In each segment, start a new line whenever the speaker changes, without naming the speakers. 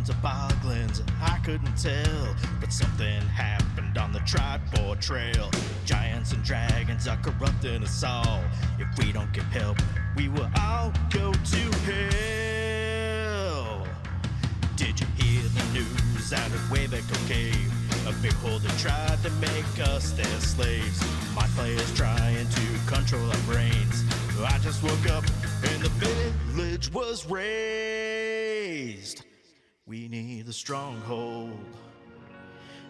to boglins, I couldn't tell. But something happened on the Tribeboard Trail. Giants and dragons are corrupting us all. If we don't get help, we will all go to hell. Did you hear the news out of Waybaco Cave? A big holder tried to make us their slaves. My players trying to control our brains. I just woke up and the village was razed. We need the Stronghold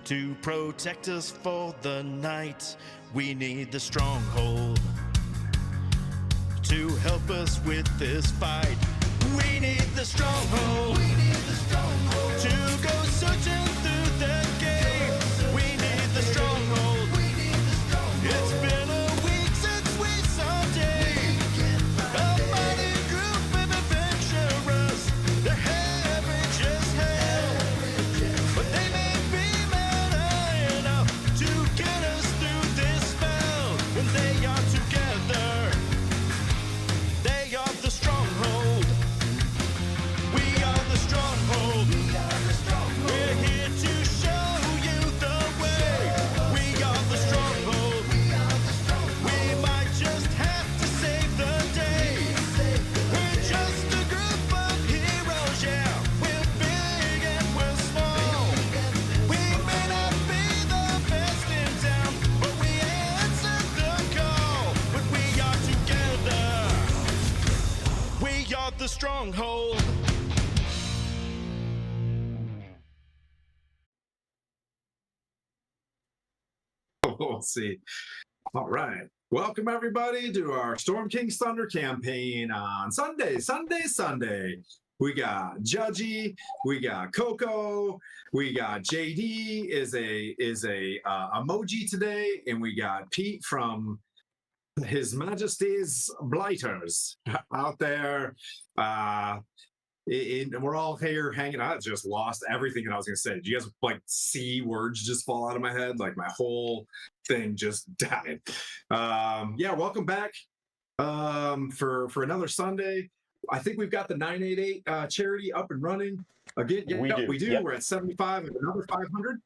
to protect us for the night. We need the Stronghold to help us with this fight. We need the Stronghold. We need the Stronghold to go searching through the gates. We need the Stronghold. We need the Stronghold. It's been a week since we saw Dave. A mighty group of adventurers. They're savage as hell, but they may be mad enough to get us through this spell. When they are together, they are the Stronghold. We are the Stronghold. We're here to show you the way. We are the Stronghold. We might just have to save the day. We're just a group of heroes, yeah. We're big and we're small. We may not be the best in town, but we answered the call. When we are together, we are the Stronghold.
We'll see. All right. Welcome, everybody, to our Storm King's Thunder campaign on Sunday. We got Judgy, we got Coco, we got JD is a emoji today, and we got Pete from His Majesty's Blighters out there. And we're all here hanging out. I just lost everything that I was going to say. Did you guys like see words just fall out of my head? Like my whole thing just died. Yeah, welcome back for another Sunday. I think we've got the 988 charity up and running again. Yeah, we do. Yep. We're at 75 and another 500.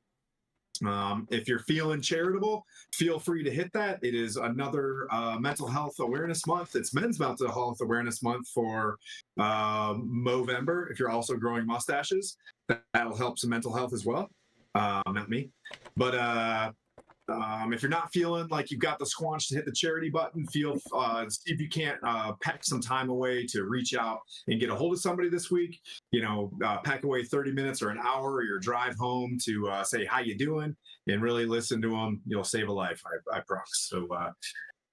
If you're feeling charitable, feel free to hit that. It is another mental health awareness month. It's Men's Mental Health Awareness Month for Movember. If you're also growing mustaches, that'll help some mental health as well. Not me. But if you're not feeling like you've got the squanch to hit the charity button, see if you can't pack some time away to reach out and get a hold of somebody this week. You know, pack away 30 minutes or an hour of your drive home to say how you doing and really listen to them. You'll save a life, I promise. So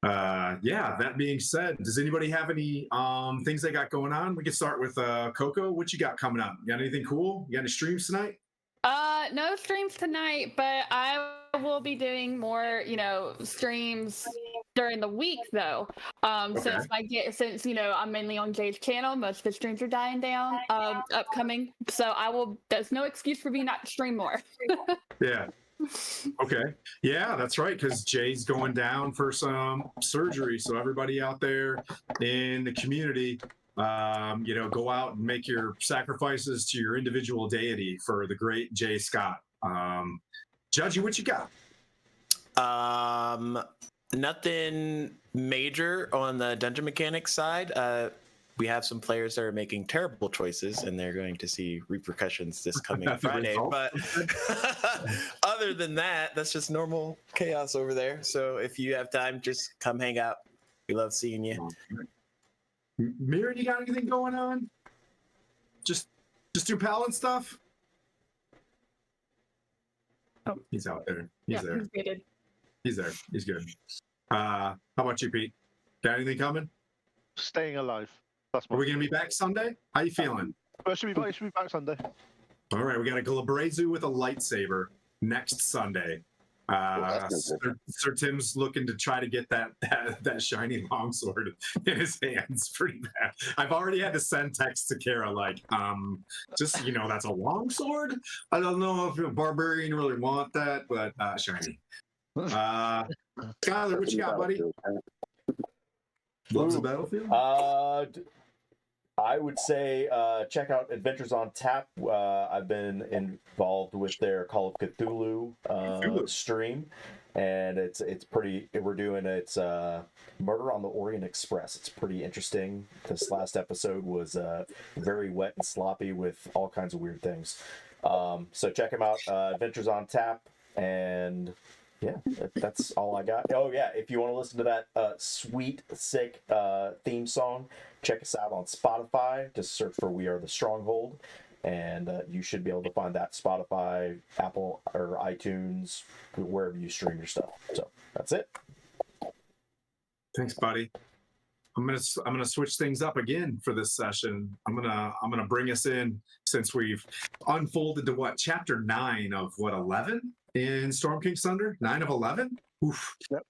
yeah, that being said, does anybody have any things they got going on? We can start with Coco. What you got coming up? You got anything cool? You got any streams tonight?
No streams tonight, but I will be doing more, streams during the week though. Okay. Since I'm mainly on Jay's channel, most of the streams are dying down, upcoming. So there's no excuse for me not to stream more.
Yeah. Okay. Yeah, that's right. Because Jay's going down for some surgery. So everybody out there in the community, go out and make your sacrifices to your individual deity for the great Jay Scott. Judgy, what you got?
Nothing major on the dungeon mechanics side. We have some players that are making terrible choices, and they're going to see repercussions this coming Friday. But other than that, that's just normal chaos over there. So if you have time, just come hang out. We love seeing you.
Mira, you got anything going on? Just do Palin stuff? Oh, he's out there. He's there.
He's muted.
He's there. He's good. How about you, Pete? Got anything coming?
Staying alive.
Are we going to be back Sunday? How you feeling?
Should be back Sunday.
All right, we got a Glabrezu with a lightsaber next Sunday. Sir Tim's looking to try to get that shiny longsword in his hands pretty bad. I've already had to send text to Kara like, just that's a longsword. I don't know if a barbarian really want that, but shiny. Skyler, what you got, buddy? Loves the battlefield.
I would say check out Adventures on Tap. I've been involved with their Call of Cthulhu stream, and it's pretty. We're doing it's Murder on the Orient Express. It's pretty interesting. This last episode was very wet and sloppy with all kinds of weird things. So check them out. Adventures on Tap, and yeah, that's all I got. Oh yeah, if you want to listen to that sweet, sick theme song, check us out on Spotify. Just search for "We Are the Stronghold," and you should be able to find that Spotify, Apple, or iTunes, wherever you stream your stuff. So that's it.
Thanks, buddy. I'm gonna switch things up again for this session. I'm gonna bring us in, since we've unfolded to what, chapter 9 of what, 11 in Storm King's Thunder? 9 of 11? Oof.
Yep.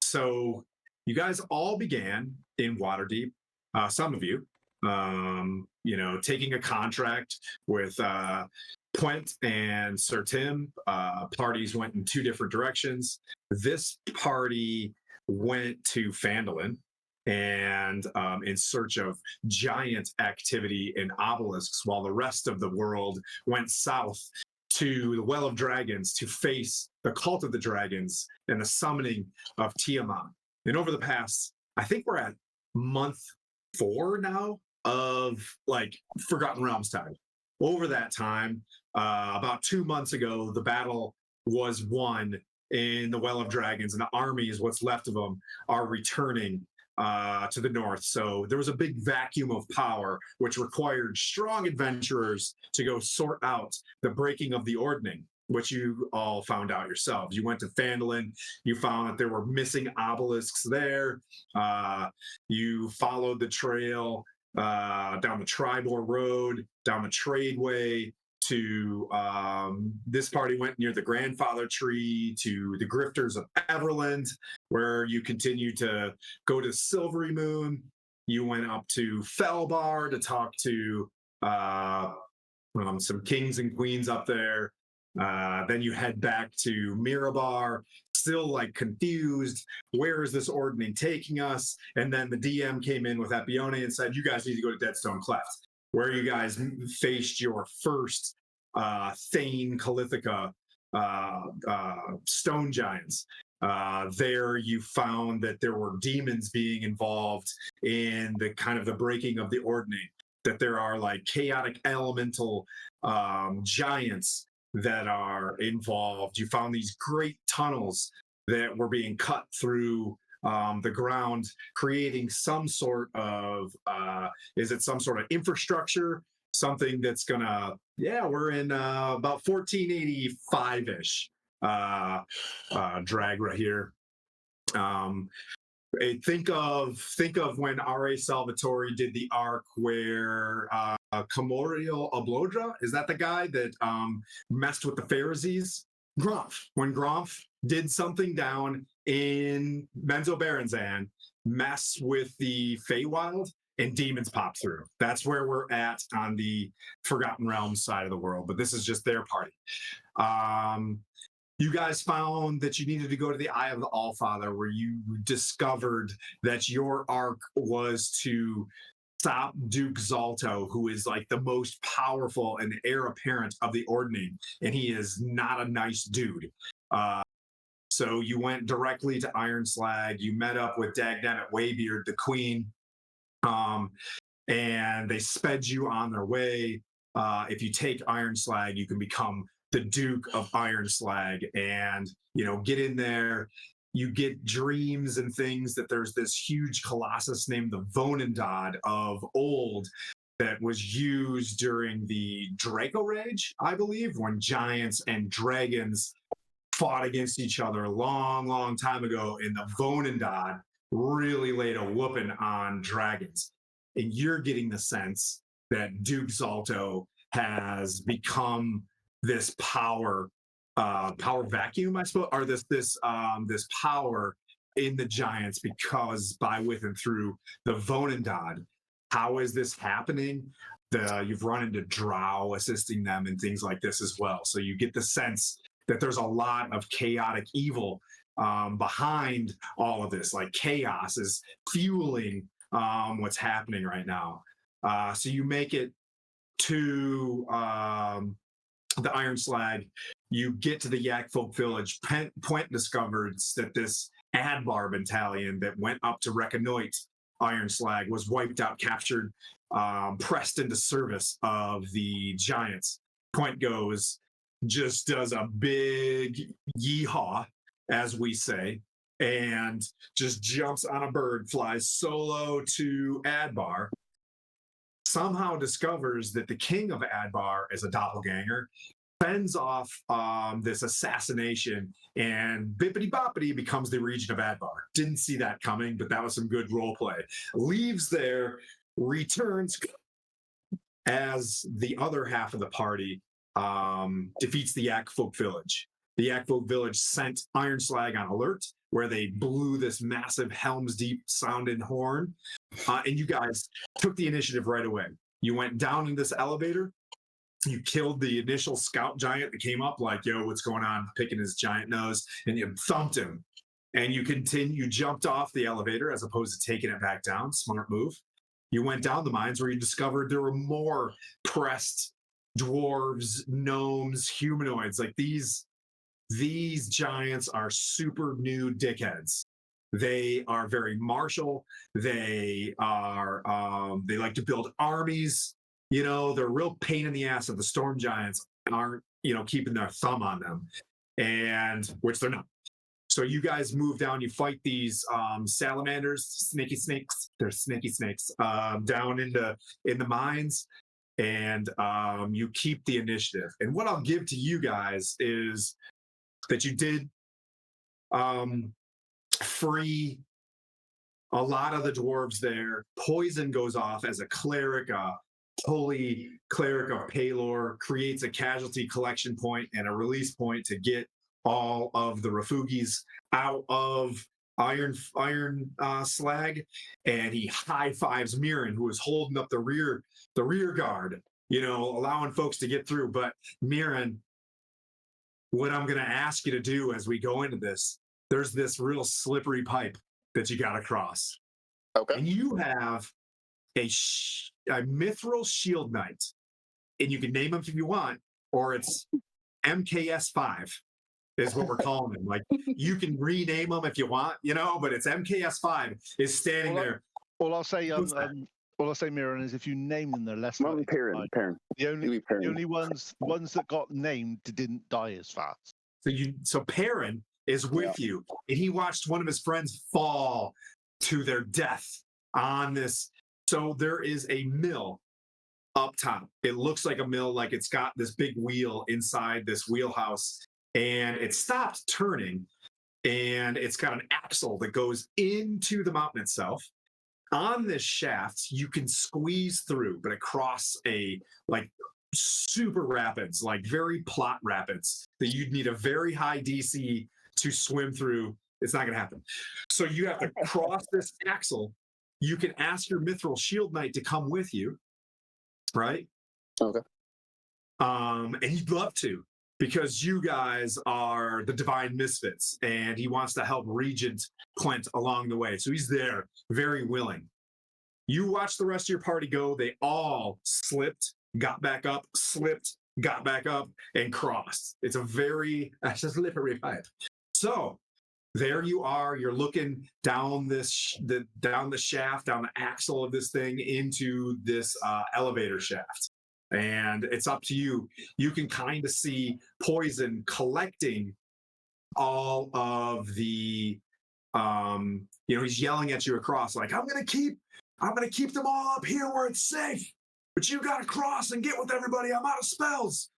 So you guys all began in Waterdeep. Some of you, taking a contract with Puent and Sir Tim. Parties went in 2 different directions. This party went to Phandalin and in search of giant activity in obelisks, while the rest of the world went south to the Well of Dragons to face the Cult of the Dragons and the summoning of Tiamat. And over the past, I think we're at month 4 now of like Forgotten Realms time. Over that time, about 2 months ago, the battle was won in the Well of Dragons, and the armies, what's left of them, are returning to the north. So there was a big vacuum of power, which required strong adventurers to go sort out the breaking of the Ordning, which you all found out yourselves. You went to Phandalin, you found that there were missing obelisks there. You followed the trail down the Tribor Road, down the Tradeway, to this party went near the Grandfather Tree, to the Grifters of Everland, where you continue to go to Silvery Moon. You went up to Felbar to talk to some kings and queens up there. Then you head back to Mirabar, still like confused. Where is this Ordning taking us? And then the DM came in with Epione and said, you guys need to go to Deadstone Cleft, where you guys faced your first Thane Calithica stone giants. There you found that there were demons being involved in the kind of the breaking of the Ordning, that there are like chaotic elemental giants that are involved. You found these great tunnels that were being cut through the ground, creating some sort of is it some sort of infrastructure, something that's gonna, we're in about 1485-ish drag right here. Think of when R.A. Salvatore did the arc where Camoriel Oblodra, is that the guy that messed with the Pharisees? Gromf. When Gromf did something down in Menzoberranzan, mess with the Feywild, and demons pop through. That's where we're at on the Forgotten Realms side of the world, but this is just their party. You guys found that you needed to go to the Eye of the Allfather, where you discovered that your arc was to stop Duke Zalto, who is like the most powerful and heir apparent of the Ordning, and he is not a nice dude. So you went directly to Ironslag. You met up with Dagnamet Waybeard, the queen, and they sped you on their way. If you take Ironslag, you can become the Duke of Ironslag, and get in there. You get dreams and things that there's this huge colossus named the Vonendad of old that was used during the Draco Rage, I believe, when giants and dragons fought against each other a long, long time ago, and the Vonendad really laid a whooping on dragons. And you're getting the sense that Duke Zalto has become this power vacuum, I suppose, or this power in the giants, because by, with, and through the Vonendad. How is this happening? You've run into Drow assisting them and things like this as well. So you get the sense that there's a lot of chaotic evil behind all of this. Like chaos is fueling what's happening right now. So you make it to the Ironslag. You get to the Yak Folk village. Point discovers that this Adbar battalion that went up to reconnoit Ironslag was wiped out, captured, pressed into service of the giants. Point goes, just does a big yeehaw, as we say, and just jumps on a bird, flies solo to Adbar, somehow discovers that the king of Adbar is a doppelganger, fends off this assassination, and bippity boppity becomes the region of Adbar. Didn't see that coming, but that was some good role play. Leaves there, returns as the other half of the party defeats the Yak Folk village. The Yak Folk village sent Ironslag on alert, where they blew this massive Helm's Deep sounding horn, and you guys took the initiative right away. You went down in this elevator. You killed the initial scout giant that came up, like, yo, what's going on? Picking his giant nose, and you thumped him. And you jumped off the elevator as opposed to taking it back down. Smart move. You went down the mines where you discovered there were more pressed dwarves, gnomes, humanoids. Like these giants are super new dickheads. They are very martial. They like to build armies. You know, they're a real pain in the ass if the storm giants aren't, keeping their thumb on them, and which they're not. So you guys move down, you fight these salamanders, snaky snakes. They're snaky snakes down in the mines, and you keep the initiative. And what I'll give to you guys is that you did free a lot of the dwarves there. Poison goes off as a cleric, holy cleric of Palor, creates a casualty collection point and a release point to get all of the refugis out of Iron Slag, and he high fives Mirren, who is holding up the rear guard, allowing folks to get through. But Mirren, what I'm going to ask you to do as we go into this, there's this real slippery pipe that you got to cross.
Okay.
And you have a mithril shield knight, and you can name him if you want, or it's MKS5 is what we're calling him. Like, you can rename him if you want, but it's MKS5 is standing there.
All I'll say, Mirren, is if you name them, they're less
Well,
likely to
Perrin.
die.
Perrin.
The only
Perrin.
ones that got named didn't die as fast.
So Perrin is with you, and he watched one of his friends fall to their death on this. So there is a mill up top. It looks like a mill, like it's got this big wheel inside this wheelhouse, and it stopped turning, and it's got an axle that goes into the mountain itself. On this shaft, you can squeeze through, but across super rapids, like very plot rapids, that you'd need a very high DC to swim through. It's not going to happen. So you have to cross this axle. You can ask your mithril shield knight to come with you, right?
Okay.
And he'd love to, because you guys are the divine misfits, and he wants to help Regent Clint along the way. So he's there, very willing. You watch the rest of your party go. They all slipped, got back up, slipped, got back up, and crossed. It's a very slippery pipe. So there you are. You're looking down the shaft, down the axle of this thing into this elevator shaft. And it's up to you. You can kind of see Poison collecting all of the, he's yelling at you across, like, I'm gonna keep them all up here where it's safe, but you gotta cross and get with everybody. I'm out of spells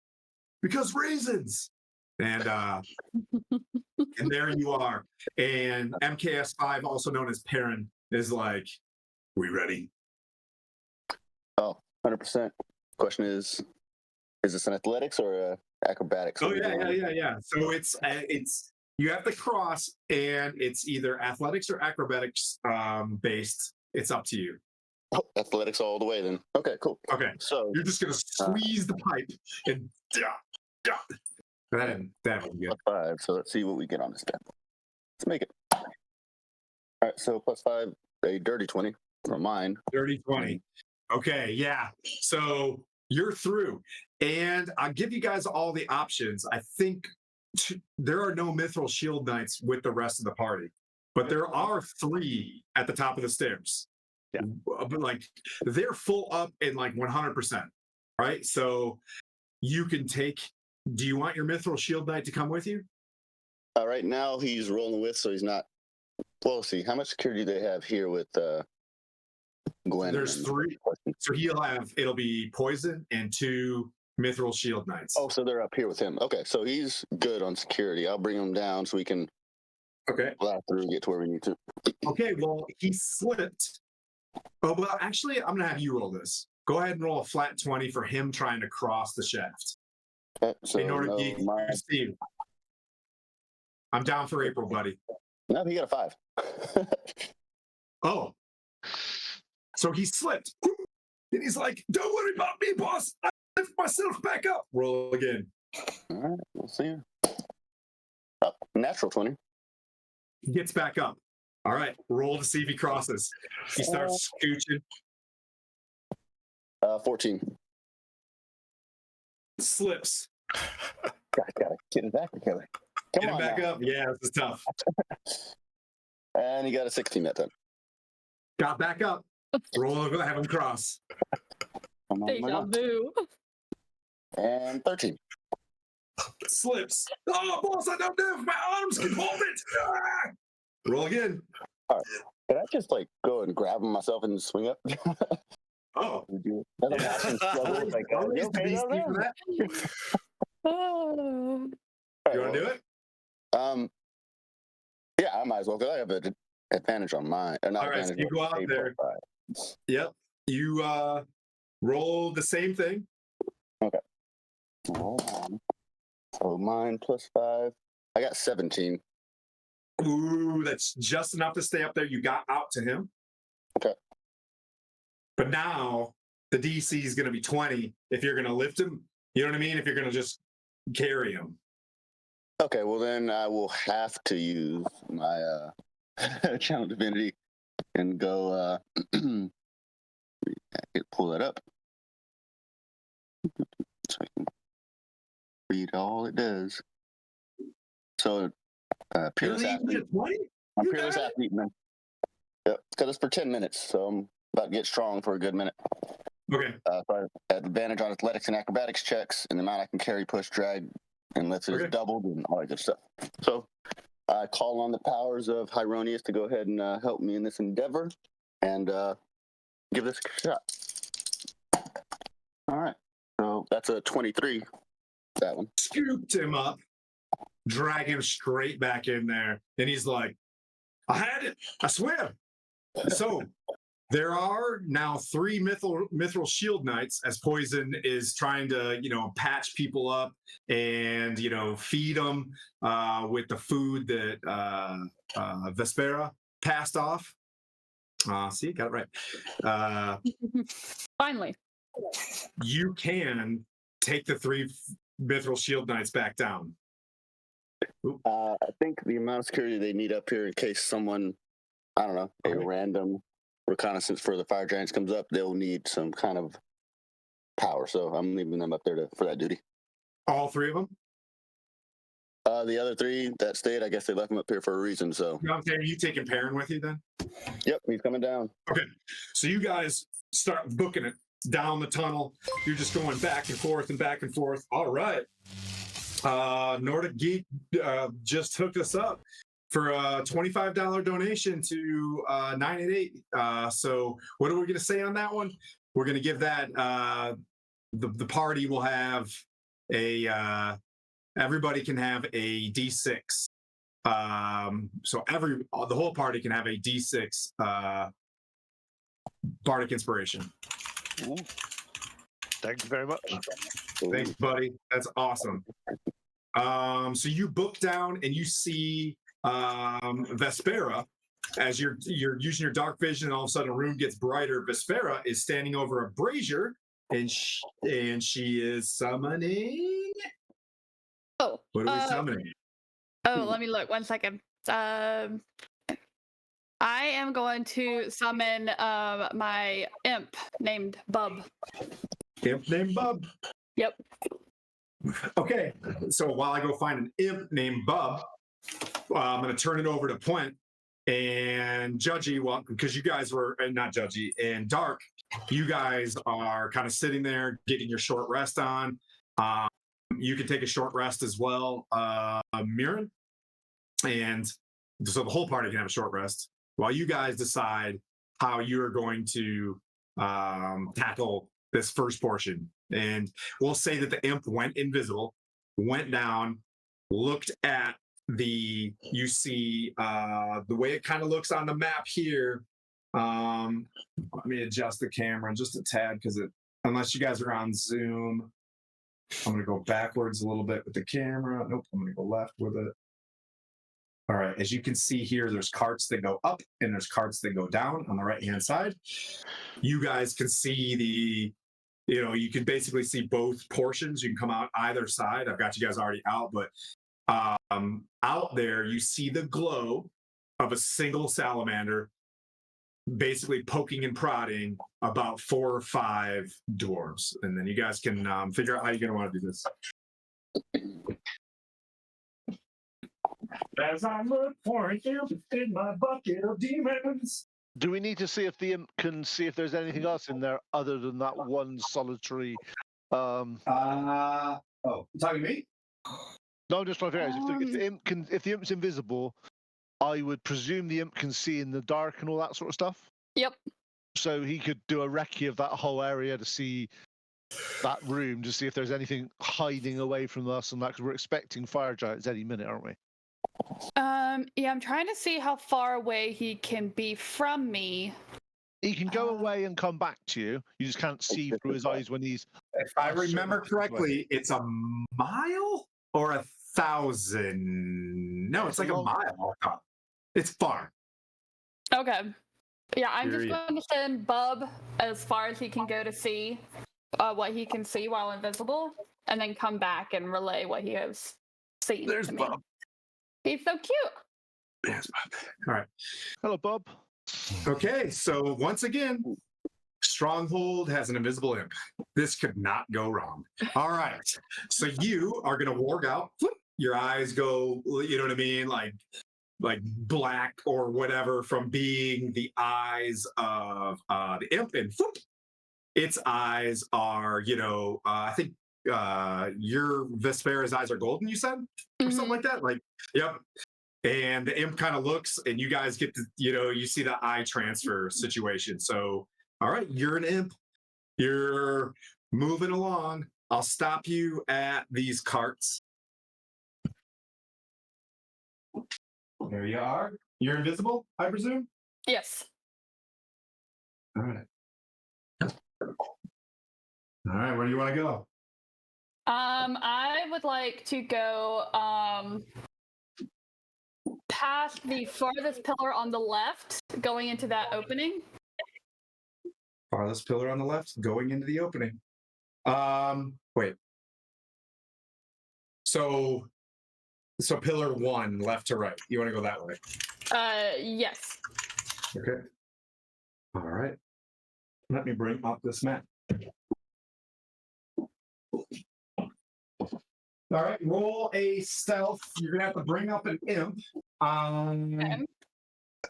because reasons. And and there you are. And MKS5, also known as Perrin, is like, we ready?
Oh, 100%. Question is this an athletics or acrobatics?
Oh, yeah. So it's you have to cross, and it's either athletics or acrobatics based. It's up to you.
Oh, athletics all the way then. Okay, cool.
Okay.
So
You're just going to squeeze the pipe and that'd be good.
+5. So let's see what we get on this guy. Let's make it. All right. So +5, a dirty 20. for mine.
Dirty 20. Okay, yeah. So you're through. And I'll give you guys all the options. I think there are no Mithril Shield Knights with the rest of the party, but there are 3 at the top of the stairs.
Yeah.
But like they're full up in like 100%. Right. So you can take. Do you want your Mithril Shield Knight to come with you?
Right now he's rolling with, so he's not. Well, let's see. How much security do they have here with Gwen?
There's 3. So it'll be poison and 2 Mithril Shield Knights.
Oh, so they're up here with him. Okay, so he's good on security. I'll bring him down so we can blast through and get to where we need to.
Okay, well, he slipped. Oh, well, actually, I'm going to have you roll this. Go ahead and roll a flat 20 for him trying to cross the shaft.
Okay, so
In order to get Steve. I'm down for April, buddy.
No, he got a 5.
Oh. So he slipped. And he's like, don't worry about me, boss. I lift myself back up. Roll again.
All right, we'll see. Oh, natural 20.
He gets back up. All right, roll to see if he crosses. He starts scooching.
14.
Slips.
Gotta get it back together. Come
Get him
on
back
now.
up. Yeah, this is tough.
And he got a 16 that time.
Got back up. Roll, have him cross.
Come on,
Deja vu.
and 13.
Slips. Oh, boss, I don't know if my arms can hold it. Ah! Roll again.
Can I just like go and grab him myself and swing up?
Oh.
That's an action struggle. Like,
Don't
you
use the
okay
beastie
down
for
there?
that.
Oh.
You want to do it?
Yeah, I might as well because I have an advantage on mine. Or not
All right, so
advantage,
you go out
but
there.
8+5.
Yep. You roll the same thing.
Hold on. So mine +5. I got 17.
Ooh, that's just enough to stay up there. You got out to him.
Okay.
But now the DC is going to be 20 if you're going to lift him. You know what I mean? If you're going to just carry him.
Okay, well then I will have to use my channel divinity and go pull that up. So I can read all it does. So peerless athlete. I'm peerless athlete, man. Yep, because it's for 10 minutes, so I'm about to get strong for a good minute.
Okay.
So I have advantage on athletics and acrobatics checks, and the amount I can carry, push, drag, unless it's doubled and all that good stuff. So I call on the powers of Hyronius to go ahead and help me in this endeavor and give this a shot. All right. So that's a 23. That one.
Scooped him up, drag him straight back in there. And he's like, I had it. I swear. So there are now 3 Mithril Shield Knights as Poison is trying to, patch people up and, feed them with the food that Vespera passed off. See, got it right.
Finally.
You can take the 3 Mithril Shield Knights back down.
I think the amount of security they need up here in case someone, I don't know, a random reconnaissance for the fire giants comes up, they'll need some kind of power. So I'm leaving them up there for that duty.
All 3 of them?
The other 3 that stayed, I guess they left them up here for a reason. So
Okay, are you taking Perrin with you then?
Yep, he's coming down.
Okay, so you guys start booking it down the tunnel. You're just going back and forth and back and forth. All right. Nordic Geek just hooked us up for a $25 donation to 988. So what are we going to say on that one? We're going to give that the party will have a everybody can have a D6. So the whole party can have a D6 Bardic Inspiration.
Thank you very much.
Thanks, buddy. That's awesome. So you book down and you see Vespera as you're using your dark vision, and all of a sudden a room gets brighter. Vespera is standing over a brazier, and she is summoning.
Oh.
What are we summoning?
Oh, let me look. 1 second. I am going to summon my imp named Bub.
Imp named Bub.
Yep.
Okay, so while I go find an imp named Bub, I'm going to turn it over to Plint and Judgy. Well, because you guys were not Judgy and Dark, you guys are kind of sitting there getting your short rest on. You can take a short rest as well, Mirren, and so the whole party can have a short rest while you guys decide how you're going to tackle this first portion. And we'll say that the imp went invisible, went down, looked at you see the way it kind of looks on the map here. Let me adjust the camera just a tad because unless you guys are on Zoom, I'm going to go backwards a little bit with the camera. Nope, I'm going to go left with it. All right, as you can see here, there's carts that go up and there's carts that go down on the right-hand side. You guys can see you can basically see both portions. You can come out either side. I've got you guys already out, but out there, you see the glow of a single salamander basically poking and prodding about 4 or 5 dwarves. And then you guys can figure out how you're going to want to do this. As I look for an imp in my bucket of demons.
Do we need to see if the imp can see if there's anything else in there other than that one solitary?
You talking to me?
No, I'm just trying to figure out if the imp's invisible, I would presume the imp can see in the dark and all that sort of stuff.
Yep.
So he could do a recce of that whole area to see that room to see if there's anything hiding away from us and that, because we're expecting fire giants any minute, aren't we?
Yeah, I'm trying to see how far away he can be from me.
He can go away and come back to you. You just can't see through his eyes when he's.
If I remember correctly, it's a mile or 1,000. No, it's like a mile. It's far.
Okay. Yeah, I'm just going to send Bub as far as he can go to see what he can see while invisible, and then come back and relay what he has seen.
There's
to me.
Bub.
He's so cute.
There's Bub. All right.
Hello, Bob.
Okay, so once again, Stronghold has an invisible imp. This could not go wrong. All right, so you are going to warg out. Your eyes go, you know what I mean, like black or whatever from being the eyes of the imp, and its eyes are, I think your Vespera's eyes are golden, you said, or something like that. Like, yep. And the imp kind of looks, and you guys get to, you see the eye transfer situation. So, all right, you're an imp. You're moving along. I'll stop you at these carts. There you are. You're invisible, I presume?
Yes.
All right. All right, where do you want to go?
I would like to go past the farthest pillar on the left, going into that opening.
Farthest pillar on the left, going into the opening. Wait. So pillar 1, left to right. You want to go that way?
Yes.
Okay. All right. Let me bring up this map. All right, roll a stealth. You're gonna have to bring up an imp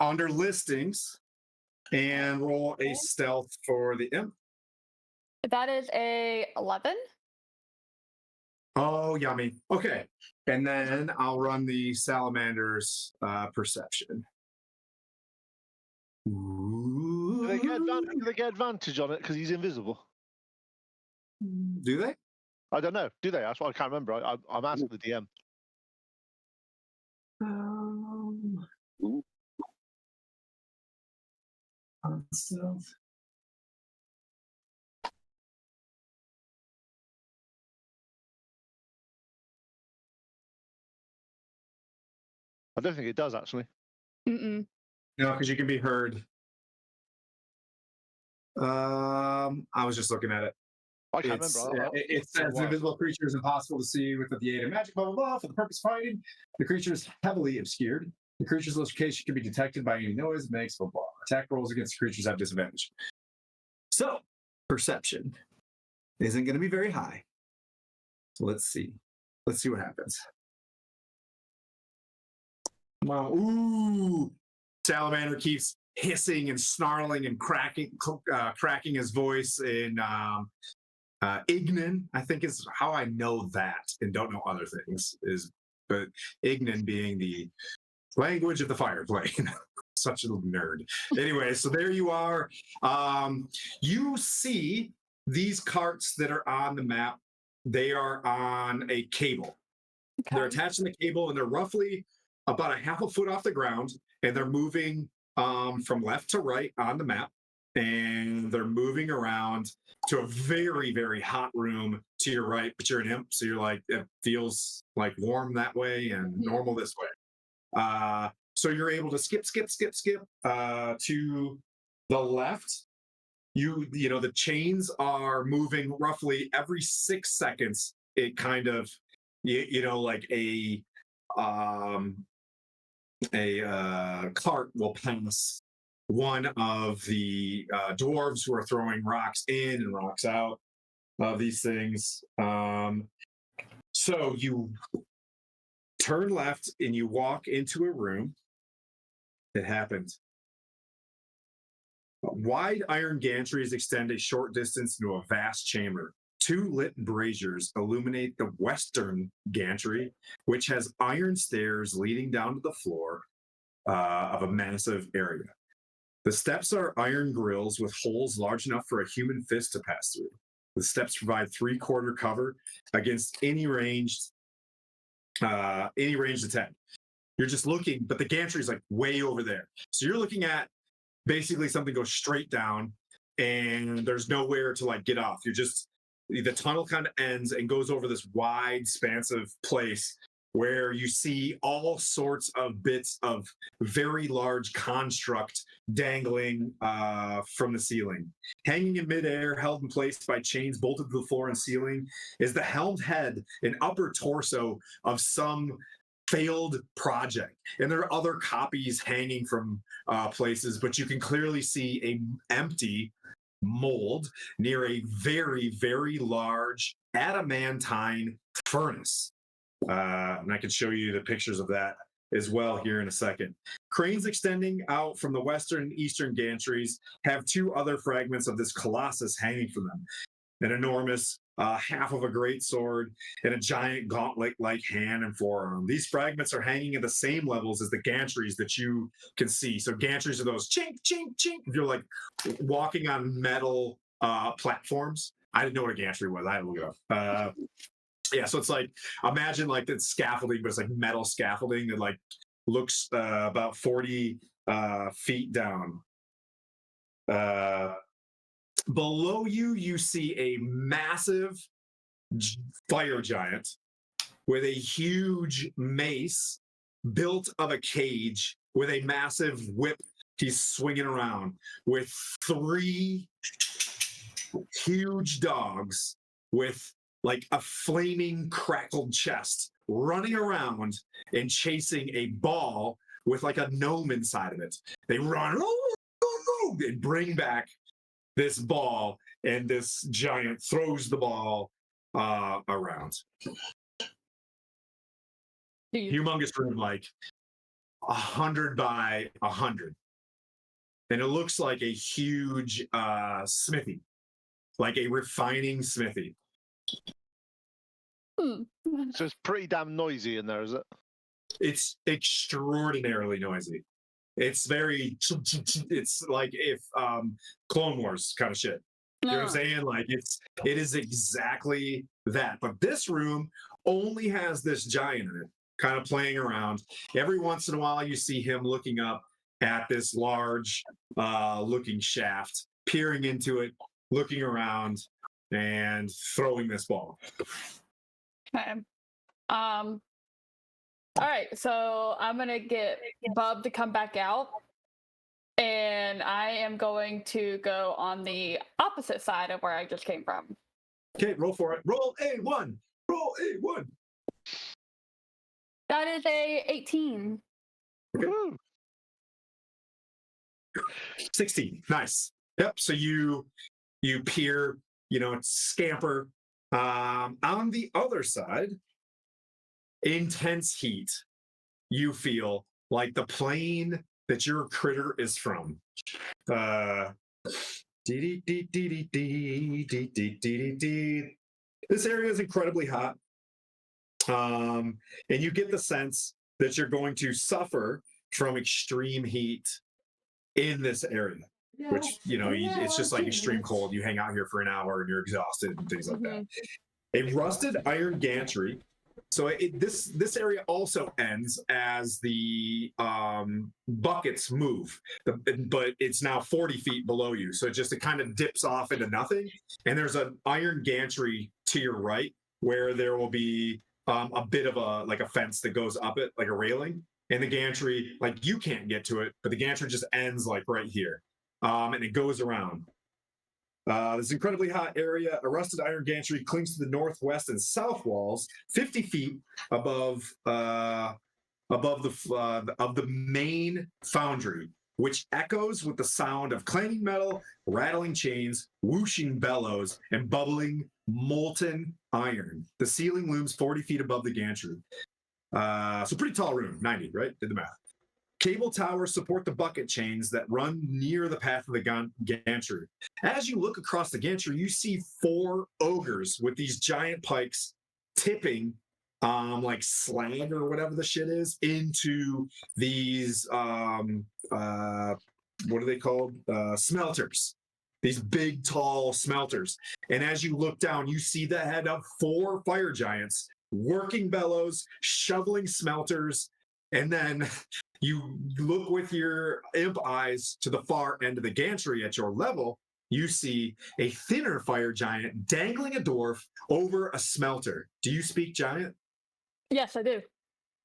under listings and roll a stealth for the imp.
That is a 11.
Oh, yummy. Okay, and then I'll run the salamander's perception.
Do they get advantage on it because he's invisible?
Do they?
I don't know. Do they? That's what I can't remember. I'm asking the DM.
Stealth.
I don't think it does, actually.
Mm-mm.
No, because you can be heard. I was just looking at it.
I can't remember.
It says invisible creature is impossible to see with the aid of magic, blah, blah, blah. For the purpose of fighting, the creature is heavily obscured. The creature's location can be detected by any noise it makes. Blah, blah. Attack rolls against creatures have disadvantage. So, perception isn't going to be very high. So let's see. Let's see what happens. Wow. Ooh. Salamander keeps hissing and snarling and cracking his voice in Ignan, I think is how I know that and don't know other things. But Ignan being the language of the fire plane. Such a nerd. Anyway, so there you are. You see these carts that are on the map. They are on a cable.
Okay.
They're attached to the cable and they're roughly about a half a foot off the ground, and they're moving from left to right on the map, and they're moving around to a very, very hot room to your right, but you're an imp, so you're like, it feels like warm that way and normal this way. So you're able to skip to the left. You know, the chains are moving roughly every 6 seconds. It kind of, you know, like a cart will pass one of the dwarves who are throwing rocks in and rocks out of these things. So you turn left and you walk into a room. It happened. Wide iron gantries extend a short distance into a vast chamber. 2 lit braziers illuminate the western gantry, which has iron stairs leading down to the floor of a massive area. The steps are iron grills with holes large enough for a human fist to pass through. The steps provide 3/4 cover against any ranged attack. You're just looking, but the gantry is like way over there. So you're looking at basically something goes straight down and there's nowhere to like get off. The tunnel kind of ends and goes over this wide, expansive place where you see all sorts of bits of very large construct dangling from the ceiling. Hanging in midair, held in place by chains bolted to the floor and ceiling, is the helmed head and upper torso of some failed project. And there are other copies hanging from places, but you can clearly see a empty mold near a very, very large adamantine furnace. And I can show you the pictures of that as well here in a second. Cranes extending out from the western and eastern gantries have 2 other fragments of this colossus hanging from them. An enormous half of a great sword and a giant gauntlet-like hand and forearm. These fragments are hanging at the same levels as the gantries that you can see. So gantries are those chink, chink, chink. If you're like walking on metal platforms. I didn't know what a gantry was. I had to look it up. Yeah, so it's like, imagine like it's scaffolding, but it's like metal scaffolding that like looks about 40 feet down. Below you, you see a massive fire giant with a huge mace built of a cage with a massive whip he's swinging around with 3 huge dogs with like a flaming crackled chest running around and chasing a ball with like a gnome inside of it. They run and bring back this ball, and this giant throws the ball around. Humongous room, like 100 by 100. And it looks like a huge smithy, like a refining smithy.
So it's pretty damn noisy in there, is it?
It's extraordinarily noisy. It's very, it's like if Clone Wars kind of shit. You know what I'm saying? Like it is exactly that. But this room only has this giant in it, kind of playing around. Every once in a while, you see him looking up at this large looking shaft, peering into it, looking around, and throwing this ball.
Okay. All right, so I'm gonna get Bub to come back out, and I am going to go on the opposite side of where I just came from.
Okay, roll for it. Roll A1. Roll A1.
That is a 18.
Woohoo.
16. Nice. Yep. So you peer, scamper. On the other side, intense heat. You feel like the plane that your critter is from. This area is incredibly hot. And you get the sense that you're going to suffer from extreme heat in this area, which, it's just like extreme cold. You hang out here for an hour and you're exhausted and things like that. A rusted iron gantry. So this area also ends as the buckets move, but it's now 40 feet below you. So it kind of dips off into nothing. And there's an iron gantry to your right where there will be a bit of a fence that goes up it, like a railing. And the gantry, you can't get to it, but the gantry just ends right here. And it goes around. This incredibly hot area, a rusted iron gantry clings to the northwest and south walls, 50 feet above the main foundry, which echoes with the sound of clanging metal, rattling chains, whooshing bellows, and bubbling molten iron. The ceiling looms 40 feet above the gantry. So pretty tall room, 90, right? Did the math. Cable towers support the bucket chains that run near the path of the gantry. As you look across the gantry, you see 4 ogres with these giant pikes tipping slag or whatever the shit is into these what are they called? Smelters. These big, tall smelters. And as you look down, you see the head of 4 fire giants working bellows, shoveling smelters, and then you look with your imp eyes to the far end of the gantry at your level, you see a thinner fire giant dangling a dwarf over a smelter. Do you speak giant?
Yes, I do.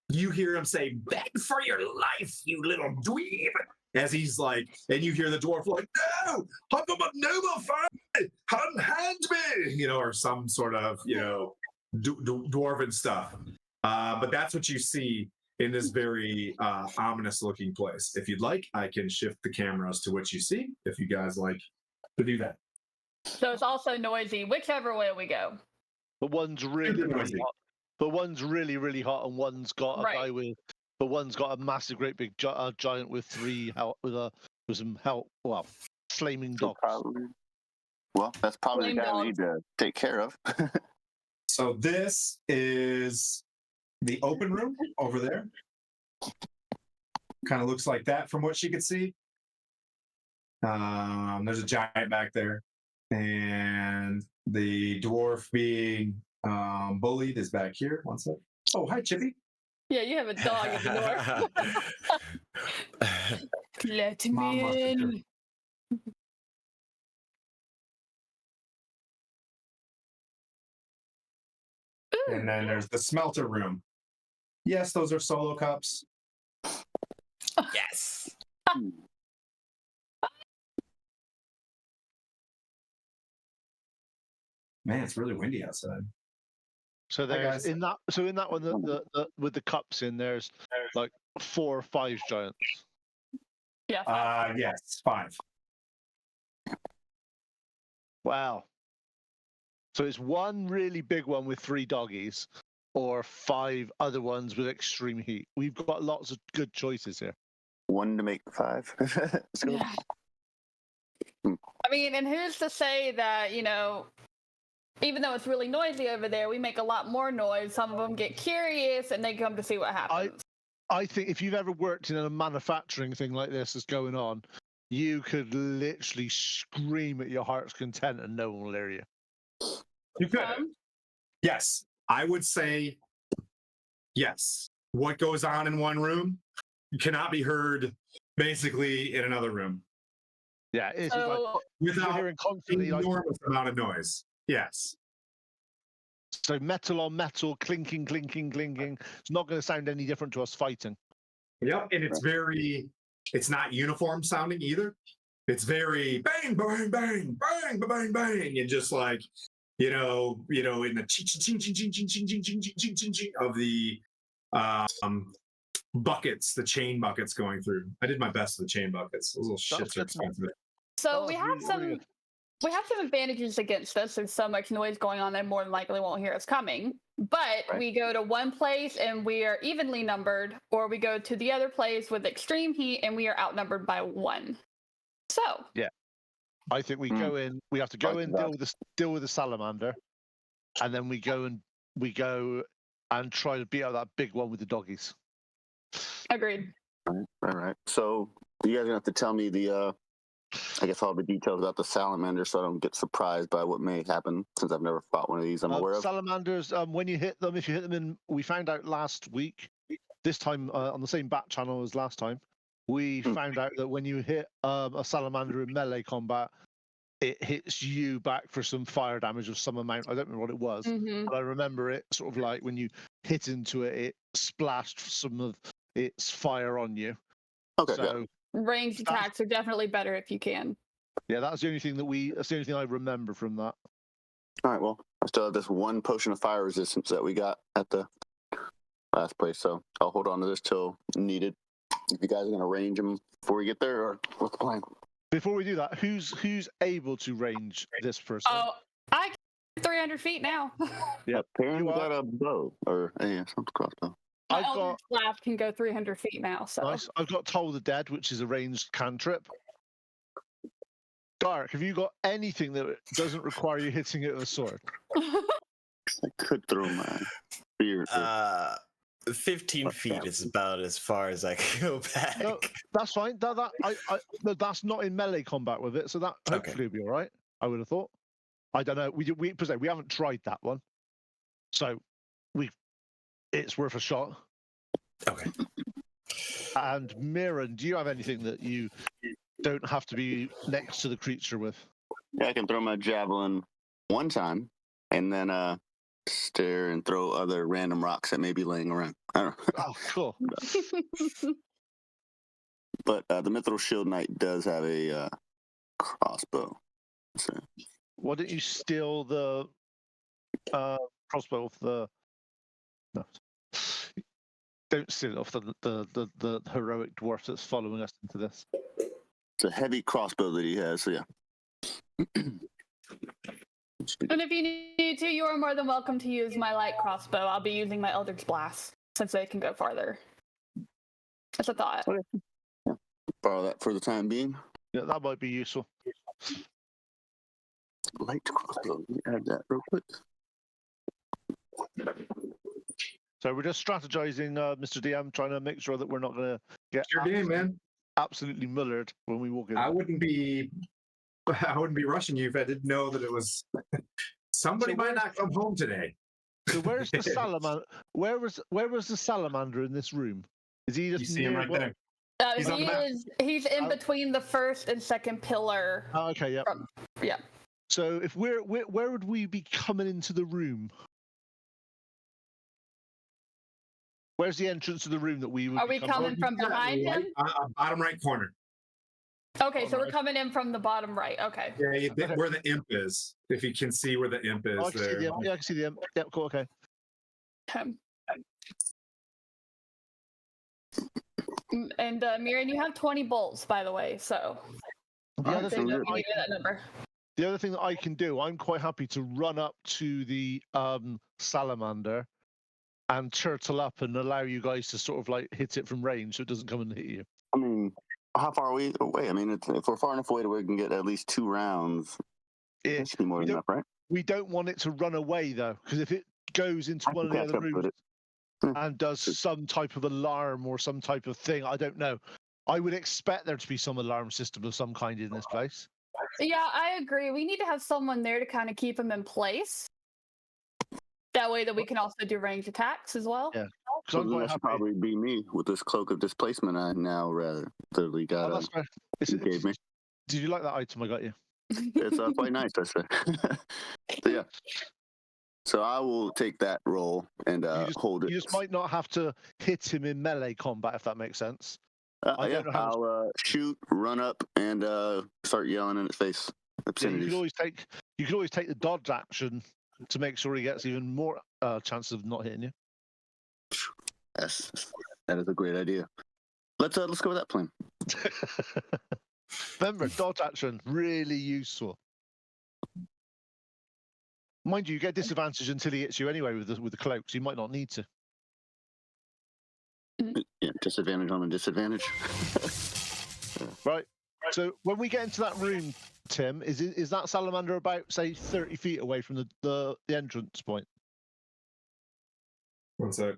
You hear him say, "Beg for your life, you little dweeb." As he's and you hear the dwarf "No, I'm a noble fire, unhand me," or some sort of, dwarven stuff. But that's what you see in this very ominous looking place. If you'd like, I can shift the cameras to what you see, if you guys like to do that.
So it's also noisy, whichever way we go.
But one's really, really hot. But one's really, really hot, and one's got a guy with. But one's got a massive, great big giant with 3 with some flaming dogs.
That's probably
Flame
the guy we
dogs.
need to take care of.
So this is the open room over there. Kind of looks like that from what she could see. There's a giant back there, and the dwarf being bullied is back here. One sec. Oh, hi, Chippy.
Yeah, you have a dog at the door. Let me in.
And then there's the smelter room. Yes, those are solo cups.
Yes.
Man, it's really windy outside.
So there's in that one the with the cups in there's 4 or 5 giants.
Yeah.
Yes, 5.
Wow. So it's one really big one with 3 doggies, or 5 other ones with extreme heat. We've got lots of good choices here.
1 to make 5. Let's go.
Yeah. I mean, and who's to say that, even though it's really noisy over there, we make a lot more noise. Some of them get curious and they come to see what happens.
I think if you've ever worked in a manufacturing thing like this that's going on, you could literally scream at your heart's content and no one will hear you.
You could. Yes, I would say yes. What goes on in one room cannot be heard basically in another room.
Yeah, it's
without
hearing constantly
enormous amount of noise. Yes.
So metal on metal, clinking, clinking, clinking. It's not going to sound any different to us fighting.
Yep, and it's not uniform sounding either. It's very bang, bang, bang, bang, bang, bang, and just in the ching, ching, ching, ching, ching, ching, ching, ching, ching, ching, ching of the buckets, the chain buckets going through. I did my best with the chain buckets. Those little shits are
good.
expensive.
So
Oh,
we
that's
have
really,
some
really good.
we have some advantages against us. There's so much noise going on, they more than likely won't hear us coming. But
Right.
we go to one place and we are evenly numbered, or we go to the other place with extreme heat and we are outnumbered by 1. So
I think we
Hmm.
go in. We have to go
Like
in,
that.
deal with the salamander, and then we go and try to beat out that big one with the doggies.
agreed.
Right. So you guys are gonna have to tell me I guess all the details about the salamander, so I don't get surprised by what may happen, since I've never fought one of these. I'm aware of.
Salamanders, when you hit them, if you hit them in, we found out last week, this time on the same bat channel as last time, we found out that when you hit a salamander in melee combat, it hits you back for some fire damage of some amount. I don't remember what it was, but I remember it sort of like when you hit into it, it splashed some of its fire on you.
Okay.
So
Ranged attacks are definitely better if you can.
yeah, that's the only thing that's the only thing I remember from that.
All right. Well, I still have this one potion of fire resistance that we got at the last place, so I'll hold on to this till needed. If you guys are gonna range them before we get there, or what's the plan?
Before we do that, who's able to range this person?
Oh, I can 300 feet now.
Yep.
Perrin
You
got a bow, or some crossbow.
My
I've got
Eldritch Blast can go 300 feet now. So
nice. I've got Toll the Dead, which is a ranged cantrip. Dark, have you got anything that doesn't require you hitting it with a sword?
I could throw my spear.
15 feet is about as far as I can go back.
No, that's fine. No, that's not in melee combat with it, so that hopefully will be all right. I would have thought. I don't know. We haven't tried that one, so it's worth a shot.
Okay.
And Mirren, do you have anything that you don't have to be next to the creature with?
Yeah, I can throw my javelin one time, and then stare and throw other random rocks that may be laying around. I don't know.
Oh, cool.
But the Mithril Shield Knight does have a crossbow. So
Why don't you steal the crossbow off the? No, don't steal it off the heroic dwarf that's following us into this.
it's a heavy crossbow that he has. So yeah.
And if you need to, you are more than welcome to use my light crossbow. I'll be using my Eldritch Blast since they can go farther. That's a thought.
Okay. Yeah. Borrow that for the time being.
Yeah, that might be useful.
Light crossbow. Let me add that real quick.
So we're just strategizing, Mr. DM, trying to make sure that we're not going to get
Your game, man.
absolutely mullered when we walk in.
I wouldn't be rushing you if I didn't know that it was somebody
So
might not come home today.
So where's the salamander? Where was the salamander in this room? Is he just
You see him
near
right
what-
there. He's on the map.
He's in between the first and second pillar.
Oh, okay, yeah.
Yeah.
So if where would we be coming into the room? Where's the entrance to the room that we would?
Are we coming from behind him?
Bottom right corner.
Okay, so we're coming in from the bottom right. Okay.
Yeah, where the imp is. If you can see where the imp is
Oh, I can see
there.
the imp. Yeah, I can see the imp. Yeah, cool. Okay.
And Miriam, you have 20 bolts, by the way. So
The other
so
thing
you
that
can give me that number.
The other thing that I can do, I'm quite happy to run up to the salamander and turtle up and allow you guys to sort of like hit it from range so it doesn't come and hit you.
I mean, how far are we away? I mean, if we're far enough away to where we can get at least 2 rounds, it should be more than enough, right?
We don't want it to run away though, because if it goes into one of the other rooms and does some type of alarm or some type of thing, I don't know. I would expect there to be some alarm system of some kind in this place.
Yeah, I agree. We need to have someone there to kind of keep them in place. That way that we can also do range attacks as well.
Yeah.
So that should probably be me with this cloak of displacement I now rather literally got.
That's fair.
Gave me.
Did you like that item I got you?
It's quite nice, I say. So yeah. So I will take that roll and hold it.
You just might not have to hit him in melee combat, if that makes sense.
Yeah, I'll shoot, run up, and start yelling in his face.
Yeah, you could always take the dodge action to make sure he gets even more chances of not hitting you.
Yes. That is a great idea. Let's go with that plan.
Remember, dodge action, really useful. Mind you, you get disadvantage until he hits you anyway with the cloak, so you might not need to.
Yeah, disadvantage on a disadvantage.
Right. So when we get into that room, Tim, is that salamander about, say, 30 feet away from the entrance point?
One sec.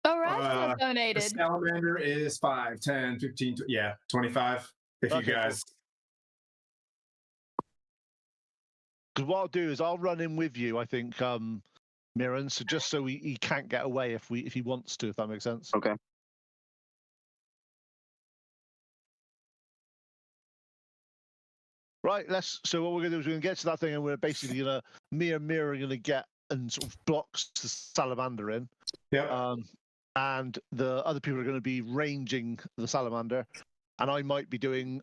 Oh, Rasmus
The
donated.
salamander is 5, 10, 15, yeah, 25. If
Okay,
you guys.
Because what I'll do is I'll run in with you, I think, Mirren, so just so he can't get away if he wants to, if that makes sense.
Okay.
Right, so what we're gonna do is we're gonna get to that thing and we're basically gonna mirror gonna get and sort of blocks the salamander in.
Yeah.
And the other people are gonna be ranging the salamander. And I might be doing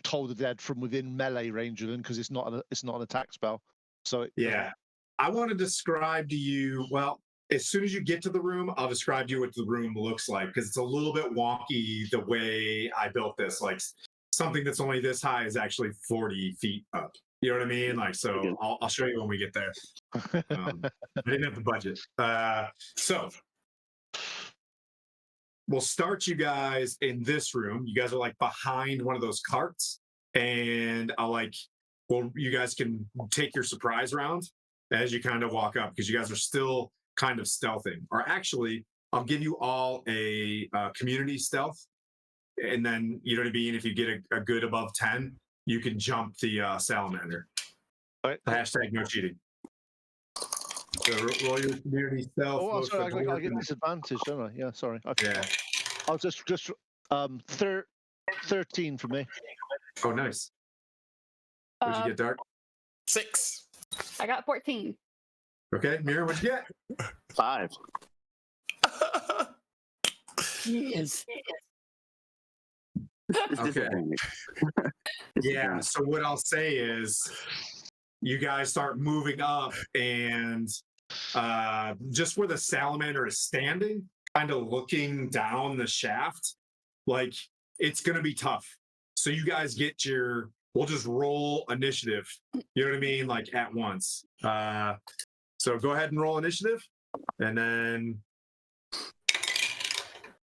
Toll the Dead from within melee range of them because it's not an attack spell. So
Yeah. I want to describe to you, well, as soon as you get to the room, I'll describe to you what the room looks like because it's a little bit wonky the way I built this. Like something that's only this high is actually 40 feet up. You know what I mean? Like, so I'll show you when we get there. I didn't have the budget. So we'll start you guys in this room. You guys are like behind one of those carts, and you guys can take your surprise round as you kind of walk up because you guys are still kind of stealthing. Or actually, I'll give you all a community stealth, and then you know what I mean. If you get a good above 10, you can jump the salamander.
Right.
Hashtag no cheating. So roll your community stealth.
Oh, sorry, I get disadvantage, don't I? Yeah, sorry.
Yeah.
I'll just 13 for me.
Oh, nice. What'd you get, Dark?
6.
I got 14.
Okay, Mira, what'd you get?
5.
Yes.
Okay. Yeah, so what I'll say is you guys start moving up and just where the salamander is standing, kind of looking down the shaft, like it's going to be tough. So you guys we'll just roll initiative. You know what I mean? Like at once. So go ahead and roll initiative. And then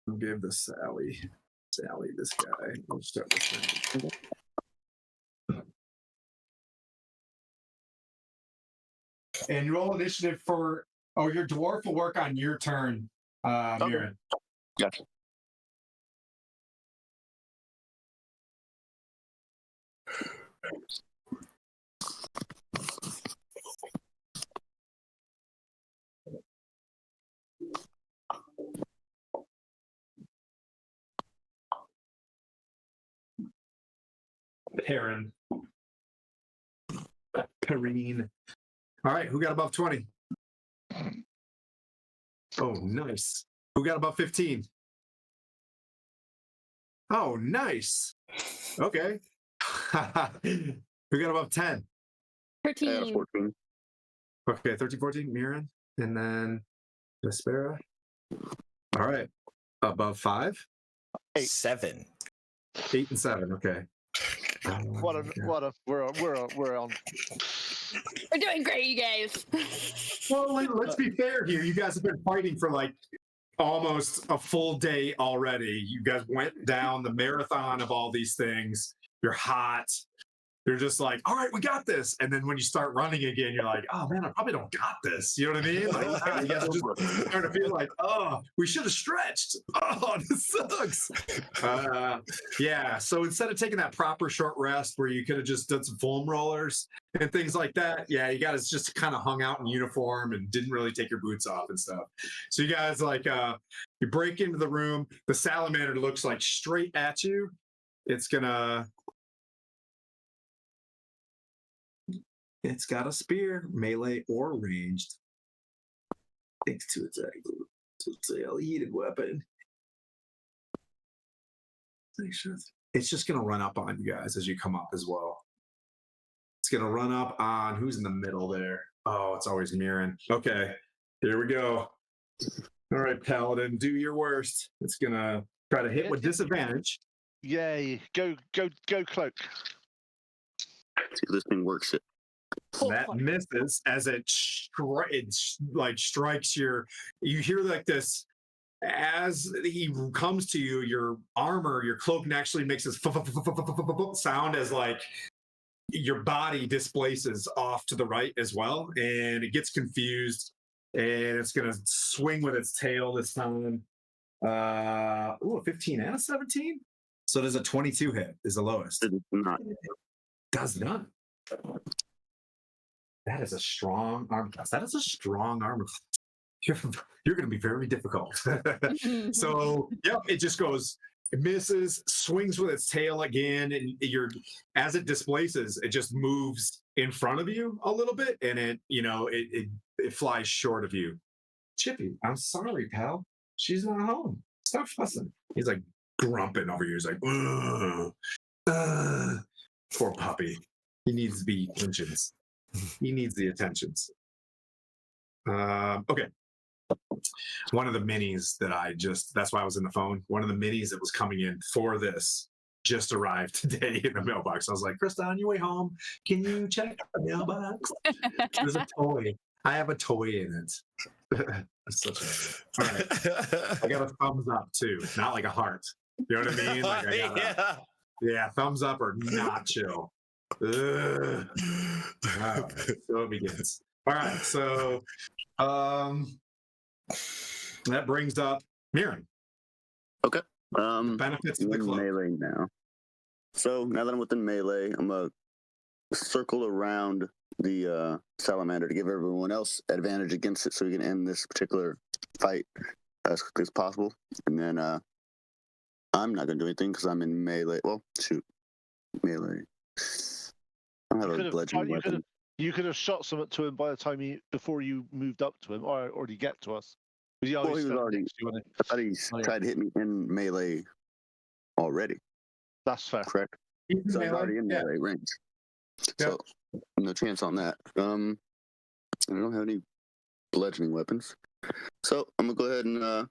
I'll give Sally this guy. We'll start with him. And roll initiative your dwarf will work on your turn, Mirren.
Gotcha.
Perrine. All right, who got above 20? Oh, nice. Who got above 15? Oh, nice. Okay. Who got above 10?
13.
14.
Okay, 13, 14, Mirren. And then Vespera. All right. Above 5?
7.
8 and 7. Okay.
We're on.
We're doing great, you guys.
Well, let's be fair here. You guys have been fighting for like almost a full day already. You guys went down the marathon of all these things. You're hot. You're just like, all right, we got this. And then when you start running again, you're like, oh man, I probably don't got this. You know what I mean? Like, you guys are just starting to feel like, oh, we should have stretched. Oh, this sucks. Yeah. So instead of taking that proper short rest where you could have just done some foam rollers and things like that, yeah, you guys just kind of hung out in uniform and didn't really take your boots off and stuff. So you guys you break into the room. The salamander looks like straight at you. It's got a spear, melee or ranged. Thanks to its a heated weapon. It's just gonna run up on you guys as you come up as well. It's gonna run up on who's in the middle there. Oh, it's always Mirren. Okay, here we go. All right, Paladin, do your worst. It's gonna try to hit with disadvantage.
Yay! Go cloak.
See if this thing works. It.
That misses as it like strikes your. You hear like this as he comes to you. Your armor, your cloak, actually makes this sound as like your body displaces off to the right as well, and it gets confused, and it's gonna swing with its tail this time. A 15 and a 17. So does a 22 hit? Is the lowest?
It does not.
Does not. That is a strong arm class. That is a strong armor class. You're going to be very difficult. So, yep, it just goes, it misses, swings with its tail again, and as it displaces, it just moves in front of you a little bit, and it flies short of you. Chippy, I'm sorry, pal. She's not home. Stop fussing. He's like grumping over here. He's like, poor puppy. He needs to be attentions. He needs the attentions. Okay. One of the minis that's why I was in the phone. One of the minis that was coming in for this just arrived today in the mailbox. I was like, Krista, on your way home, can you check the mailbox? There's a toy. I have a toy in it. All right. I got a thumbs up too, not like a heart. You know what I mean? Like I got yeah, thumbs up or not chill. So it begins. All right, so that brings up Mirren.
Okay.
Benefits of the cloak.
Melee now. So now that I'm within melee, I'm gonna circle around the salamander to give everyone else advantage against it, so we can end this particular fight as quickly as possible. And then I'm not gonna do anything because I'm in melee. Well, shoot, melee. I don't have a bludgeoning weapon.
You could have shot something to him by the time before you moved up to him, or already get to us.
He was already. I thought he tried to hit me in melee already.
That's fair.
Correct. So he's already in melee range. So no chance on that. I don't have any bludgeoning weapons. So I'm gonna go ahead and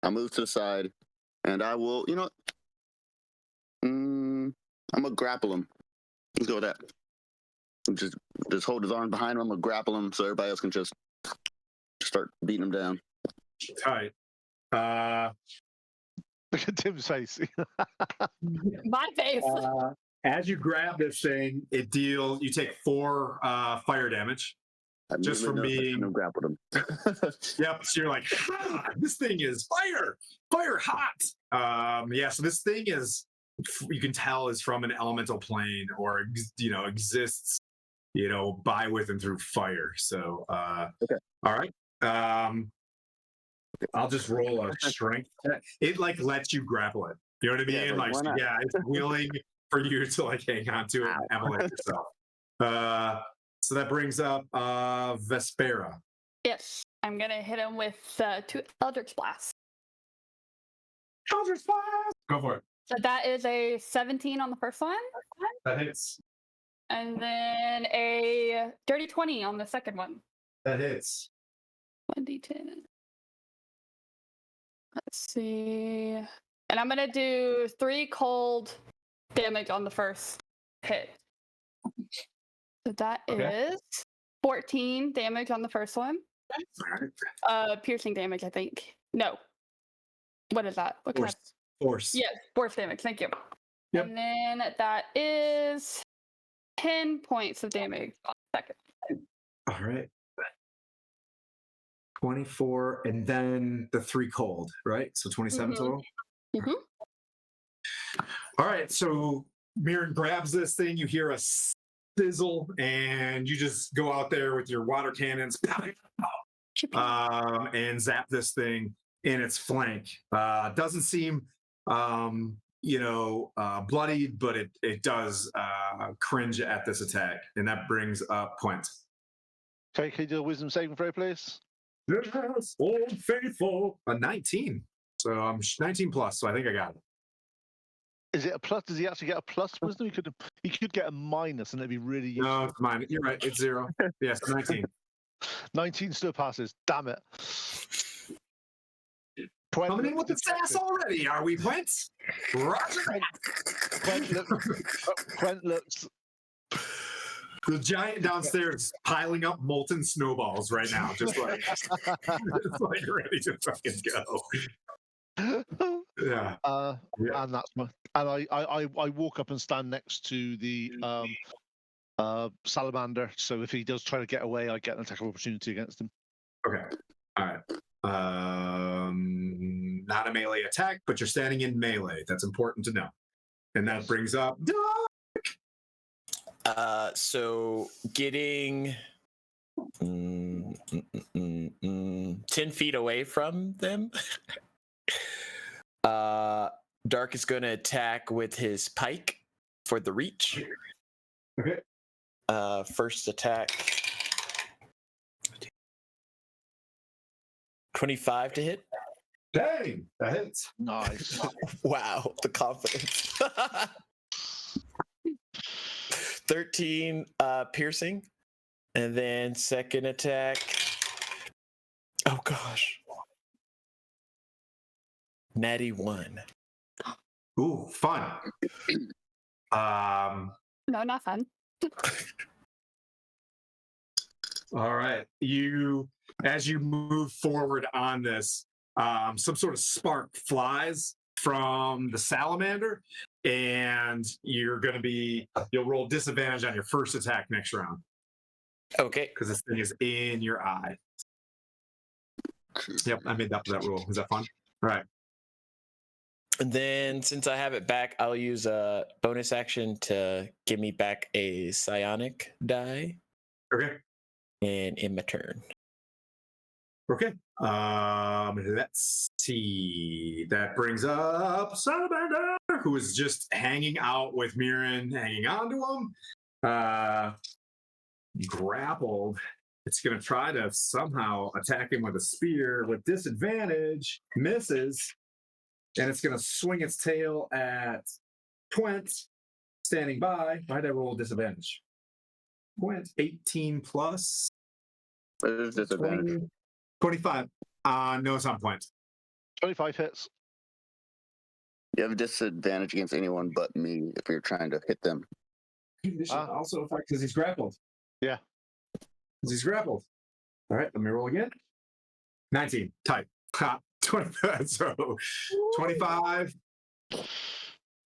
I'll move to the side, and I will. You know what? I'm gonna grapple him. Let's go with that. Just hold his arm behind him. I'm gonna grapple him so everybody else can just start beating him down.
Tight.
Look at Tim's face.
My face.
As you grab this thing, you take 4 fire damage. Just from being
grappled him.
Yep. So you're like, this thing is fire hot. So this thing is, you can tell, is from an elemental plane, or exists, by, with, and through fire. So
okay.
All right. I'll just roll a strength. It like lets you grapple it. You know what I mean? It's willing for you to like hang on to it and emulate yourself. So that brings up Vespera.
Yes, I'm gonna hit him with 2 Eldritch Blasts.
Eldritch Blast! Go for it.
So that is a 17 on the first one.
That hits.
And then a dirty 20 on the second one.
That hits.
1d10. Let's see. And I'm gonna do 3 cold damage on the first hit. So that is 14 damage on the first one. Piercing damage, I think. No. What is that? What kind of...
Force.
Yes, force damage. Thank you.
Yep.
And then that is 10 points of damage on the second.
All right. 24, and then the 3 cold, right? So 27 total?
Mm-hmm.
All right, so Mirren grabs this thing, you hear a sizzle, and you just go out there with your water cannons and zap this thing in its flank. Doesn't seem bloodied, but it does cringe at this attack, and that brings up Quint.
Okay, can you do a wisdom saving throw, please?
Yes, old faithful. A 19. So I'm 19 plus, so I think I got it.
Is it a plus? Does he actually get a plus wisdom? He could get a minus, and it'd be really useful.
No, it's mine. You're right. It's 0. Yes, 19.
19 still passes. Damn it. Quent
Coming in with
looks
the sass
dejected.
already, are we, Quint? Roger.
Quent looks.
The giant downstairs piling up molten snowballs right now, just like, just like ready to fucking go. Yeah. Yeah.
And that's my. And I walk up and stand next to the salamander. So if he does try to get away, I get an attack of opportunity against him.
Okay. All right. Not a melee attack, but you're standing in melee. That's important to know. And that brings up.
So getting 10 feet away from them, Dark is going to attack with his pike for the reach.
Okay.
First attack. 25 to hit.
Dang, that hits.
Nice.
Wow, the confidence. 13 piercing. And then second attack. Oh gosh. Natty 1.
Ooh, fun.
No, not fun.
All right. As you move forward on this, some sort of spark flies from the salamander, and you'll roll disadvantage on your first attack next round
Okay.
because this thing is in your eye. Yep, I made that rule. Is that fun? All right.
And then since I have it back, I'll use a bonus action to give me back a psionic die.
Okay.
And in my turn.
Okay. Let's see. That brings up Salamander, who is just hanging out with Mirren, hanging on to him. Grappled. It's going to try to somehow attack him with a spear with disadvantage. Misses. And it's going to swing its tail at Quint, standing by. Why did I roll disadvantage? Quint, 18 plus.
There's disadvantage.
25. No, it's not Quint.
25 hits.
You have a disadvantage against anyone but me if you're trying to hit them.
Condition also affects because he's grappled.
Yeah.
Because he's grappled. All right, let me roll again. 19. Type. 25. So 25.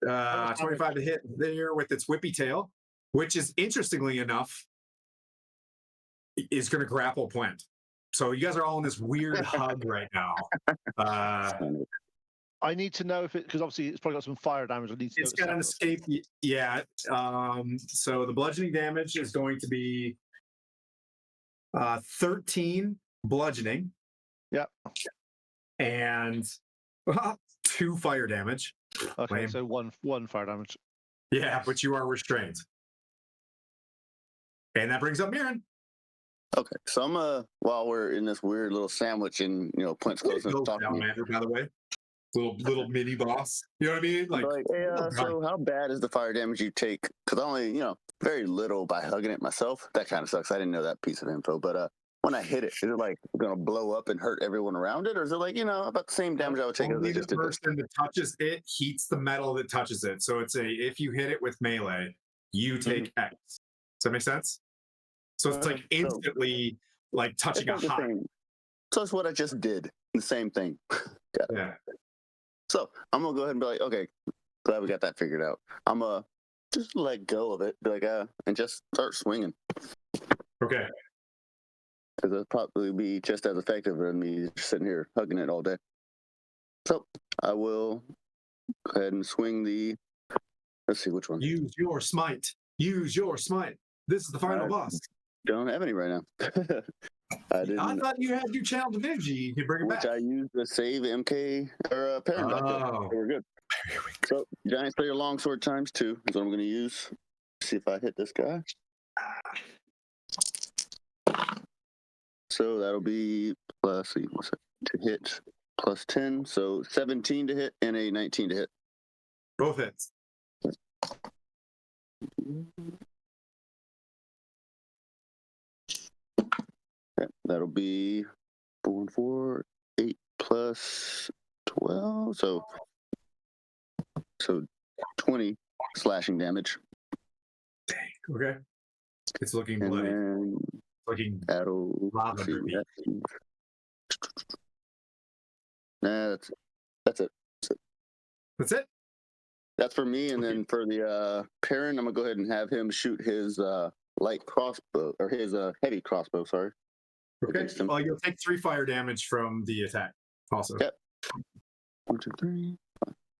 25 to hit there with its whippy tail, which is interestingly enough, is going to grapple Quint. So you guys are all in this weird hug right now.
I need to know if it, because obviously it's probably got some fire damage. I need to know
It's got an escape. Yeah. So the bludgeoning damage is going to be 13 bludgeoning.
Yeah.
And 2 fire damage.
Okay,
Lame.
so one fire damage.
Yeah, but you are restrained. And that brings up Mirren.
Okay, so I'm while we're in this weird little sandwich and Quint's close to talking to me.
Salamander, by the way. Little mini boss. You know what I mean?
Like, hey, so how bad is the fire damage you take? Because I only, very little by hugging it myself. That kind of sucks. I didn't know that piece of info. But when I hit it, is it like going to blow up and hurt everyone around it? Or is it like, about the same damage I would take?
Only the person that touches it heats the metal that touches it. So it's if you hit it with melee, you take X. Does that make sense? So it's like instantly like touching a hot.
So it's what I just did. The same thing.
Yeah.
So I'm going to go ahead and be like, okay, glad we got that figured out. I'm going to just let go of it, be like, and just start swinging.
Okay.
Because it'll probably be just as effective as me just sitting here hugging it all day. So I will go ahead and swing let's see which one.
Use your smite. Use your smite. This is the final boss.
Don't have any right now. I
thought you had your channel divinity. You can bring it back.
Which I used to save MK or Parent. So we're good. So Giant Slayer Longsword times 2 is what I'm going to use. See if I hit this guy. So that'll be, let's see, what's it? To hit plus 10. So 17 to hit and a 19 to hit.
Both hits.
Okay, that'll be 4 and 4, 8 plus 12. So 20 slashing damage.
Okay. It's looking
And
bloody.
then
Looking
that'll
lava
see,
drippy.
Nah, that's it.
That's it?
That's for me, and
Okay.
then for the Perrin, I'm gonna go ahead and have him shoot his light crossbow or his heavy crossbow. Sorry.
Okay.
Against him.
Well, you'll take 3 fire damage from the attack. Also.
Yep. 1, 2, 3.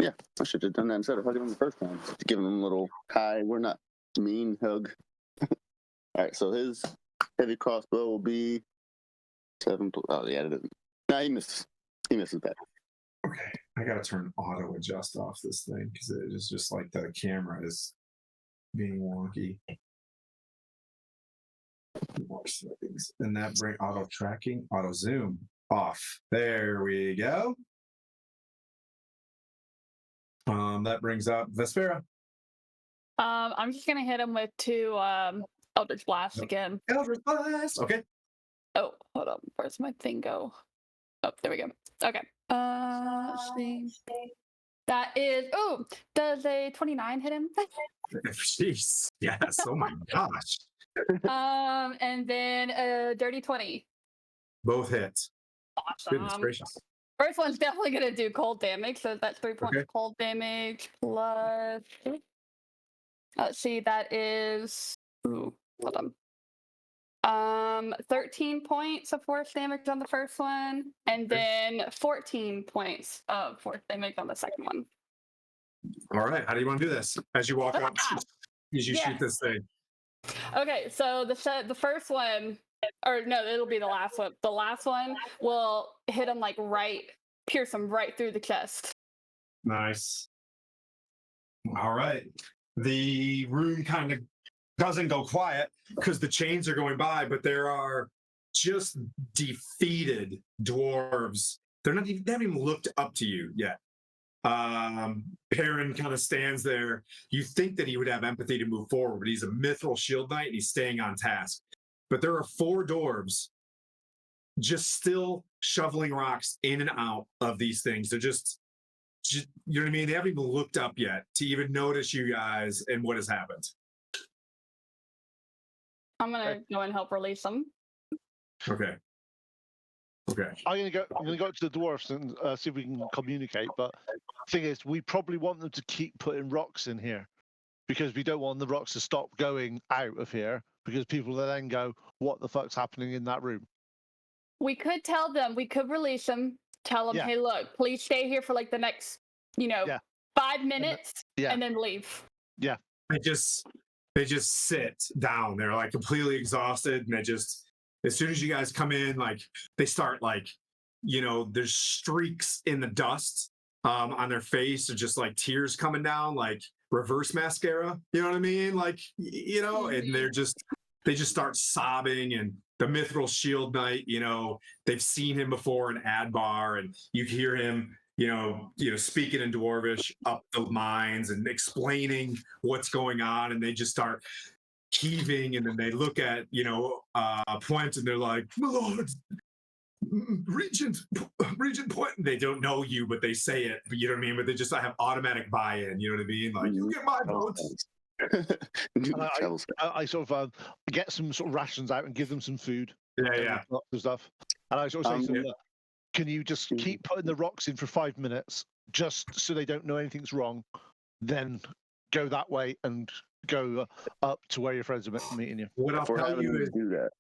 Yeah, I should have done that instead of hugging him the first time. Just to give him a little hi, we're not mean hug. All right, so his heavy crossbow will be 7. Oh yeah, it doesn't. Nah, he misses. He misses that.
Okay. I gotta turn auto adjust off this thing because it is just like the camera is being wonky. More settings. And that bring auto tracking, auto zoom off. There we go. That brings up Vespera.
I'm just gonna hit him with 2 Eldritch Blasts again.
Eldritch Blast. Okay.
Oh, hold up. Where's my thing go? Oh, there we go. Okay. Let's see. That is. Oh, does a 29 hit him?
Jeez. Yes. Oh my gosh.
And then a dirty 20.
Both hits. Goodness
Awesome.
gracious.
First one's definitely gonna do cold damage, so that's 3 points
Okay.
cold damage plus. Let's see, that is. Ooh, hold on. 13 points of force damage on the first one, and then 14 points of force damage on the second one.
All right. How do you want to do this? As you walk up, as you
Yeah.
shoot this thing.
Okay, so the first one, or no, it'll be the last one. The last one will hit him like pierce him right through the chest.
Nice. All right. The room kind of doesn't go quiet because the chains are going by, but there are just defeated dwarves. They haven't even looked up to you yet. Perrin kind of stands there. You think that he would have empathy to move forward, but he's a mithril shield knight and he's staying on task. But there are 4 dwarves just still shoveling rocks in and out of these things. They're just you know what I mean? They haven't even looked up yet to even notice you guys and what has happened.
I'm gonna go and help release them.
Okay. Okay.
I'm gonna go to the dwarfs and see if we can communicate. But the thing is, we probably want them to keep putting rocks in here because we don't want the rocks to stop going out of here because people will then go, "What the fuck's happening in that room?"
We could tell them, we could release them, tell them,
Yeah.
hey, look, please stay here for like the next,
Yeah.
5 minutes,
Yeah.
and then leave.
They just sit down. They're like completely exhausted, and they just as soon as you guys come in, like they start like, there's streaks in the dust on their face, or just like tears coming down, like reverse mascara. You know what I mean? Like and they just start sobbing. And the mithril shield knight, they've seen him before in Adbar, and you hear him speaking in Dwarvish up the mines and explaining what's going on, and they just start heaving, and then they look at Point, and they're like, "My lord, Regent Point." They don't know you, but they say it. But you know what I mean? But they just have automatic buy-in. You know what I mean? Like, you get my vote.
And I sort of get some sort of rations out and give them some food.
Yeah.
And stuff. And I sort of say to them,
yeah.
"Look, can you just keep putting the rocks in for 5 minutes, just so they don't know anything's wrong? Then go that way and go up to where your friends are meeting you."
What I'll tell you is
do that.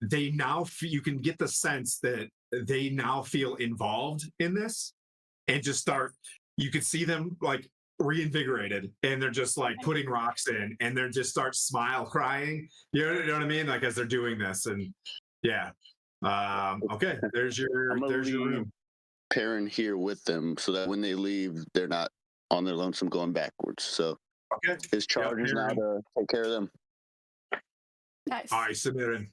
they now you can get the sense that they now feel involved in this, and just start. You can see them like reinvigorated, and they're just like putting rocks in, and they're just start crying. You know what I mean? Like as they're doing this, and yeah. Okay, there's your room.
Perrin here with them so that when they leave, they're not on their lonesome going backwards. So
Okay.
his charge is now to take care of them.
Nice.
All right, Samirin.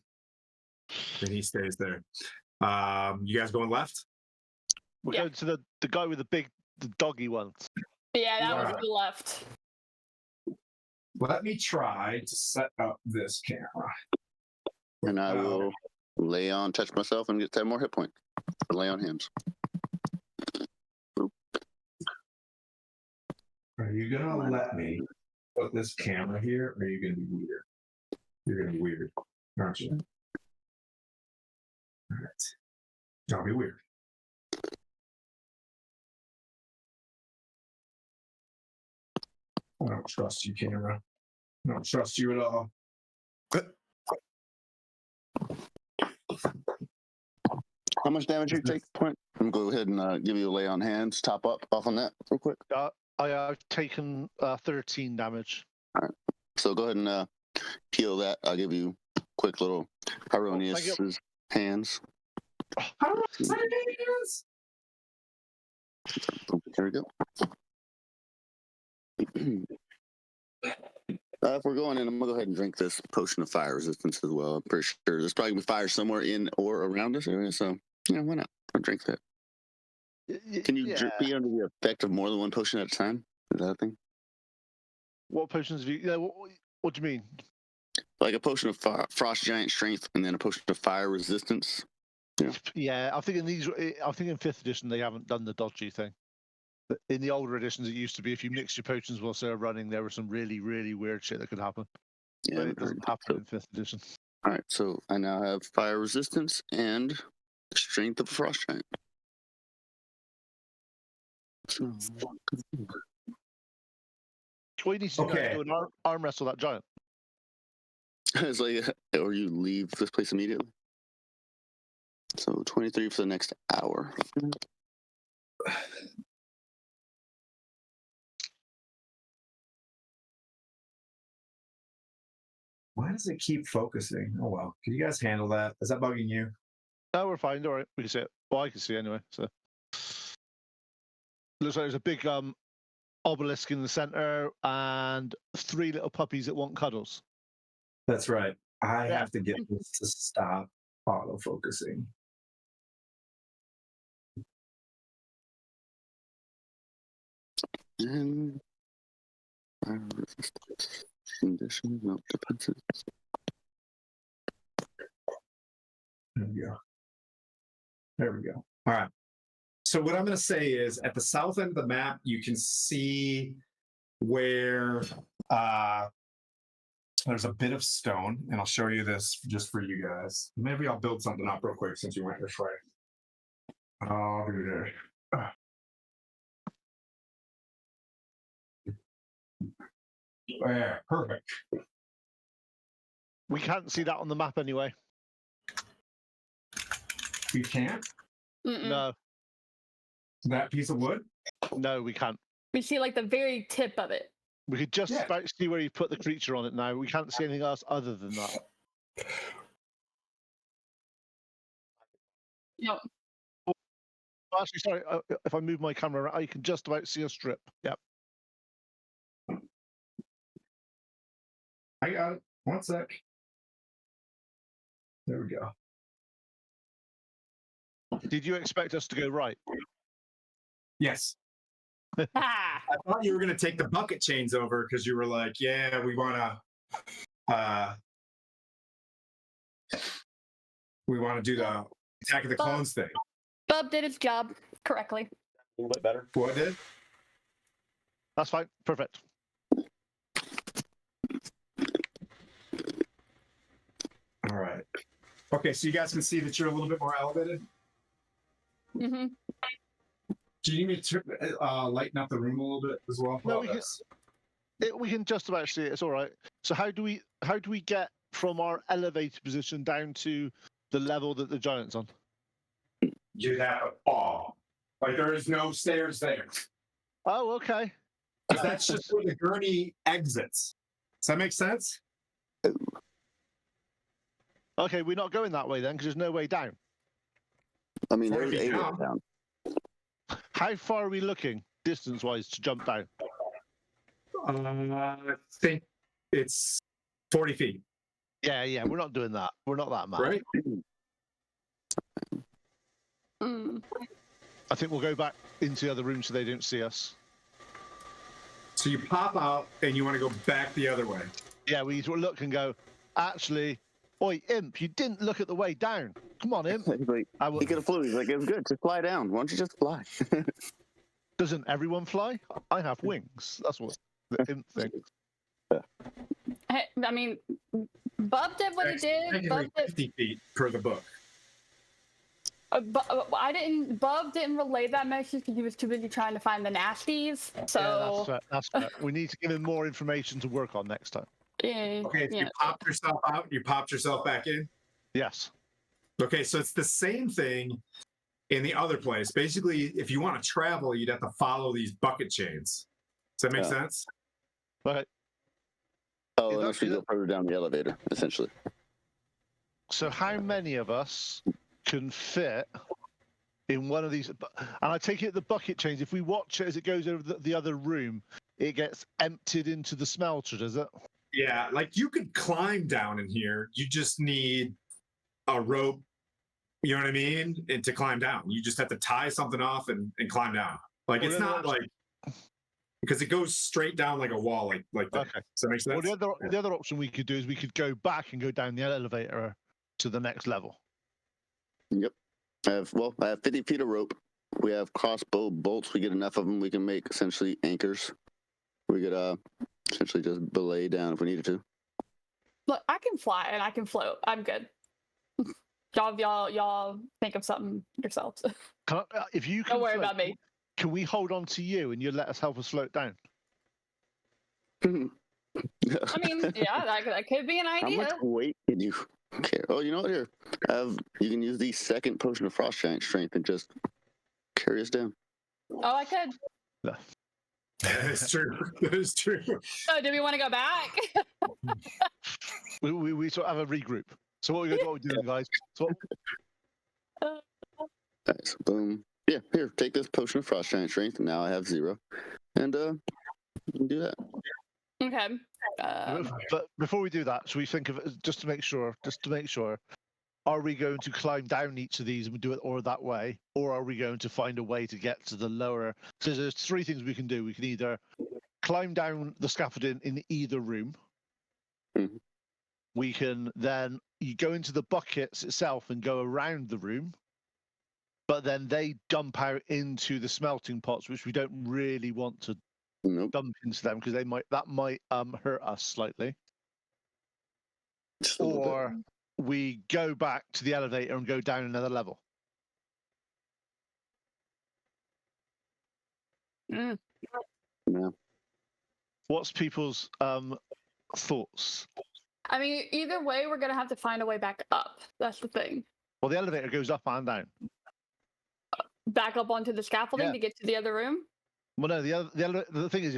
And he stays there. You guys going left?
We're
Yeah.
going to the guy with the doggy ones.
Yeah, that was
Alright.
the left.
Let me try to set up this camera.
And I will lay on, touch myself, and get 10 more hit points. Lay on hands.
Are you gonna let me put this camera here, or are you gonna be weird? You're gonna be weird, aren't you? All right. Don't be weird. I don't trust you, camera. I don't trust you at all.
How much damage you take? Point. I'm gonna go ahead and give you a lay on hands. Top up off on that real quick.
I've taken 13 damage.
All right. So go ahead and heal that. I'll give you a quick little Hieronius' hands. Here we go. If we're going in, I'm gonna go ahead and drink this potion of fire resistance as well. I'm pretty sure there's probably gonna be fire somewhere in or around this area, so yeah, why not? I'll drink that. Can you be under the effect of more than one potion at a time? Is that a thing?
What potions have you? Yeah, what do you mean?
Like a potion of frost giant strength, and then a potion of fire resistance.
Yeah, I think in 5th edition they haven't done the dodgy thing. In the older editions, it used to be if you mixed your potions whilst they were running, there was some really, really weird shit that could happen.
Yeah,
but it doesn't happen in 5th edition.
All right, so I now have fire resistance and strength of a frost giant. So,
What you need to do now is do an arm wrestle that giant.
it's like, or you leave this place immediately. So 23 for the next hour.
Why does it keep focusing? Oh well. Can you guys handle that? Is that bugging you?
No, we're fine. All right, we can see it. Well, I can see it anyway. So looks like there's a big obelisk in the center and 3 little puppies that want cuddles.
That's right. I have to get this to stop auto focusing.
And condition, no defenses.
There we go. There we go. All right. So what I'm going to say is at the south end of the map, you can see where there's a bit of stone, and I'll show you this just for you guys. Maybe I'll build something up real quick since you went this way. I'll do that. Yeah, perfect.
We can't see that on the map anyway.
You can't?
No,
That piece of wood?
no, we can't.
We see like the very tip of it.
We could just about see where you put the creature on it now. We can't see anything else other than that.
No.
Oh, actually, sorry. If I move my camera around, you can just about see a strip. Yep.
I got it. One sec. There we go.
Did you expect us to go right?
Yes.
Ah.
I thought you were going to take the bucket chains over because you were like, yeah, we want to do the Attack of the Clones thing.
Bub did his job correctly.
A little bit better.
What did?
That's fine. Perfect.
All right. Okay, so you guys can see that you're a little bit more elevated.
Mm-hmm.
Do you need me to lighten up the room a little bit as well?
No, we can just about see it. It's all right. So how do we get from our elevated position down to the level that the giant's on?
You'd have to fall. Like there is no stairs there.
Oh, okay.
That's just where the gurney exits. Does that make sense?
Okay, we're not going that way then, because there's no way down.
I mean, there's a way down.
How far are we looking, distance-wise, to jump down?
I think it's 40 feet.
Yeah, we're not doing that. We're not that mad.
Right?
Mm.
I think we'll go back into the other room so they don't see us.
So you pop out and you want to go back the other way.
Yeah, we look and go, actually, Oi, Imp, you didn't look at the way down. Come on, Imp.
He's like,
I will...
he could have flew. He's like, it's good. Just fly down. Why don't you just fly?
Doesn't everyone fly? I have wings. That's what the Imp thinks.
I mean, Bub did what he did. Bub
Technically
did,
50 feet per the book.
Bub didn't relay that message because he was too busy trying to find the nasties. So
Yeah, that's fair. We need to give him more information to work on next time.
yeah,
Okay, if
yeah.
you popped yourself out, you popped yourself back in.
Yes.
Okay, so it's the same thing in the other place. Basically, if you want to travel, you'd have to follow these bucket chains. Does that make sense?
Right.
Oh, unless we go further down the elevator, essentially.
So how many of us can fit in one of these? And I take it the bucket chains, if we watch it as it goes over the other room, it gets emptied into the smelter, does it?
Yeah, like you could climb down in here. You just need a rope, you know what I mean? And to climb down. You just have to tie something off and climb down. Like
Well,
it's not like because it goes straight down like a wall, like that.
Okay.
Does that make sense?
Well, the other option we could do is we could go back and go down the elevator to the next level.
Yep. I have 50 feet of rope. We have crossbow bolts. We get enough of them. We can make essentially anchors. We could essentially just belay down if we needed to.
Look, I can fly and I can float. I'm good. Y'all think of something yourselves.
If you can
Don't worry
float,
about me.
Can we hold on to you and you let us help us float down?
I mean, yeah, that could be an
How
idea.
much weight can you carry? Oh, you know what? Here, you can use the second potion of frost giant strength and just carry us down.
Oh, I could.
That is true. That is true.
Oh, do we want to go back?
We sort of have a regroup. So what we're doing, guys? So
Nice. Boom. Yeah, here, take this potion of frost giant strength, and now I have 0. And you can do that.
Okay.
but before we do that, should we think of it just to make sure? Are we going to climb down each of these and do it or that way, or are we going to find a way to get to the lower? So there's 3 things we can do. We can either climb down the scaffolding in either room.
Mhm.
We can then you go into the buckets itself and go around the room, but then they dump out into the smelting pots, which we don't really want to
Nope.
dump into them because that might hurt us slightly.
Just a little bit.
Or we go back to the elevator and go down another level.
Mm.
Yeah.
What's people's thoughts?
I mean, either way, we're gonna have to find a way back up. That's the thing.
Well, the elevator goes up and down.
Back up onto the scaffolding
Yeah.
to get to the other room.
Well, no, the thing is,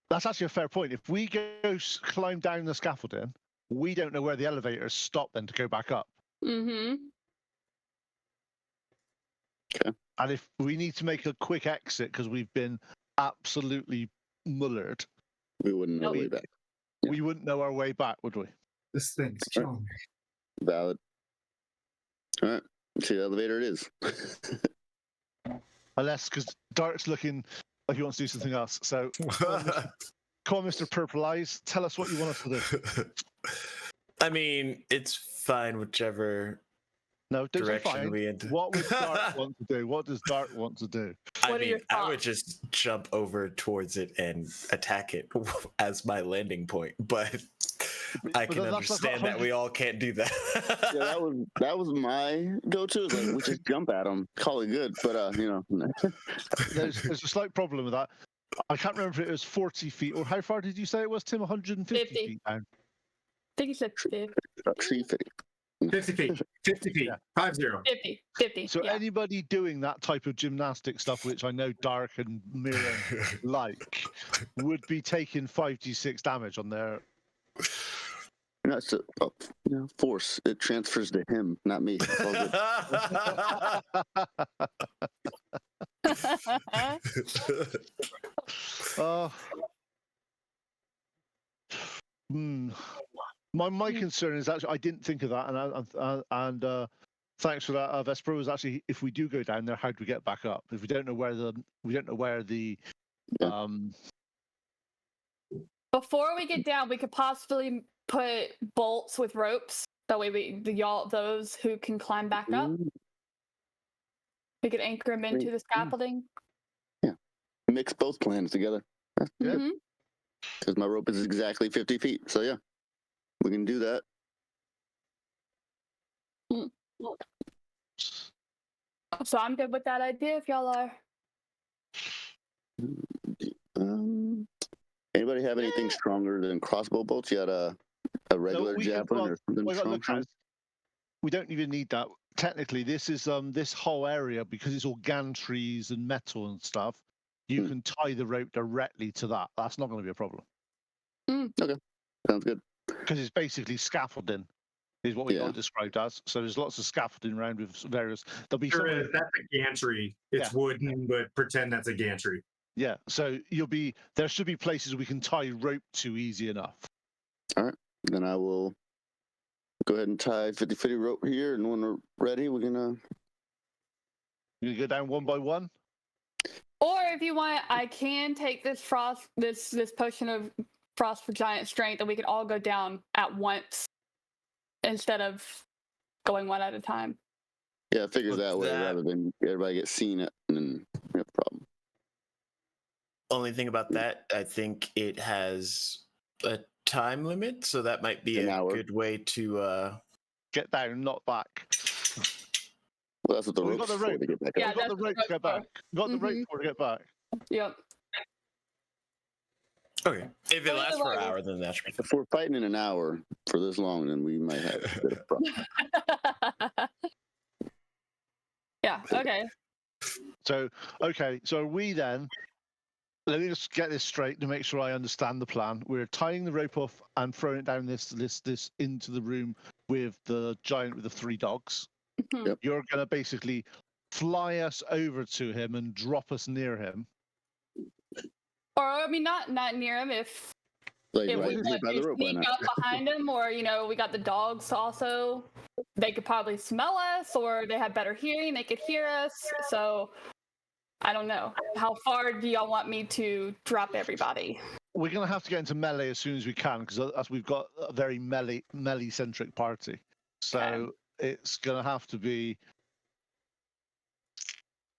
that's actually a fair point. If we climb down the scaffolding, we don't know where the elevator is stopped then to go back up.
Mm-hmm.
Okay.
And if we need to make a quick exit because we've been absolutely mullered,
We wouldn't know
No,
way back. Yeah.
we wouldn't know our way back, would we?
This thing's killing me.
Valid. All right. See, the elevator it is.
Unless, because Dark's looking like he wants to do something else. So, come on, Mr. Purple Eyes, tell us what you want us to do.
I mean, it's fine, whichever
No, don't say
direction
fine.
we enter.
What would Dark want to do? What does Dark want to do?
I
What are your
mean, I would
thoughts?
just jump over towards it and attack it as my landing point, but I
But
can
that's not
understand that we all can't do that.
Yeah, that was my go-to. Like, we just jump at them, call it good. But no.
There's a slight problem with that. I can't remember if it was 40 feet or how far did you say it was, Tim? 150
50.
feet down.
I think you said 50.
Tree fitting.
50 feet. 50 feet.
Yeah.
50.
50.
So
Yeah.
anybody doing that type of gymnastic stuff, which I know Dark and Miriam like, would be taking 5d6 damage on their.
No, it's force. It transfers to him, not me. It's all good.
My concern is actually I didn't think of that, and thanks for that, Vesper. Was actually if we do go down there, how do we get back up? If we don't know where the
Yeah.
Before we get down, we could possibly put bolts with ropes. That way, those who can climb back up, we could anchor them into the scaffolding.
Yeah, mix both plans together.
Mm-hmm.
Because my rope is exactly 50 feet. So yeah, we can do that.
So I'm good with that idea if y'all are.
Anybody have anything stronger than crossbow bolts? You had a regular javelin or something strong?
We don't even need that. Technically, this is this whole area, because it's all gantries and metal and stuff. You can tie the rope directly to that. That's not going to be a problem.
Okay, sounds good.
Because it's basically scaffolding, is what we got it described as. So there's lots of scaffolding around with various. There'll be
There is. That's a gantry. It's wooden, but pretend that's a gantry.
Yeah. So there should be places we can tie rope to easy enough.
All right. Then I will go ahead and tie 50-50 rope here, and when we're ready, we're gonna.
You go down one by one.
Or if you want, I can take this this potion of frost for giant strength, and we can all go down at once instead of going one at a time.
Yeah, it figures that way rather than everybody get seen it and then we have a problem.
Only thing about that, I think it has a time limit, so that might be a good way to
get down, not back.
Well, that's what the rope's for, to get back.
Yeah, we've got the rope to get back. Got the rope for to get back.
Yep.
Okay. If it lasts for an hour, then that's
if we're fighting in an hour for this long, then we might have a bit of problem.
Yeah. Okay.
So we then. Let me just get this straight to make sure I understand the plan. We're tying the rope off and throwing it down this into the room with the giant with the 3 dogs.
Yep.
You're going to basically fly us over to him and drop us near him.
Or I mean, not near him if.
Like
if
right
we
by the rope,
sneak up behind him, or we got the dogs also. They could probably smell us, or they have better hearing. They could hear us. So I don't know. How far do y'all want me to drop everybody?
We're going to have to get into melee as soon as we can, because we've got a very melee-centric party. So it's going to have to be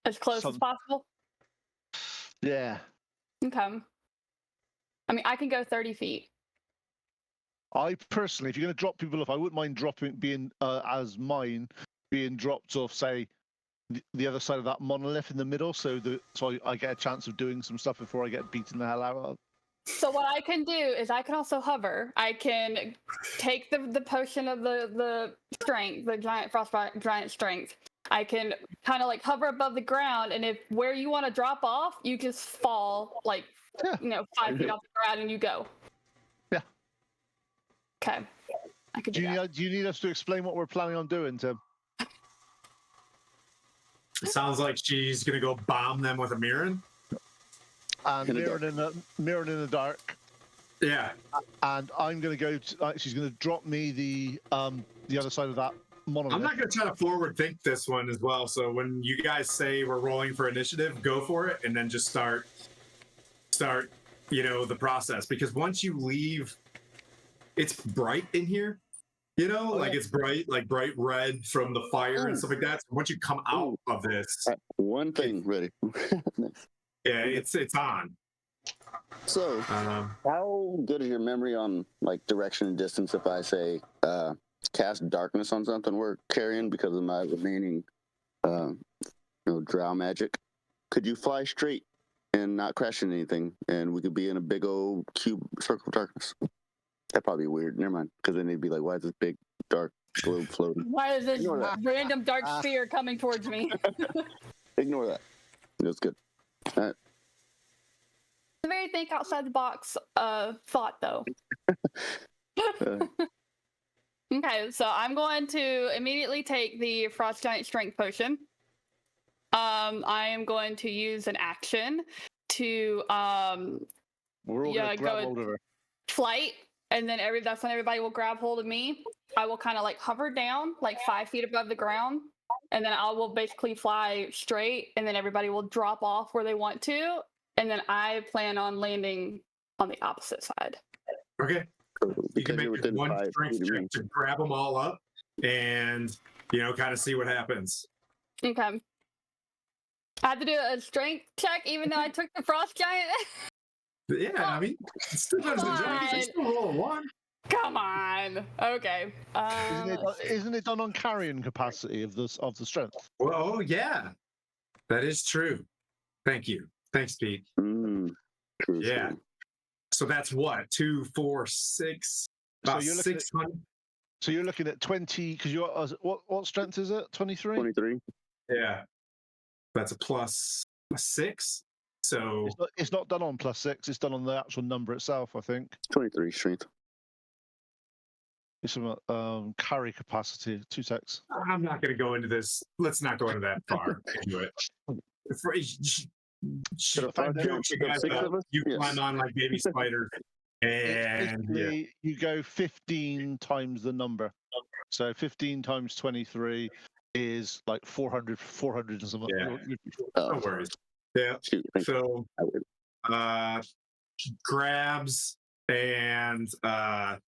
as close as possible.
Yeah.
Okay. I mean, I can go 30 feet.
I personally, if you're going to drop people off, I wouldn't mind being dropped off, say, the other side of that monolith in the middle, so I get a chance of doing some stuff before I get beaten the hell out of.
So what I can do is I can also hover. I can take the potion of the strength, the giant frostbite giant strength. I can kind of like hover above the ground, and if where you want to drop off, you just fall 5 feet off the ground and you go.
Yeah.
Okay. I could do that.
Do you need us to explain what we're planning on doing, Tim?
It sounds like she's gonna go bomb them with a Mirren.
And mirrored in the dark.
Yeah.
And I'm gonna go. She's gonna drop me the other side of that monolith.
I'm not gonna try to forward think this one as well. So when you guys say we're rolling for initiative, go for it, and then just start. The process, because once you leave, it's bright in here. It's bright, like bright red from the fire and stuff like that. So once you come out of this,
one thing ready.
Yeah, it's on.
So, how good is your memory on like direction and distance? If I say cast darkness on something we're carrying because of my remaining, drow magic, could you fly straight and not crash into anything, and we could be in a big old cube circle of darkness? That'd probably be weird. Never mind, because then they'd be like, "Why is this big dark globe floating?
Why is this random dark sphere coming towards me?"
Ignore that. That's good. All right.
A very think outside the box thought, though. Okay, so I'm going to immediately take the Frost Giant Strength Potion. I am going to use an action to
We're all gonna grab hold of her.
Flight, and then that's when everybody will grab hold of me. I will kind of like hover down like 5 feet above the ground, and then I will basically fly straight, and then everybody will drop off where they want to, and then I plan on landing on the opposite side.
Okay. You can
Because
make
you're within
one
5
strength
feet of
check
me.
to grab them all up and, kind of see what happens.
Okay. I had to do a strength check, even though I took the frost giant.
But yeah, I mean, it still does the job. You can still roll a 1.
Come on. Okay.
Isn't it done on carrying capacity of the strength?
Well, oh, yeah. That is true. Thank you. Thanks, Pete.
True,
Yeah.
true.
So that's what? 2, 4, 6, about
you're looking at-
600.
So you're looking at 20 because you're what strength is it? 23.
23.
Yeah. That's a plus 6. So
It's not done on +6. It's done on the actual number itself. I think
23 strength.
it's some carry capacity. 2 secs.
I'm not going to go into this. Let's not go into that far into it.
If I
You guys,
6 of us?
you
Yes.
climb on like baby spiders, and
Basically, you go 15 times the number. So 15 times 23 is like 400 and something.
Yeah.
Oh,
no worries. Yeah.
shoot, thank you.
So
I would.
grabs and all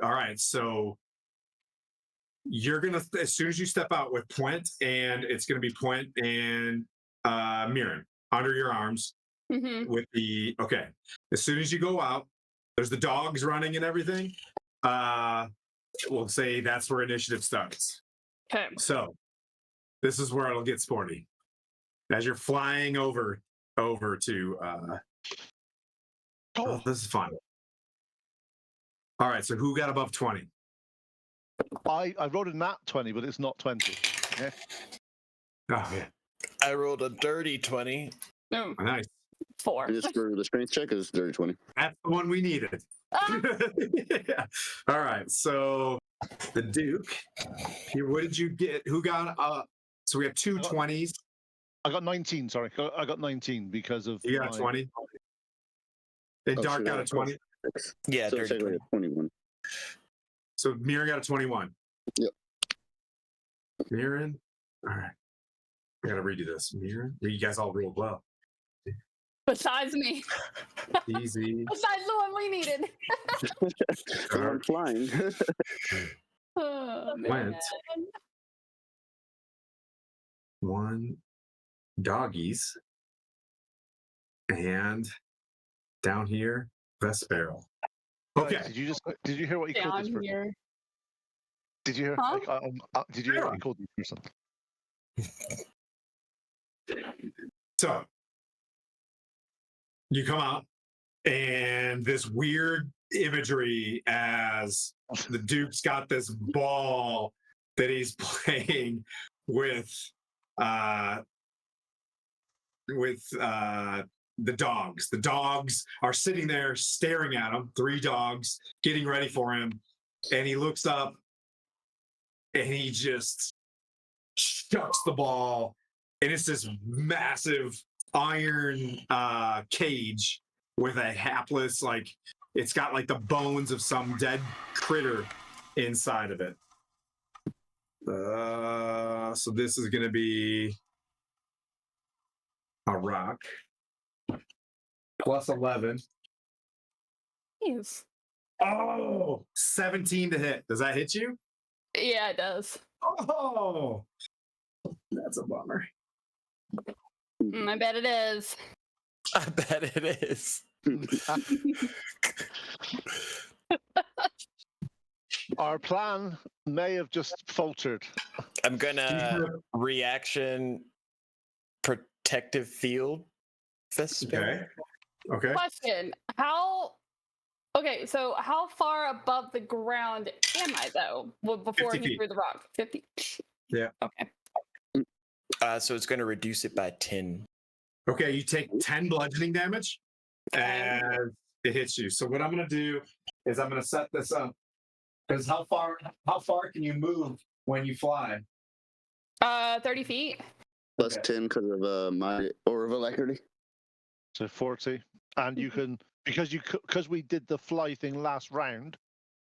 right, so you're gonna, as soon as you step out with Point, and it's gonna be Point and Mirren under your arms
Mhm.
with the okay. As soon as you go out, there's the dogs running and everything. We'll say that's where initiative starts.
Okay.
So this is where it'll get sporty. As you're flying over to oh, this is fun. All right, so who got above 20?
I rolled a nat 20, but it's not 20. Okay.
Oh yeah,
I rolled a dirty 20.
No,
nice.
4.
And just for the strength check is dirty 20.
That's the one we needed.
Ah!
Yeah. All right, so the Duke. Here, what did you get? Who got so we have two 20s.
I got 19. Sorry, I got 19 because of.
You got a 20. And
Oh,
Dark
so
got a
that's
20.
Yeah,
So it's
dirty
like
20.
a 21.
So Mirren got a 21.
Yep.
Mirren. All right. I gotta redo this. Mirren. You guys all rolled well.
Besides me.
Easy.
Besides the one we needed.
I'm flying.
Oh,
Went.
man.
1 doggies. And down here, Vest Barrel. Okay.
Did you hear what he called
Down
this person?
here.
Did you hear?
Huh?
Did you hear what he called this person?
So you come out, and this weird imagery as the Duke's got this ball that he's playing with the dogs. The dogs are sitting there staring at him, 3 dogs getting ready for him, and he looks up and he just shucks the ball, and it's this massive iron cage with a hapless, like, it's got like the bones of some dead critter inside of it. So this is gonna be a rock. Plus 11.
Jeez.
Oh, 17 to hit. Does that hit you?
Yeah, it does.
Oh, that's a bummer.
I bet it is.
I bet it is.
Our plan may have just faltered.
I'm gonna reaction protective field.
Okay. Okay.
Question. Okay, so how far above the ground am I, though? Well, before
50
he
feet.
threw the rock? 50?
Yeah.
Okay.
So it's gonna reduce it by 10.
Okay, you take 10 bludgeoning damage as it hits you. So what I'm gonna do is I'm gonna set this up. Because how far can you move when you fly?
30 feet.
Plus
Okay.
10 because of my aura of alacrity.
So 40, and you can because we did the fly thing last round.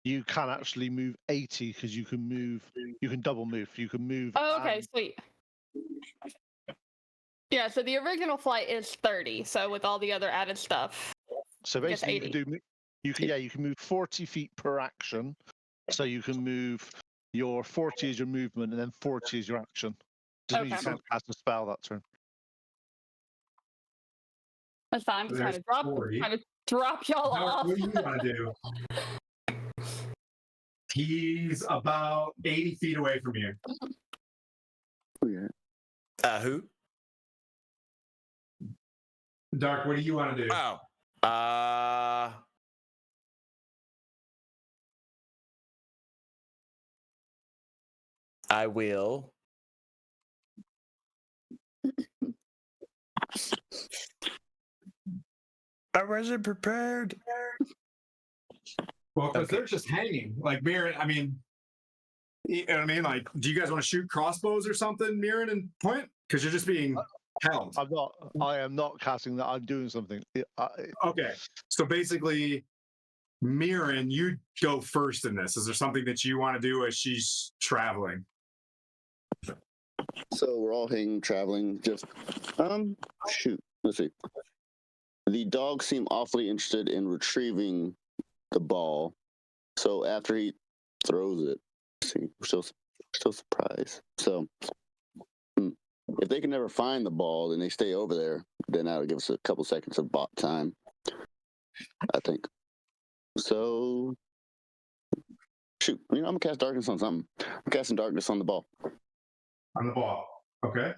You can actually move 80 because you can double move. You can move.
Oh, okay, sweet. Yeah, so the original flight is 30, so with all the other added stuff.
So
Just
basically, you can move 40 feet per action. So you can move your 40 is your movement, and then 40 is your action. Just means you
Okay.
can't cast a spell that turn.
That's fine. I'm just
There's 40.
trying to drop y'all
Dark,
off.
what do you want to do? He's about 80 feet away from you.
Who?
Dark, what do you want to do?
Oh. I will. I wasn't prepared.
Well, because
Okay.
they're just hanging. Like, Mirren, I mean, you know what I mean? Like, do you guys want to shoot crossbows or something, Mirren and Point? Because you're just being held.
I am not casting that. I'm doing something.
Okay. So basically, Mirren, you go first in this. Is there something that you want to do as she's traveling?
So we're all hanging, traveling. Just shoot. Let's see. The dogs seem awfully interested in retrieving the ball. So after he throws it, let's see, we're still surprised. So if they can never find the ball and they stay over there, then that'll give us a couple seconds of bot time, I think. So shoot, I'm gonna cast darkness on something. I'm casting darkness on the ball.
On the ball. Okay.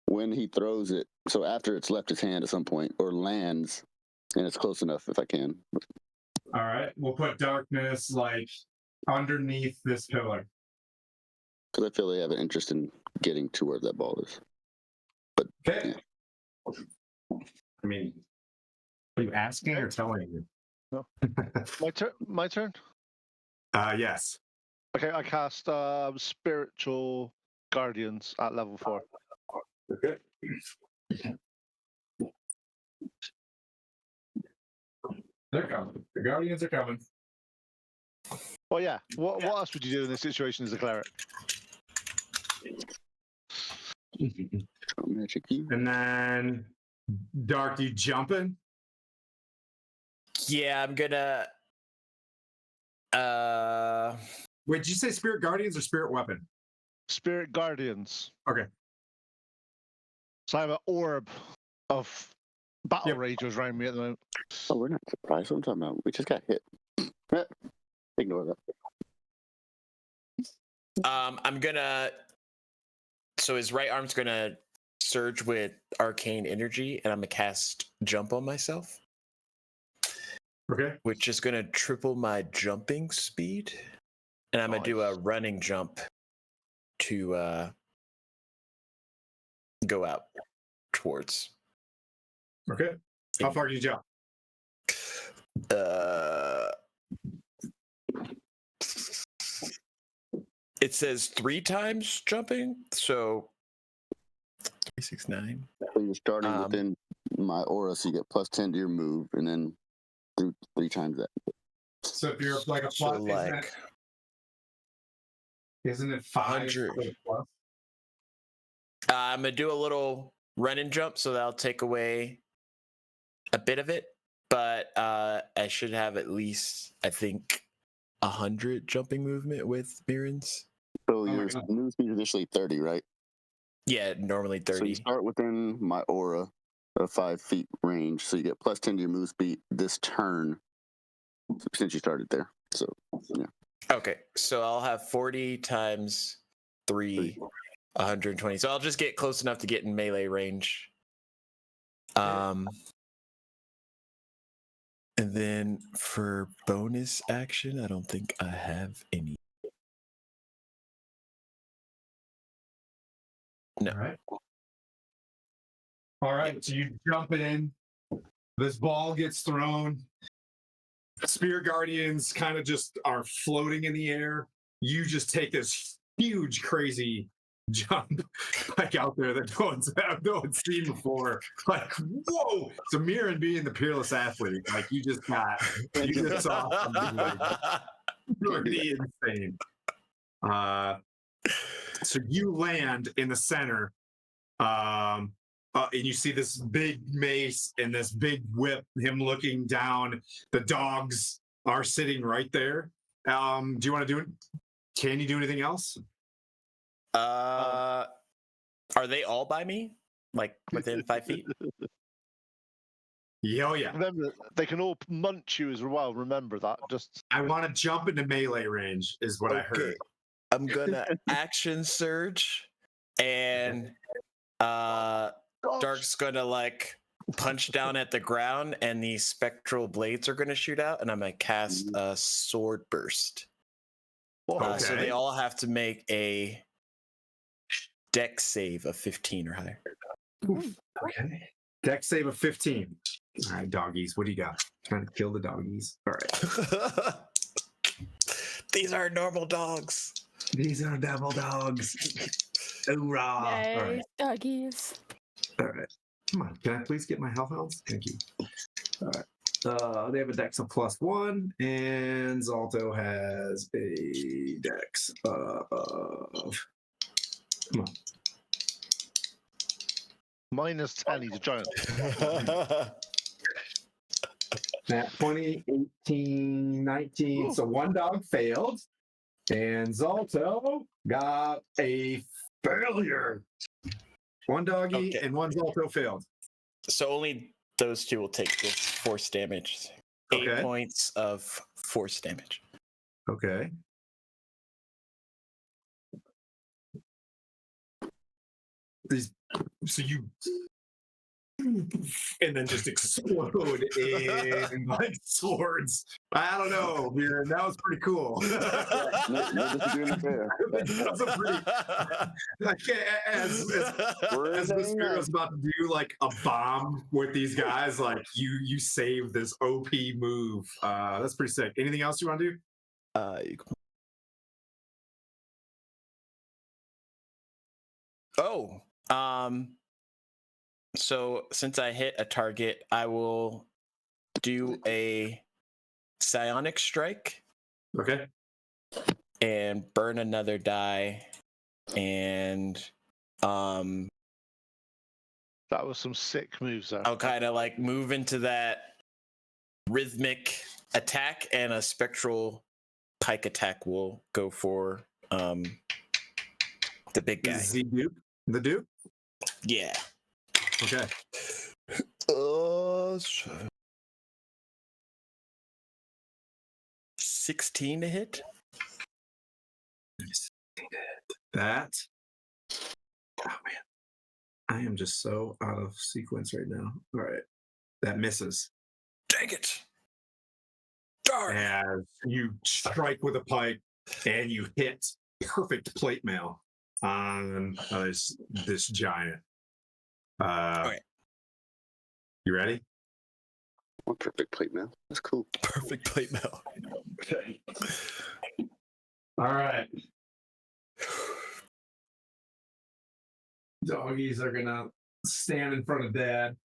When he throws it, so after it's left his hand at some point or lands, and it's close enough if I can.
All right. We'll put darkness like underneath this pillar.
Because I feel they have an interest in getting to where that ball is. But
Okay.
yeah.
I mean, are you asking or telling you?
No. My turn.
Yes.
Okay, I cast Spiritual Guardians at level 4.
Okay. They're coming. The Guardians are coming.
Well, yeah. What else would you do in this situation as a cleric?
Magic you.
And then, Dark, you jumping?
Yeah, I'm gonna.
Wait, did you say Spirit Guardians or Spirit Weapon?
Spirit Guardians.
Okay.
So I have an orb of battle ragers around me at the moment.
Oh, we're not surprised. What I'm talking about. We just got hit. Ignore that.
I'm gonna. So his right arm's gonna surge with arcane energy, and I'm gonna cast jump on myself,
Okay.
which is gonna triple my jumping speed, and I'm gonna do a running jump to go out towards.
Okay. How far can you jump?
It says 3 times jumping, so 3, 6, 9.
So you're starting within my aura, so you get +10 to your move, and then do 3 times that.
So if you're like a
So
plus, isn't it 500 plus?
I'm gonna do a little run and jump, so that'll take away a bit of it, but I should have at least, I think, 100 jumping movement with Mirren's.
So your move speed is initially 30, right?
Yeah, normally 30.
So you start within my aura of 5 feet range, so you get +10 to your move speed this turn since you started there. So yeah.
Okay, so I'll have 40 times 3, 120. So I'll just get close enough to get in melee range. And then for bonus action, I don't think I have any. No.
All right. So you jump in. This ball gets thrown. Spirit Guardians kind of just are floating in the air. You just take this huge, crazy jump like out there that no one's seen before. Like, whoa! So Mirren being the peerless athlete, like you just saw something like pretty insane. So you land in the center. and you see this big mace and this big whip. Him looking down. The dogs are sitting right there. Do you want to do it? Can you do anything else?
Are they all by me? Like within 5 feet?
Yeah, oh yeah.
Remember, they can all munch you as well. Remember that. Just
I want to jump into melee range, is what I heard.
I'm gonna action surge, and Dark's gonna like punch down at the ground, and these spectral blades are gonna shoot out, and I'm gonna cast a sword burst. So they all have to make a dex save of 15 or higher.
Okay. Dex save of 15. All right, doggies. What do you got? Trying to kill the doggies. All right.
These are normal dogs.
These are devil dogs. Hoorah. All
Yay,
right.
doggies.
All right. Come on. Can I please get my health ounce? Thank you. All right. They have a dex of +1, and Zalto has a dex of. Come on.
-10. He's a giant.
Nat 20, 18, 19. So one dog failed. And Zalto got a failure. One doggy and one Zalto failed.
So only those two will take this force damage. 8 points of force damage.
Okay. So you and then just explode in like swords. I don't know, man. That was pretty cool.
No disagreement there.
That was a pretty. As the spirit was about to do like a bomb with these guys, like you saved this OP move. That's pretty sick. Anything else you want to do?
You can... Oh, so since I hit a target, I will do a psionic strike.
Okay.
And burn another die, and
that was some sick moves there.
I'll kind of like move into that rhythmic attack, and a spectral pike attack will go for the big guy.
The Duke?
Yeah.
Okay.
16 to hit.
That. Oh man, I am just so out of sequence right now. All right, that misses.
Dang it! Darn!
As you strike with a pike, and you hit perfect plate mail on this giant.
Okay.
You ready?
What perfect plate mail? That's cool.
Perfect plate mail.
Okay. All right. Doggies are gonna stand in front of Dad.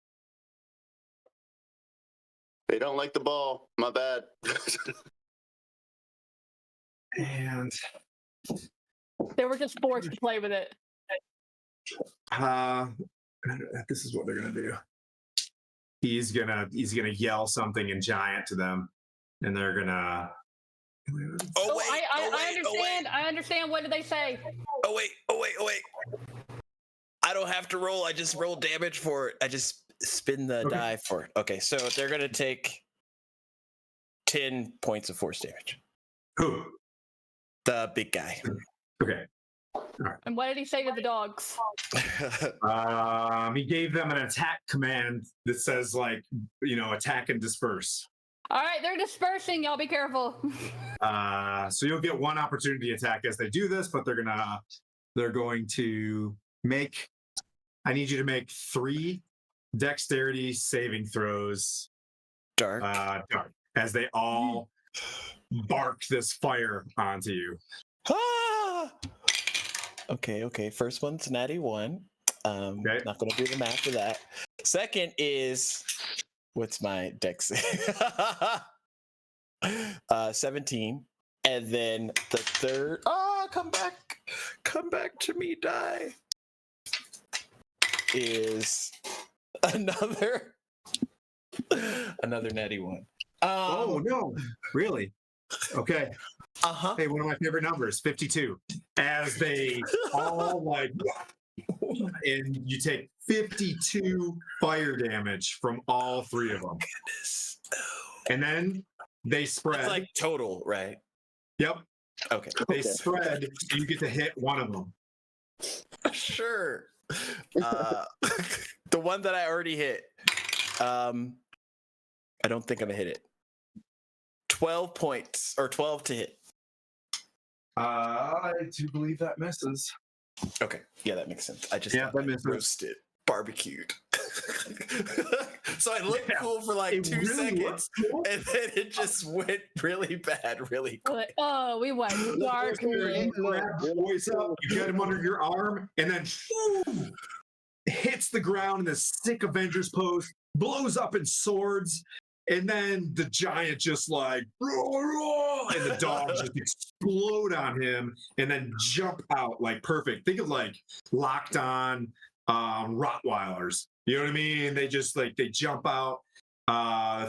They don't like the ball. My bad.
And
They were just forced to play with it.
this is what they're gonna do. He's gonna yell something in giant to them, and they're gonna.
Oh, wait! I understand. I understand. What did they say?
Oh wait! I don't have to roll. I just roll damage for it. I just spin the die for it. Okay, so they're gonna take 10 points of force damage.
Who?
The big guy.
Okay. All right.
And what did he say to the dogs?
He gave them an attack command that says like, attack and disperse.
All right, they're dispersing. Y'all be careful.
So you'll get one opportunity attack as they do this, but they're going to make. I need you to make 3 dexterity saving throws.
Dark.
Dark. As they all bark this fire onto you.
Ah! Okay. First one's natty 1. Not gonna do the math for that. Second is, what's my dex? 17. And then the third, come back to me, die. is another netty one.
Oh no, really? Okay.
Uh-huh.
Hey, one of my favorite numbers, 52. As they all like, and you take 52 fire damage from all three of them.
Goodness.
And then they spread.
That's like total, right?
Yep.
Okay.
They spread, and you get to hit one of them.
Sure. The one that I already hit. I don't think I'm gonna hit it. 12 points or 12 to hit.
I do believe that misses.
Okay. Yeah, that makes sense. I just
Yeah, that misses.
roasted, barbecued. So I looked cool for like
It
2
really
seconds,
looks cool.
and then it just went really bad, really quick.
Like, oh, we went dark.
You grab the boys up, you get him under your arm, and then whoo, hits the ground in this sick Avengers pose, blows up in swords, and then the giant just like, and the dogs just explode on him and then jump out like perfect. Think of like locked on Rottweilers. You know what I mean? They just like, they jump out,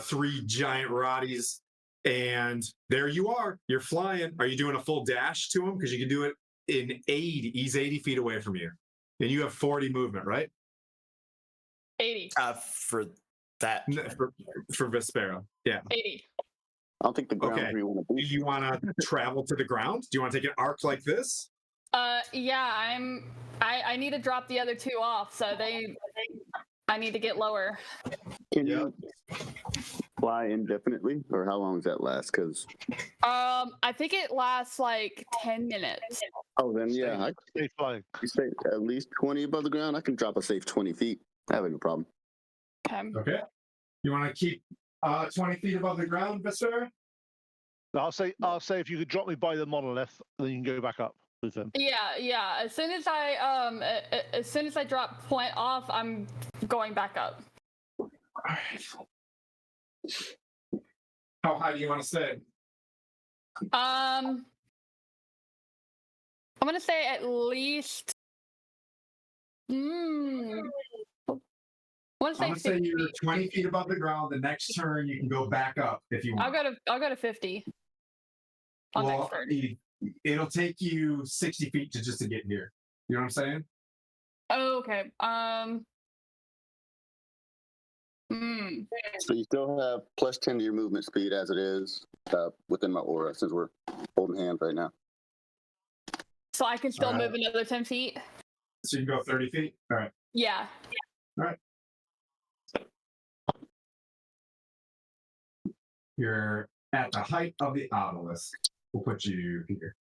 3 giant Rotties, and there you are. You're flying. Are you doing a full dash to him? Because you can do it in 80. He's 80 feet away from you. And you have 40 movement, right?
80.
For that.
For Vespero. Yeah.
80.
I don't think the ground
Okay.
where you want to
Do
be.
you want to travel to the ground? Do you want to take an arc like this?
Yeah, I need to drop the other 2 off, so I need to get lower.
Can you fly indefinitely, or how long does that last? Because
I think it lasts like 10 minutes.
oh, then yeah, I
Stay flying.
you say at least 20 above the ground. I can drop a safe 20 feet. I have no problem.
Okay.
Okay. You want to keep 20 feet above the ground, Vespero?
I'll say if you could drop me by the monolith, then you can go back up with them.
Yeah. As soon as I drop point off, I'm going back up.
All right. How high do you want to stay?
I'm gonna say at least. I want
I'm
to say
gonna say
50.
you're 20 feet above the ground. The next turn you can go back up if you want.
I'll go to 50. On
Well,
next turn.
it'll take you 60 feet to get here. You know what I'm saying?
Oh, okay.
So you still have plus 10 to your movement speed as it is within my aura, since we're holding hands right now.
So I can still move another 10 feet.
So you can go 30 feet. All right.
Yeah.
All right. You're at the height of the obelisk. We'll put you here.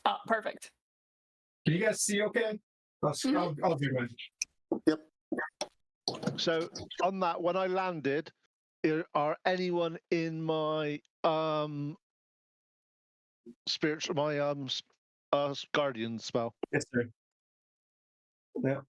Oh, perfect.
Can you guys see okay? I'll do it.
Yep.
So on that, when I landed, are anyone in my spiritual guardian spell?
Yes, sir. Yeah.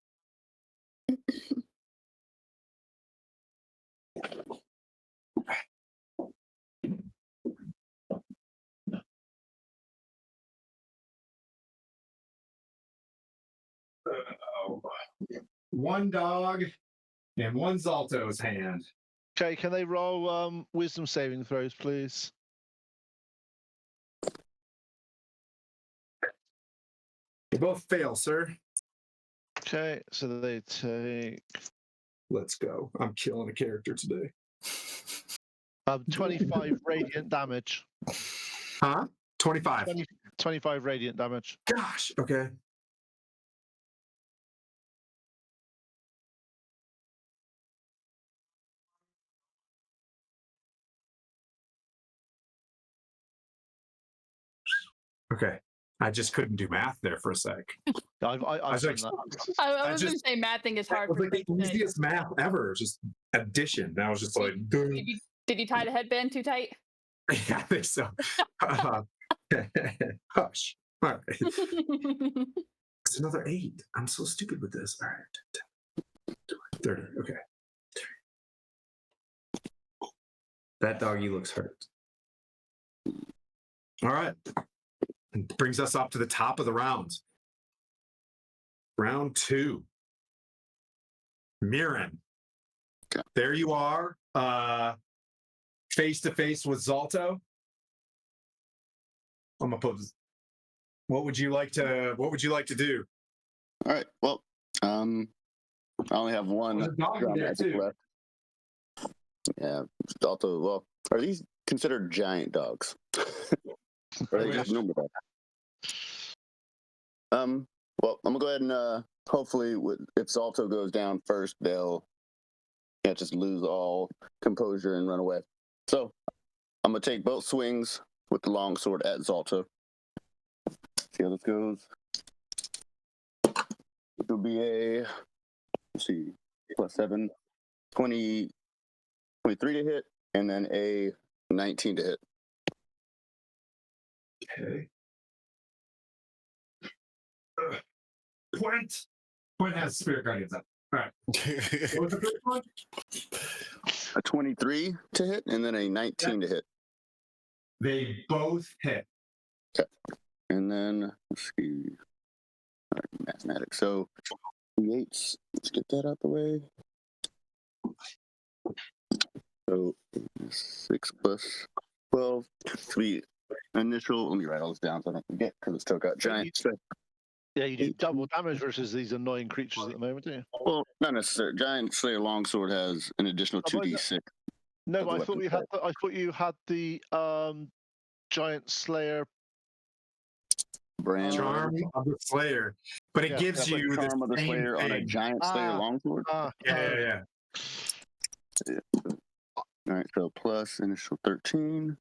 One dog and one Zalto's hand.
Okay, can they roll wisdom saving throws, please?
They both fail, sir.
Okay, so they take
Let's go. I'm killing a character today.
25 radiant damage.
Huh? 25.
25 radiant damage.
Gosh. Okay. Okay. I just couldn't do math there for a sec.
I've
I was
done
like,
that.
I was going to say math thing is
That
hard
was
for
like the
me today.
easiest math ever. Just addition. And I was just like, dude.
Did you tie the headband too tight?
Yeah, I think so. Hush. All right. It's another 8. I'm so stupid with this. All right. 30. Okay. That doggy looks hurt. All right. And brings us up to the top of the round. Round 2. Mirren.
Okay.
There you are. Face to face with Zalto. I'm gonna put. What would you like to do?
All right. Well, I only have one
There's a dog
drum
there,
magic
too.
left. Yeah. Also, well, are these considered giant dogs? Or are they just normal dogs? Well, I'm gonna go ahead and hopefully, if Zalto goes down first, they'll just lose all composure and run away. So I'm gonna take both swings with the longsword at Zalto. See how this goes. It will be a, let's see, +7, 20, 23 to hit, and then a 19 to hit.
Okay. Quint has Spirit Guardians up. All right. What was the first one?
A 23 to hit, and then a 19 to hit.
They both hit.
And then, let's see, all right, mathematics. So, 8s, let's get that out the way. So, 6 plus 12, 3 initial. Let me write all this down so I don't forget, because it's still got giant.
Yeah, you do double damage versus these annoying creatures at the moment, don't you?
Well, not necessarily. Giant Slayer Longsword has an additional
Oh, was it?
2d6.
No,
Of
but
the
I thought you had the giant slayer
Brand.
Charm of the Slayer, but it
Yeah,
gives you the
Charm of the
same
Slayer on a
thing.
giant Slayer Longsword.
Yeah.
All right, so plus initial 13.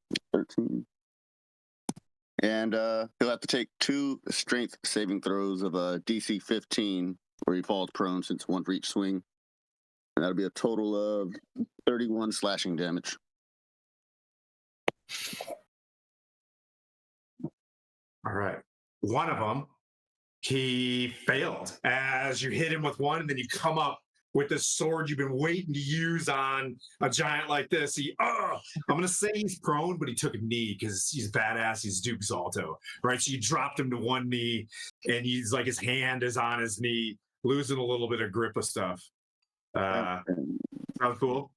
And he'll have to take 2 strength saving throws of a DC 15, where he falls prone since one for each swing. And that'll be a total of 31 slashing damage.
All right. One of them, he failed as you hit him with one, and then you come up with this sword you've been waiting to use on a giant like this. I'm going to say he's prone, but he took a knee because he's badass. He's Duke Zalto, right? So you dropped him to one knee, and he's like, his hand is on his knee, losing a little bit of grip of stuff. Sounds cool.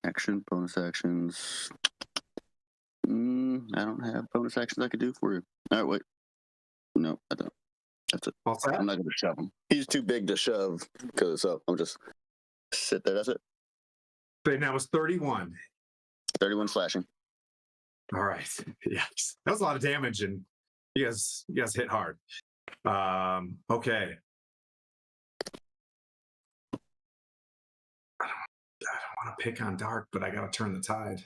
Action, bonus actions. I don't have bonus actions I could do for you. All right, wait. No, I don't. That's it.
All set?
I'm not going to shove him. He's too big to shove, so I'll just sit there. That's it.
But now it's 31.
31 slashing.
All right. Yes. That was a lot of damage, and you guys hit hard. Okay. I don't want to pick on Dark, but I got to turn the tide.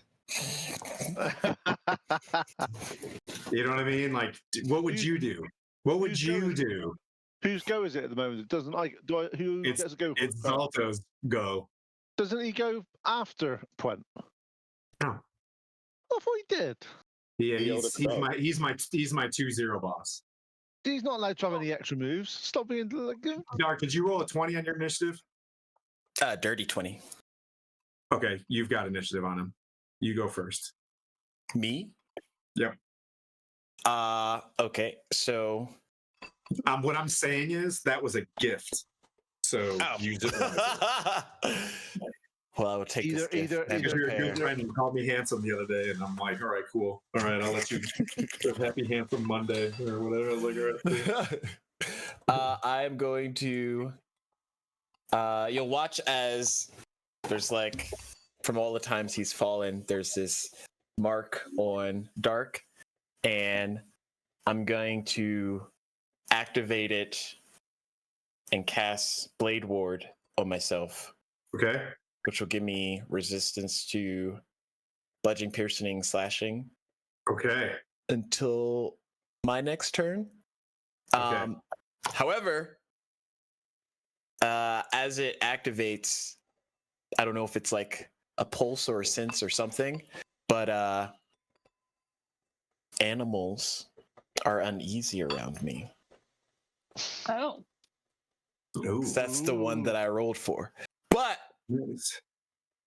You know what I mean? Like, what would you do? What would you do?
Whose go is it at the moment? It doesn't who gets a go?
It's Zalto's go.
Doesn't he go after Puent?
No.
I thought he did.
Yeah,
He yelled at the dog.
he's my 2-0 boss.
He's not allowed to have any extra moves. Stop being like.
Dark, did you roll a 20 on your initiative?
Dirty 20.
Okay, you've got initiative on him. You go first.
Me?
Yep.
Okay, so
What I'm saying is that was a gift. So use it.
Well, I will take this gift and
Because you're a
prepare.
good friend. You called me handsome the other day, and I'm like, all right, cool. All right, I'll let you. Happy Handsome Monday or whatever. I was like, all right.
I'm going to. You'll watch as there's like, from all the times he's fallen, there's this mark on Dark, and I'm going to activate it and cast Blade Ward on myself.
Okay.
Which will give me resistance to bludgeoning, piercing, slashing.
Okay.
Until my next turn.
Okay.
However, as it activates, I don't know if it's like a pulse or a sense or something, but animals are uneasy around me.
Oh.
Ooh.
That's the one that I rolled for. But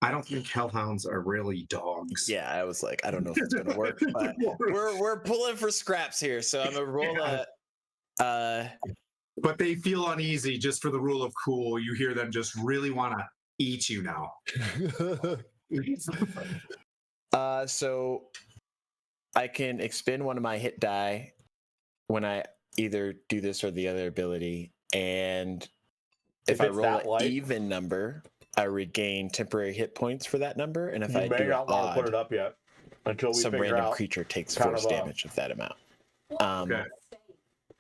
I don't think hellhounds are really dogs.
yeah, I was like, I don't know if it's gonna work, but we're pulling for scraps here. So I'm gonna roll
but they feel uneasy just for the rule of cool. You hear them just really want to eat you now.
So I can expend one of my hit die when I either do this or the other ability, and if I
it's
roll
that
an
light,
even number, I regain temporary hit points for that number, and if
you
I
may
do
not want to put
odd,
it up yet until we
some
figure
random
out.
creature takes
kind
force
of,
damage of that amount.
Okay.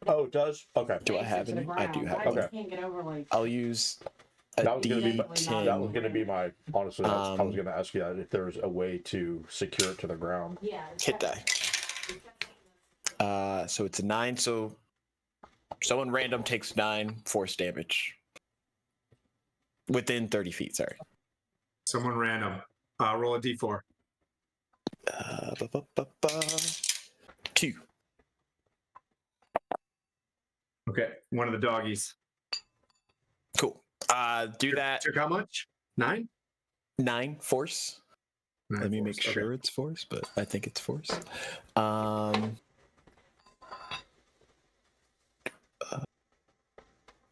Oh, it does. Okay.
Do I have any? I do have
Okay.
one. I'll use a
That was
D10.
That was gonna be my. Honestly, I was
Um,
gonna ask you that if there's a way to secure it to the ground.
hit die. So it's a 9. So someone random takes 9 force damage within 30 feet. Sorry.
Someone random. Roll a d4.
2.
Okay. One of the doggies.
Cool. Do that.
Took how much? 9?
9 force.
9
Let me
force.
make sure it's force, but I think it's force.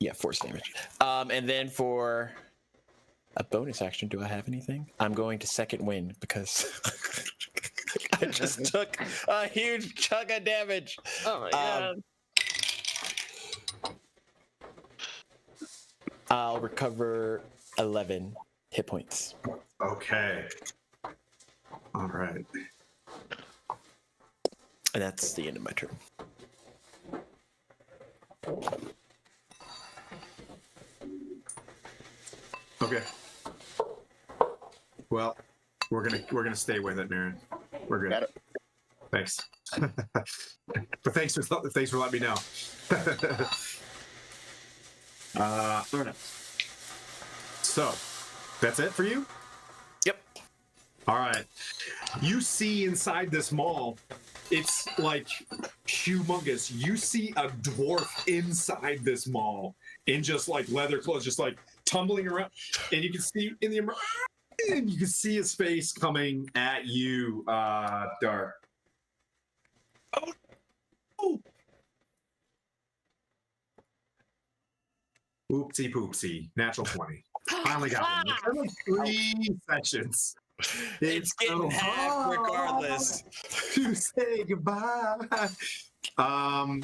Yeah, force damage. And then for a bonus action, do I have anything? I'm going to second wind because I just took a huge chunk of damage.
Oh my god.
I'll recover 11 hit points.
Okay. All right.
And that's the end of my turn.
Okay. Well, we're gonna stay with it, Marin. We're good.
Got it.
Thanks. But thanks for letting me know. So that's it for you?
Yep.
All right. You see inside this mall, it's like humongous. You see a dwarf inside this mall in just like leather clothes, just like tumbling around, and you can see in the and you can see his face coming at you, Dart. Oh. Oopsie poopsie. Natural 20. Finally got one. It's been like 3 sessions.
It's getting
so
half
hard
regardless.
to say goodbye.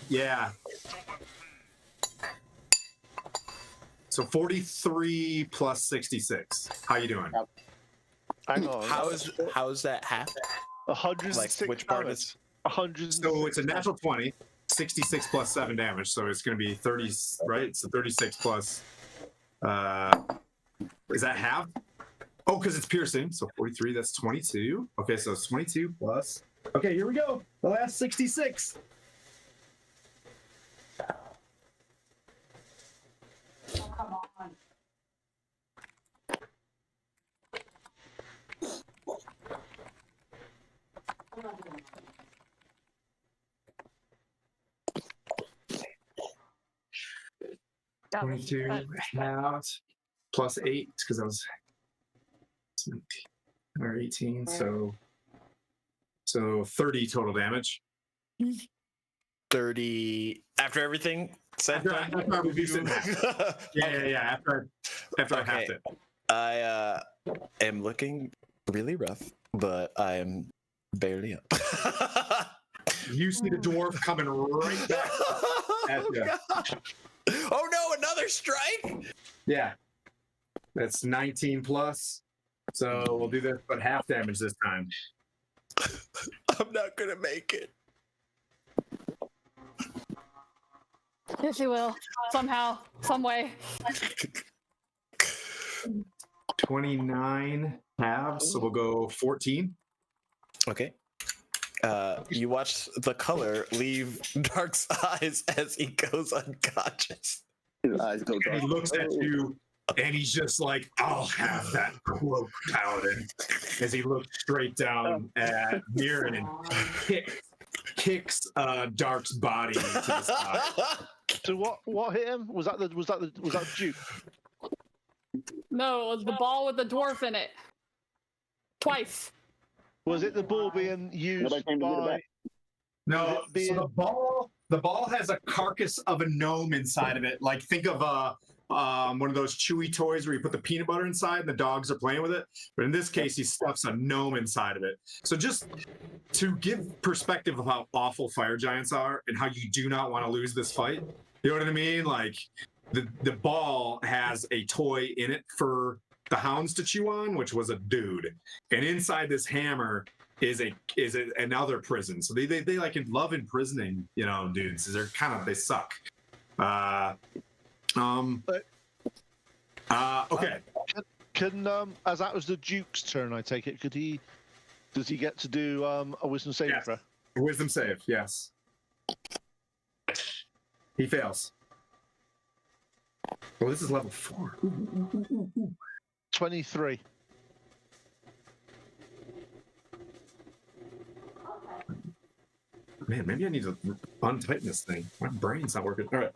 Yeah. So 43 plus 66. How you doing?
Hang on.
How's that half?
106
Like which part
damage.
is?
106
So it's a natural 20, 66 plus 7 damage. So it's going to be 30, right? So 36 plus. Is that half? Oh, because it's piercing. So 43, that's 22. Okay, so it's 22 plus. Okay, here we go. The last 66.
Oh, come on. I'm not doing that.
That was
22
fun.
halved plus 8 because I was 19 or 18. So 30 total damage.
30 after everything said.
After I reduce it in half. Yeah. After I halved it.
I am looking really rough, but I am barely up.
You see the dwarf coming right back at you.
Oh no, another strike!
Yeah. That's 19 plus. So we'll do this, but half damage this time.
I'm not gonna make it.
Yes, you will. Somehow, some way.
29 halves, so we'll go 14.
Okay. You watch the color leave Dark's eyes as he goes unconscious.
His eyes go
And he
dark.
looks at you, and he's just like, I'll have that cloak, Paladin. As he looks straight down at Mirren and kicks Dark's body to the side.
So what hit him? Was that the Duke?
No, it was the ball with the dwarf in it. Twice.
Was it the ball being used
Nobody came to get it
by?
back.
No, so the ball the ball has a carcass of a gnome inside of it. Like think of one of those chewy toys where you put the peanut butter inside and the dogs are playing with it. But in this case, he stuffs a gnome inside of it. So just to give perspective of how awful fire giants are and how you do not want to lose this fight. You know what I mean? Like the ball has a toy in it for the hounds to chew on, which was a dude. And inside this hammer is another prison. So they like love imprisoning, dudes. They suck. Okay.
Can as that was the Duke's turn, I take it. Does he get to do a wisdom saving
Yes.
throw?
Wisdom save, yes. He fails. Oh, this is level 4.
23.
Man, maybe I need to untighten this thing. My brain's not working. All right.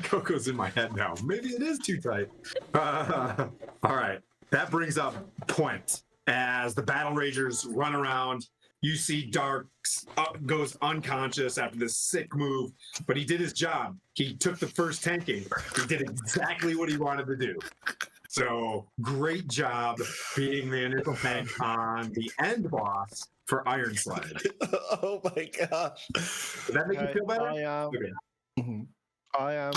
Coco's in my head now. Maybe it is too tight. All right. That brings up Point. As the battle ragers run around, you see Dark goes unconscious after this sick move, but he did his job. He took the first tanking. He did exactly what he wanted to do. So great job beating the initial tank on the end boss for Ironslag.
Oh my gosh.
Does that make you feel better?
I am.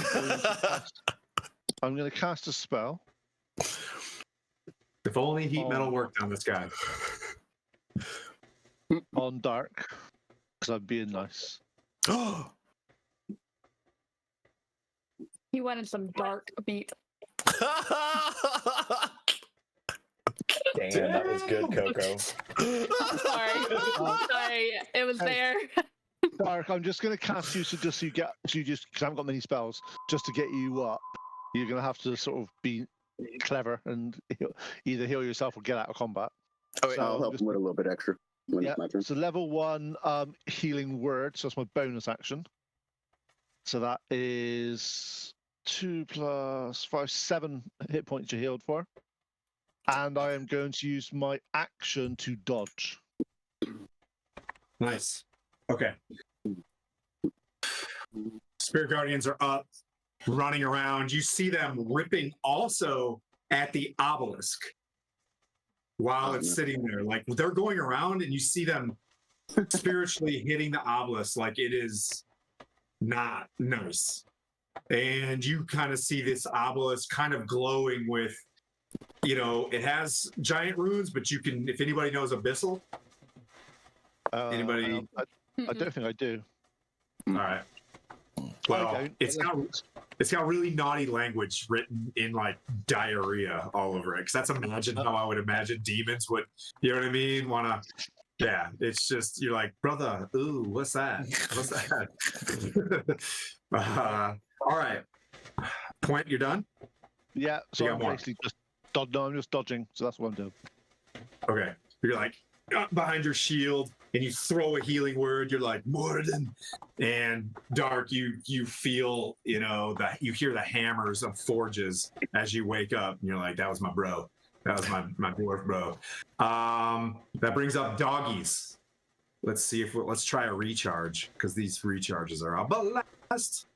I'm going to cast a spell.
If only heat metal worked on this guy.
On Dark, because I'm being nice.
He wanted some dark meat.
Damn, that was good, Coco.
Sorry, it was there.
Dark, I'm just going to cast you because I haven't got many spells, just to get you up. You're going to have to sort of be clever and either heal yourself or get out of combat.
So I'll help him with a little bit extra.
Yeah, so level 1 healing word, so that's my bonus action. So that is 2 + 5, 7 hit points you're healed for. And I am going to use my action to dodge.
Nice. Okay. Spirit Guardians are up, running around. You see them ripping also at the obelisk while it's sitting there. Like they're going around and you see them spiritually hitting the obelisk like it is not nice. And you kind of see this obelisk kind of glowing with, it has giant runes, but you can, if anybody knows Abyssal. Anybody?
I don't think I do.
All right. Well, it's got really naughty language written in like diarrhea all over it. Because that's how I would imagine demons would. You know what I mean? Yeah. It's just you're like, brother. Ooh, what's that? What's that? All right. Point. You're done.
Yeah. So
You
I'm
got more.
basically just I'm just dodging. So that's what I'm doing.
Okay. You're like behind your shield and you throw a healing word. You're like Morden, and Dark. You feel that you hear the hammers of forges as you wake up. And you're like, that was my bro. That was my dwarf bro. That brings up doggies. Let's see let's try a recharge because these recharges are up. But last,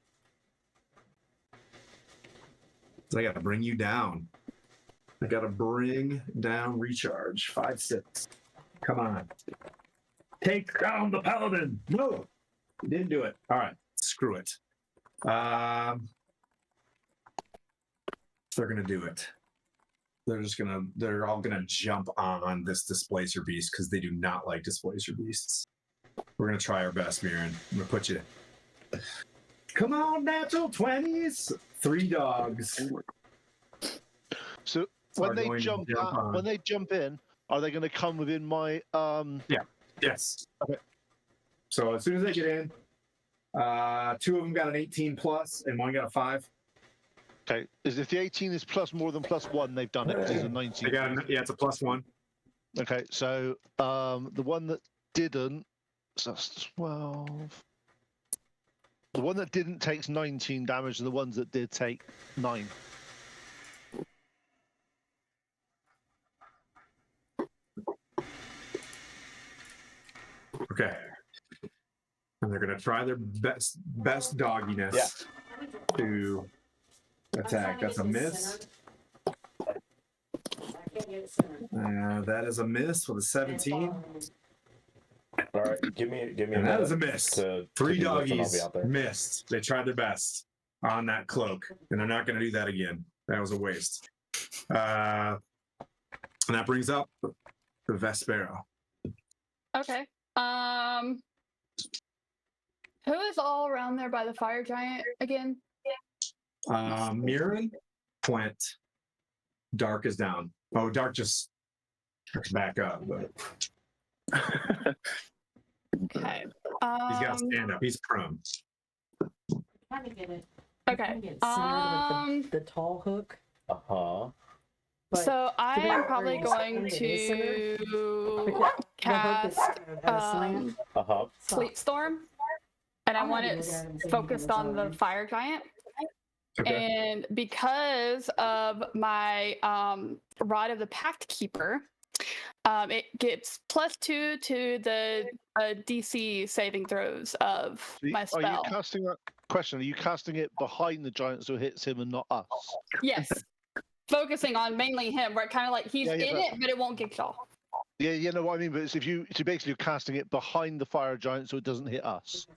so I gotta bring you down. I gotta bring down recharge. 5, 6. Come on. Take down the paladin. No, you didn't do it. All right, screw it. They're gonna do it. They're all gonna jump on this displacer beast because they do not like displacer beasts. We're gonna try our best, Mirren. I'm gonna put you. Come on, natural 20s. 3 dogs.
So when they jump in, are they going to come within my
Yes.
Okay.
So as soon as they get in, 2 of them got an 18 plus and 1 got a 5.
Okay. If the 18 is more than +1, they've done it. It's a 19.
It's a +1.
Okay. So the one that didn't, so that's 12. The one that didn't takes 19 damage, and the ones that did take 9.
Okay. And they're gonna try their best dogginess to attack. That's a miss. That is a miss with a 17.
All right, give me a
And that
minute
is a miss.
to
3
do this and I'll be
doggies
out there.
missed. They tried their best on that cloak, and they're not going to do that again. That was a waste. And that brings up the Vespero.
Okay. Who is all around there by the fire giant again?
Mirren, Quint, Dark is down. Oh, Dark just back up, but
Okay.
he's got to stand up. He's prone.
Trying to get it.
Okay.
Get centered with the tall hook.
Uh-huh.
But
So I
the
am
way
probably
it's
going
centered, it is centered.
to
The hook is
cast
at a slant.
Uh-huh.
Sleep Storm, and I
I'm
want
gonna
it
go down and see
focused
if
on the
it's
fire giant.
Okay.
And because of my Rod of the Pact Keeper, it gets +2 to the DC saving throws of my
Are
spell.
you casting that question? Are you casting it behind the giant so it hits him and not us?
Yes. Focusing on mainly him, where kind of like he's in it, but it won't get y'all.
Yeah, you know what I mean. But it's so basically you're casting it behind the fire giant so it doesn't hit us.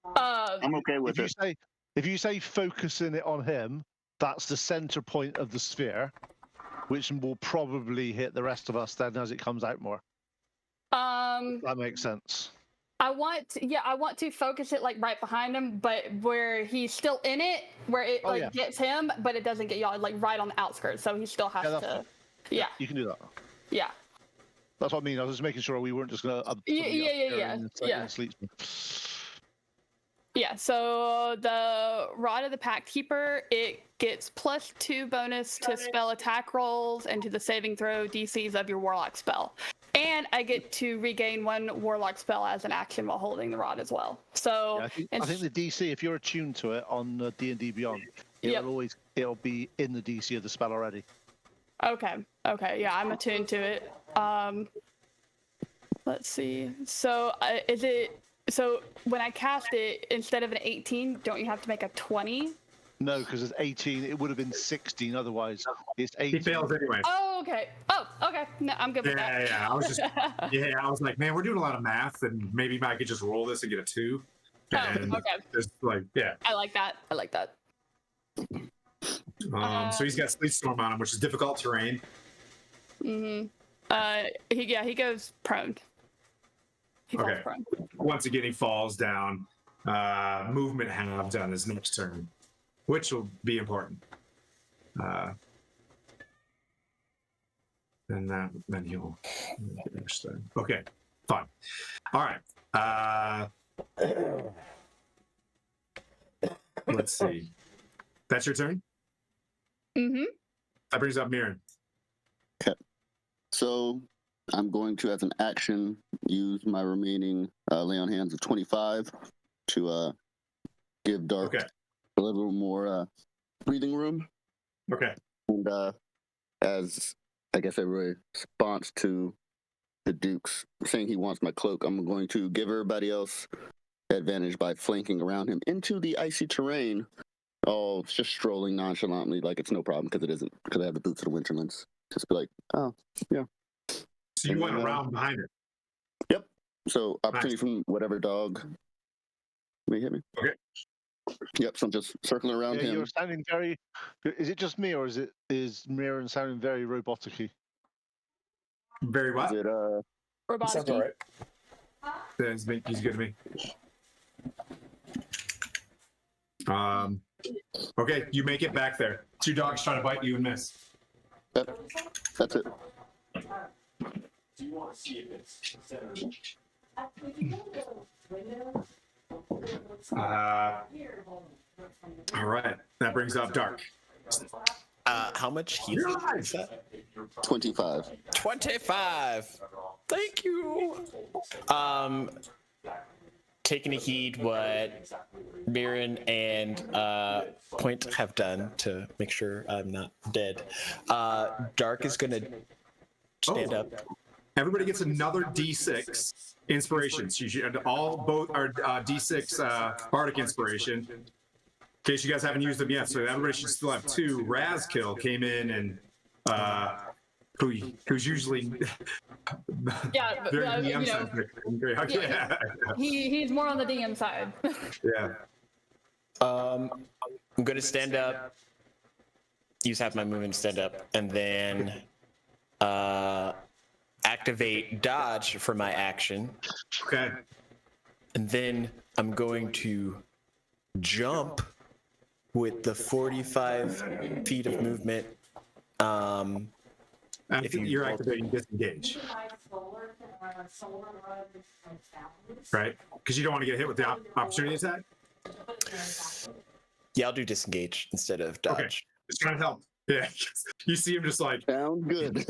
I'm okay with it.
If you say focusing it on him, that's the center point of the sphere, which will probably hit the rest of us then as it comes out more. That makes sense.
I want to focus it like right behind him, but where he's still in it, where it gets him, but it doesn't get y'all, like right on the outskirts, so he still has to. Yeah.
You can do that.
Yeah.
That's what I mean. I was just making sure we weren't just gonna.
Yeah, so the Rod of the Pact Keeper, it gets +2 bonus to spell attack rolls and to the saving throw DCs of your Warlock spell. And I get to regain 1 Warlock spell as an action while holding the Rod as well. So
I think the DC, if you're attuned to it on D&D Beyond, it'll be in the DC of the spell already.
Okay, yeah, I'm attuned to it. Let's see. So so when I cast it, instead of an 18, don't you have to make a 20?
No, because it's 18. It would have been 16 otherwise. It's 18.
He fails anyway.
Oh, okay. No, I'm good with that.
Yeah. I was just, I was like, man, we're doing a lot of math, and maybe I could just roll this and get a 2. And
okay.
Just like, I
like that.
So he's got Sleep Storm on him, which is difficult terrain.
Mm-hmm. He goes prone. He falls prone.
Once again, he falls down. Movement halved on his next turn, which will be important. And then he'll finish there. Okay, fine. All right. Let's see. That's your turn?
Mm-hmm.
That brings up Mirren.
Okay. So I'm going to, as an action, use my remaining lay on hands of 25 to give Dark a little more breathing room.
Okay.
And as I guess a response to the Duke's saying he wants my cloak, I'm going to give everybody else advantage by flanking around him into the icy terrain. Oh, it's just strolling nonchalantly like it's no problem because it isn't, because I have the boots of the Winterlands. Just be like, oh, yeah.
So you went around behind it?
Yep. So opportunity from whatever dog may hit me.
Okay.
Yep, so I'm just circling around him.
You're sounding very... Is it just me, or is Mirren sounding very robotic-y?
Very what?
Is it,
robotic?
Sounds all right.
He's good to me. Okay, you make it back there. 2 dogs trying to bite you and miss.
Yep, that's it.
Do you want to see if it's centered?
All right, that brings up Dark.
How much heat is that?
25.
25. Thank you. Taking a heed what Mirren and Point have done to make sure I'm not dead. Dark is gonna stand up
everybody gets another D6 inspiration. So you should both are D6 bardic inspiration. In case you guys haven't used them yet, so everybody should still have 2. Razkill came in and who's usually
Yeah, but,
very
you
DM
know,
centric.
yeah, he's more on the DM side.
Yeah.
I'm gonna stand up, use half my movement to stand up, and then activate dodge for my action.
Okay.
And then I'm going to jump with the 45 feet of movement.
If you're activating disengage, right? Because you don't want to get hit with the opportunity attack.
Yeah, I'll do disengage instead of dodge.
Okay. Just trying to help. Yeah. You see him just like.
Sound good.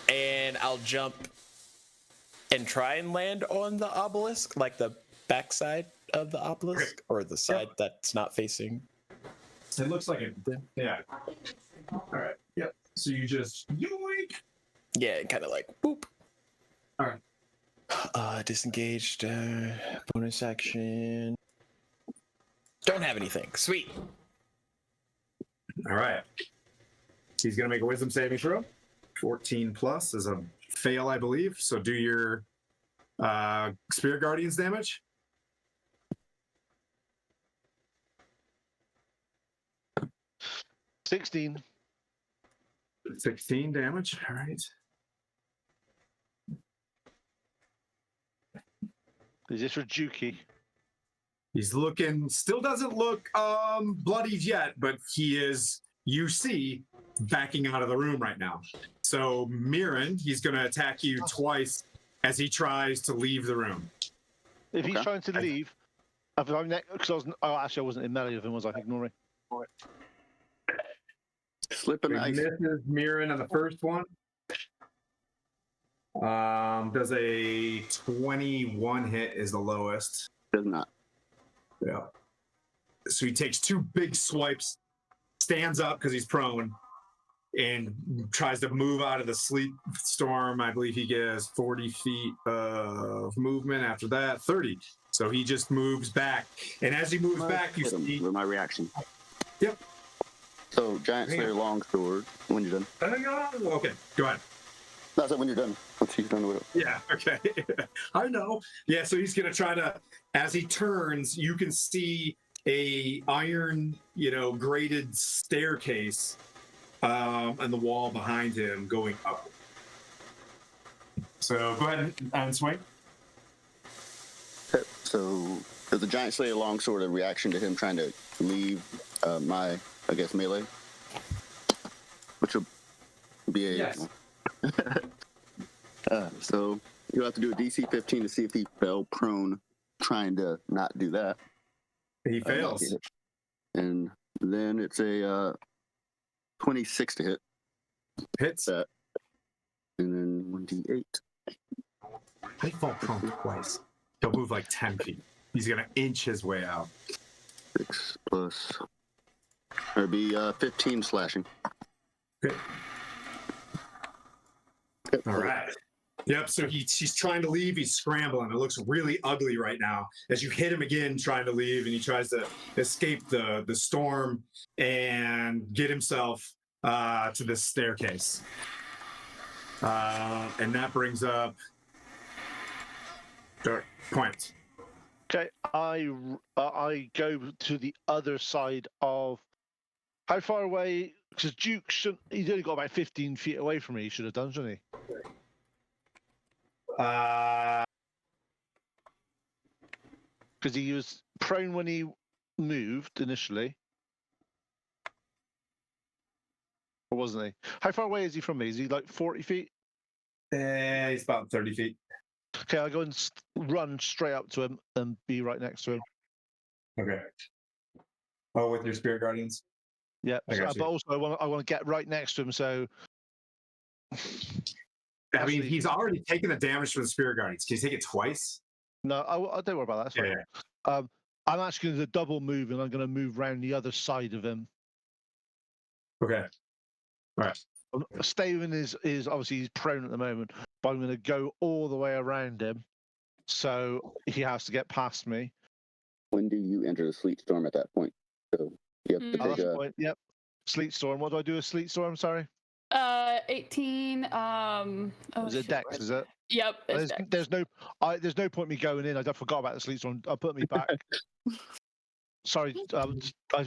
And I'll jump and try and land on the obelisk, like the backside of the obelisk, or the side that's not facing.
It looks like it. Yeah. All right. Yep. So you just yoink.
Yeah, kind of like boop.
All right.
Disengaged. Bonus action. Don't have anything. Sweet.
All right. He's gonna make a wisdom saving throw. 14 plus is a fail, I believe. So do your Spirit Guardians damage.
16.
16 damage. All right.
Is this for Juki?
He's looking, still doesn't look bloodied yet, but he is, you see, backing out of the room right now. So Mirren, he's going to attack you twice as he tries to leave the room.
If he's trying to leave, if I'm next, because I wasn't in melee with him, was I? Ignore me.
Slipping ice.
Misses Mirren on the first one. Does a 21 hit is the lowest.
Does not.
Yeah. So he takes 2 big swipes, stands up because he's prone, and tries to move out of the sleep storm. I believe he gets 40 feet of movement after that, 30. So he just moves back. And as he moves back, you
Hit him
see.
with my reaction.
Yep.
So Giant Slayer Longsword when you're done.
Okay, go ahead.
That's it when you're done. Once he's done with it.
Yeah, okay. I know. Yeah, so he's gonna try to, as he turns, you can see a iron, grated staircase and the wall behind him going up. So go ahead and swing.
Okay, so does the Giant Slayer Longsword a reaction to him trying to leave my, I guess, melee? Which will be a...
Yes.
So you'll have to do a DC 15 to see if he fell prone trying to not do that.
He fails.
And then it's a 26 to hit.
Hits.
That. And then 1d8.
He fall prone twice. He'll move like 10 feet. He's gonna inch his way out.
6 plus... It'd be 15 slashing.
Okay. All right. Yep. So he's trying to leave. He's scrambling. It looks really ugly right now as you hit him again trying to leave, and he tries to escape the storm and get himself to this staircase. And that brings up Dark Point.
Okay, I go to the other side of. How far away? Because Duke he's only got about 15 feet away from me. He should have done, shouldn't he? Because he was prone when he moved initially. Or wasn't he? How far away is he from me? Is he like 40 feet?
He's about 30 feet.
Okay, I go and run straight up to him and be right next to him.
Okay. Oh, with your Spirit Guardians?
Yeah,
I got
but also I want to get right next to him. So,
I mean, he's already taken the damage from the Spirit Guardians. Can you take it twice?
No, I don't worry about that. That's fine.
Yeah.
I'm actually going to double move, and I'm going to move around the other side of him.
Okay. All right.
Staven is obviously he's prone at the moment, but I'm going to go all the way around him, so he has to get past me.
When do you enter the sleet storm at that point? So you have to
Oh,
take
that's the
a.
point. Yep. Sleet storm. What do I do with sleet storm? Sorry.
18. Oh,
Is it
shit,
Dex?
where's
Is it?
Yep. It's Dex.
There's no point me going in. I forgot about the sleet storm. I put me back. Sorry,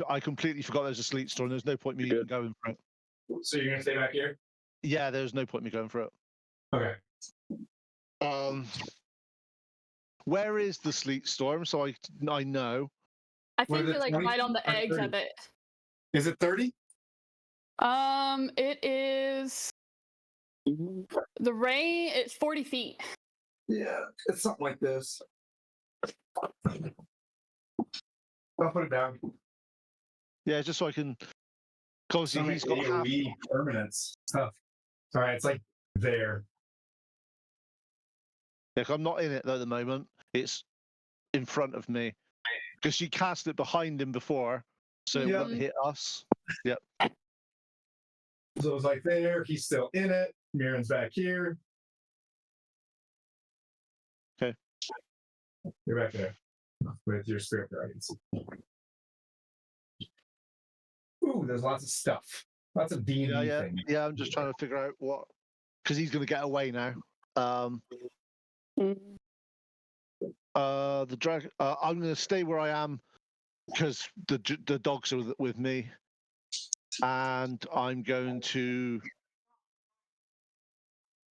I completely forgot there's a sleet storm. There's no point me even going for it.
So you're gonna stay back here?
Yeah, there's no point me going for it.
Okay.
Where is the sleet storm? So I know.
I
What
think
is
you're
it,
like
20
right on the
or
edge
30?
of it.
Is it 30?
It is the rain. It's 40 feet.
Yeah, it's something like this. I'll put it down.
Yeah, just so I can. Cause
Some
he's got half.
AoE permanence stuff. All right, it's like there.
Yeah, 'cause I'm not in it though at the moment. It's in front of me because she cast it behind him before, so it wouldn't hit us. Yep.
So it's like there. He's still in it. Mirren's back here.
Okay.
You're back there with your spirit guardians. Ooh, there's lots of stuff. Lots of D&D things.
Yeah. I'm just trying to figure out what because he's going to get away now. The drag. I'm going to stay where I am because the dogs are with me, and I'm going to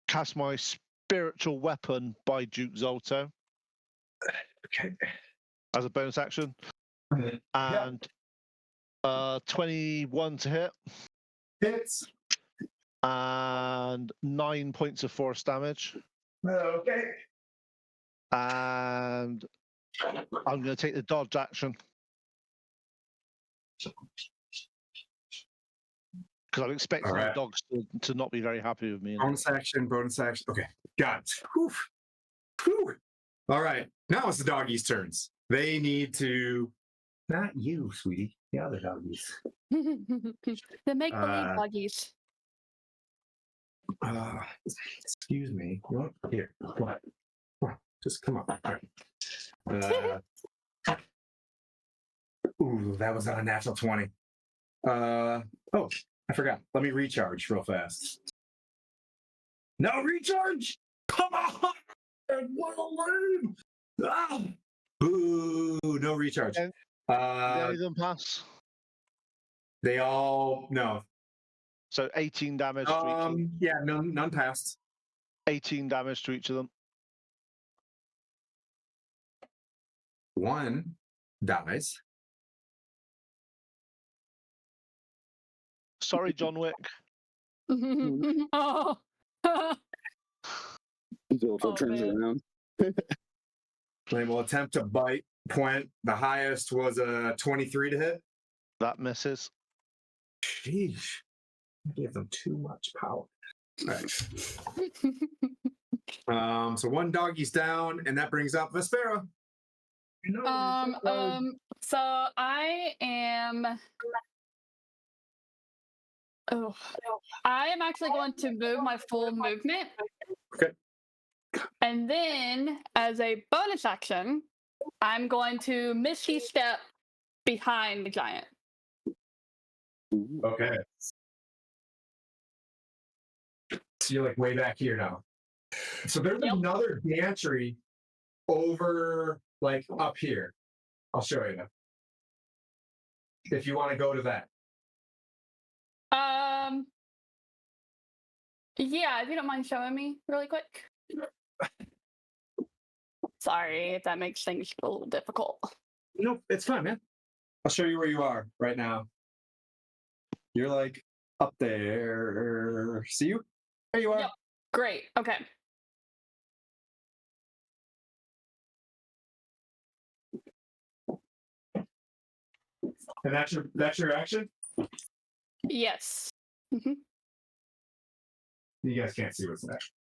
cast my spiritual weapon by Duke Zolto.
Okay.
As a bonus action, and 21 to hit.
Hits.
And 9 points of force damage.
Okay.
And I'm going to take the dodge action. Because I'm expecting the dogs to not be very happy with me.
Bonus action. Okay, got it. Whew. Whew. All right, now it's the doggies' turns. They need to. Not you, sweetie. The other doggies.
The make-believe doggies.
Excuse me. Here. Come on. Just come on. All right. Ooh, that was not a natural 20. Oh, I forgot. Let me recharge real fast. No recharge! Come on! What a lame! Ah! Boo! No recharge.
Did any of them pass?
They all no.
So 18 damage to each of them.
Yeah, none passed.
18 damage to each of them.
One dies.
Sorry, John Wick.
Oh.
Zolto turns around.
They will attempt to bite. Point. The highest was a 23 to hit.
That misses.
Sheesh. I gave them too much power. All right. So one doggy's down, and that brings up Vespera.
So I am. Oh, I am actually going to move my full movement.
Okay.
And then, as a bonus action, I'm going to Misty Step behind the giant.
Okay. So you're like way back here now. So there's another gantry over, like up here. I'll show you. If you want to go to that.
Yeah, if you don't mind showing me really quick. Sorry if that makes things a little difficult.
Nope, it's fine, man. I'll show you where you are right now. You're like up there. See you? There you are.
Yep. Great. Okay.
And that's your action?
Yes. Mm-hmm.
You guys can't see what's next.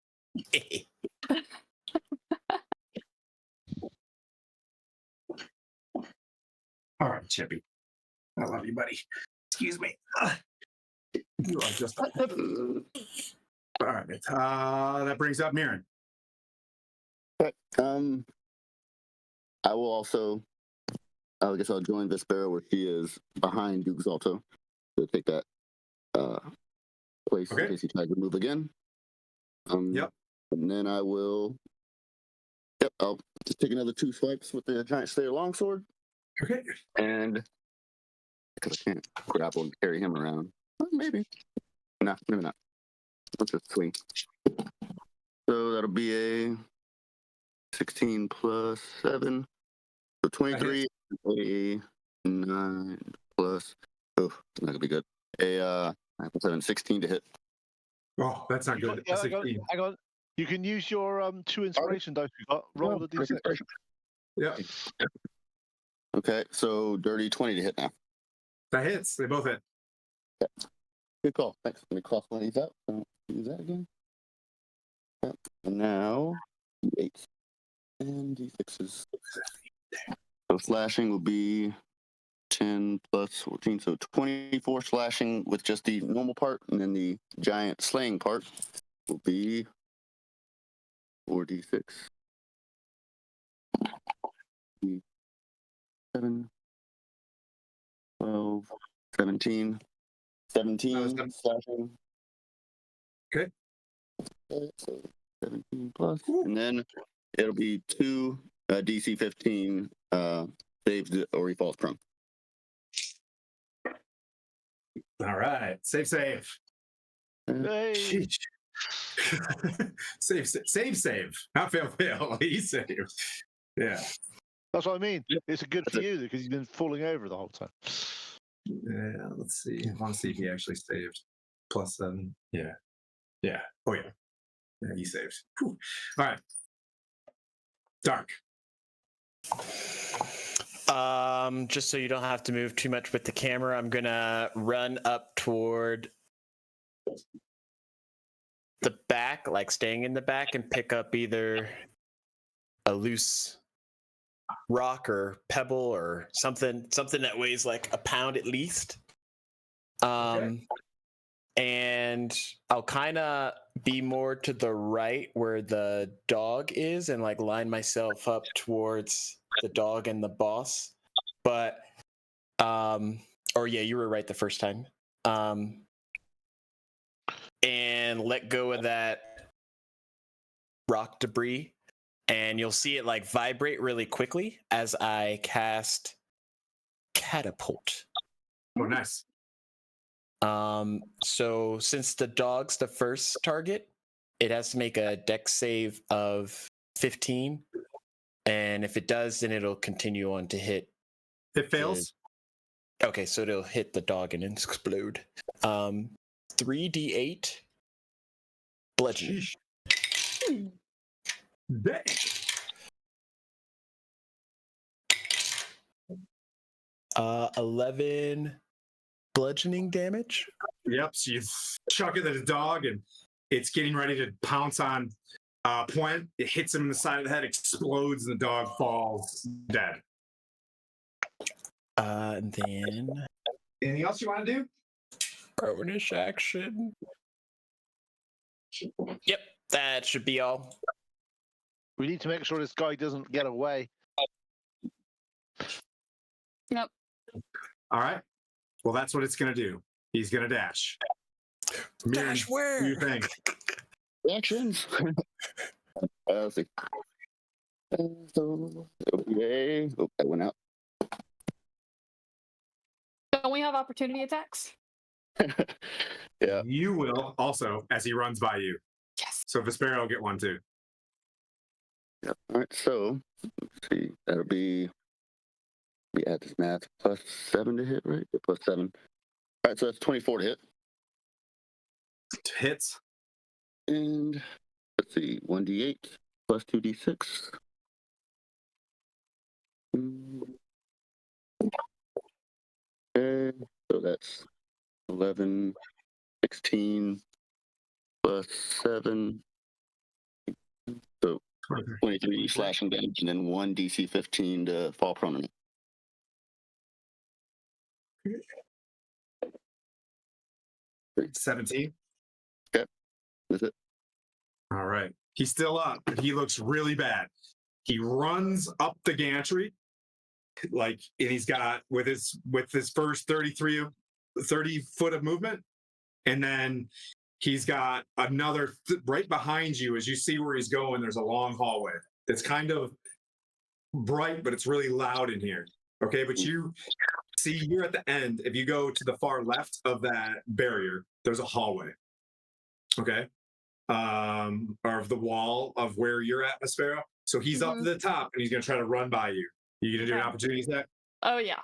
All right, Chippy. I love you, buddy. Excuse me. You are just. All right. That brings up Mirren.
Okay. I will also. I guess I'll join Vespera where she is behind Duke Zalto to take that place in case he tries to move again.
Yep.
And then I will. Yep. I'll just take another 2 swipes with the Giant Slayer Longsword.
Okay.
And because I can't grapple and carry him around. Well, maybe. No, maybe not. Let's just swing. So that'll be a 16 plus 7. So 23, a 9 plus. Oh, it's not going to be good. A 7, 16 to hit.
Oh, that's not good.
Hang on. You can use your 2 inspiration dice you got. Roll the d6.
Yeah.
Okay, so dirty 20 to hit now.
That hits. They both hit.
Yeah. Good call. Thanks. Let me cross one of these out. So use that again. Yep. And now D8 and D6s. So slashing will be 10 plus 14, so 24 slashing with just the normal part, and then the giant slaying part will be 4d6. 7, 12, 17. 17 slashing.
Okay.
So 17 plus, and then it'll be 2 DC 15 saves or he falls prone.
All right. Save.
Hey.
Save. Not fail. He saved. Yeah.
That's what I mean. It's a good for you because you've been falling over the whole time.
Yeah, let's see. I want to see if he actually saved. Plus 7. Yeah. Oh, yeah. Yeah, he saved. Whew. All right. Dark.
Just so you don't have to move too much with the camera, I'm gonna run up toward the back, like staying in the back, and pick up either a loose rock or pebble or something that weighs like a pound at least. And I'll kind of be more to the right where the dog is and like line myself up towards the dog and the boss. But you were right the first time. And let go of that rock debris, and you'll see it like vibrate really quickly as I cast Catapult.
Oh, nice.
So since the dog's the first target, it has to make a dex save of 15, and if it does, then it'll continue on to hit.
It fails.
Okay, so it'll hit the dog and explode. 3d8 bludgeoning.
Dang.
Uh, 11 bludgeoning damage.
Yep. So you chuck it at the dog, and it's getting ready to pounce on Point. It hits him in the side of the head, explodes, and the dog falls dead.
And then
anything else you want to do?
bonus action. Yep, that should be all.
We need to make sure this guy doesn't get away.
Yep.
All right. Well, that's what it's going to do. He's going to dash.
Dash where?
What do you think?
Actions. Let's see. So, okay. Oh, that went out.
Don't we have opportunity attacks?
Yeah.
You will also as he runs by you.
Yes.
So Vespera will get one too.
Yep. All right. So let's see. That'll be. We add this math plus 7 to hit, right? Yeah, plus 7. All right. So that's 24 to hit.
Hits.
And let's see. 1d8 plus 2d6. Okay. So that's 11, 16 plus 7. So 23 slashing damage, and then 1 DC 15 to fall prone.
17.
That's it.
All right. He's still up, but he looks really bad. He runs up the gantry, and he's got with his first 30 foot of movement, and then he's got another right behind you. As you see where he's going, there's a long hallway. It's kind of bright, but it's really loud in here. Okay, but you see, you're at the end. If you go to the far left of that barrier, there's a hallway. Okay. Of the wall of where you're at, Maspero. So he's up to the top and he's gonna try to run by you. You gonna do an opportunity attack?
Oh yeah.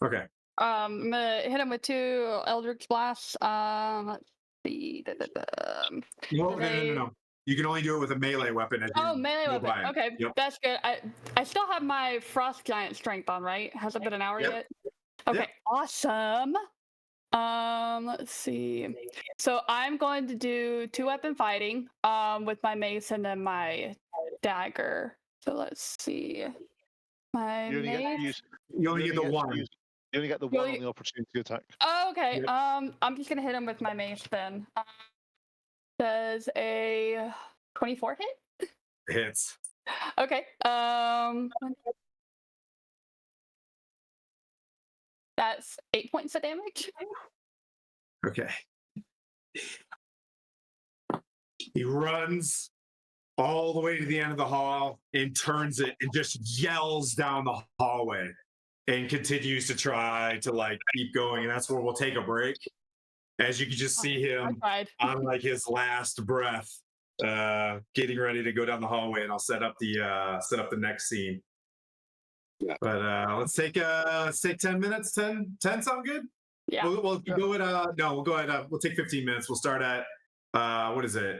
Okay.
I'm gonna hit him with 2 Eldritch Blasts. Let's see.
No. You can only do it with a melee weapon.
Melee weapon. Okay,
Yep.
that's good. I still have my Frost Giant strength on, right? Hasn't been an hour yet. Okay, awesome. Let's see. So I'm going to do 2-weapon fighting with my mace and then my dagger. So let's see. My mace.
You only get the one.
You only get the one on the opportunity attack.
Oh, okay.
Yep.
I'm just gonna hit him with my mace then. Does a 24 hit?
Hits.
Okay. That's 8 points of damage.
Okay. He runs all the way to the end of the hall and turns it and just yells down the hallway and continues to try to keep going. And that's where we'll take a break. As you can just see him on his last breath, getting ready to go down the hallway, and I'll set up the next scene.
Yeah.
But let's take 10 minutes. 10 sound good?
Yeah.
We'll go at we'll go at we'll take 15 minutes. We'll start at what is it?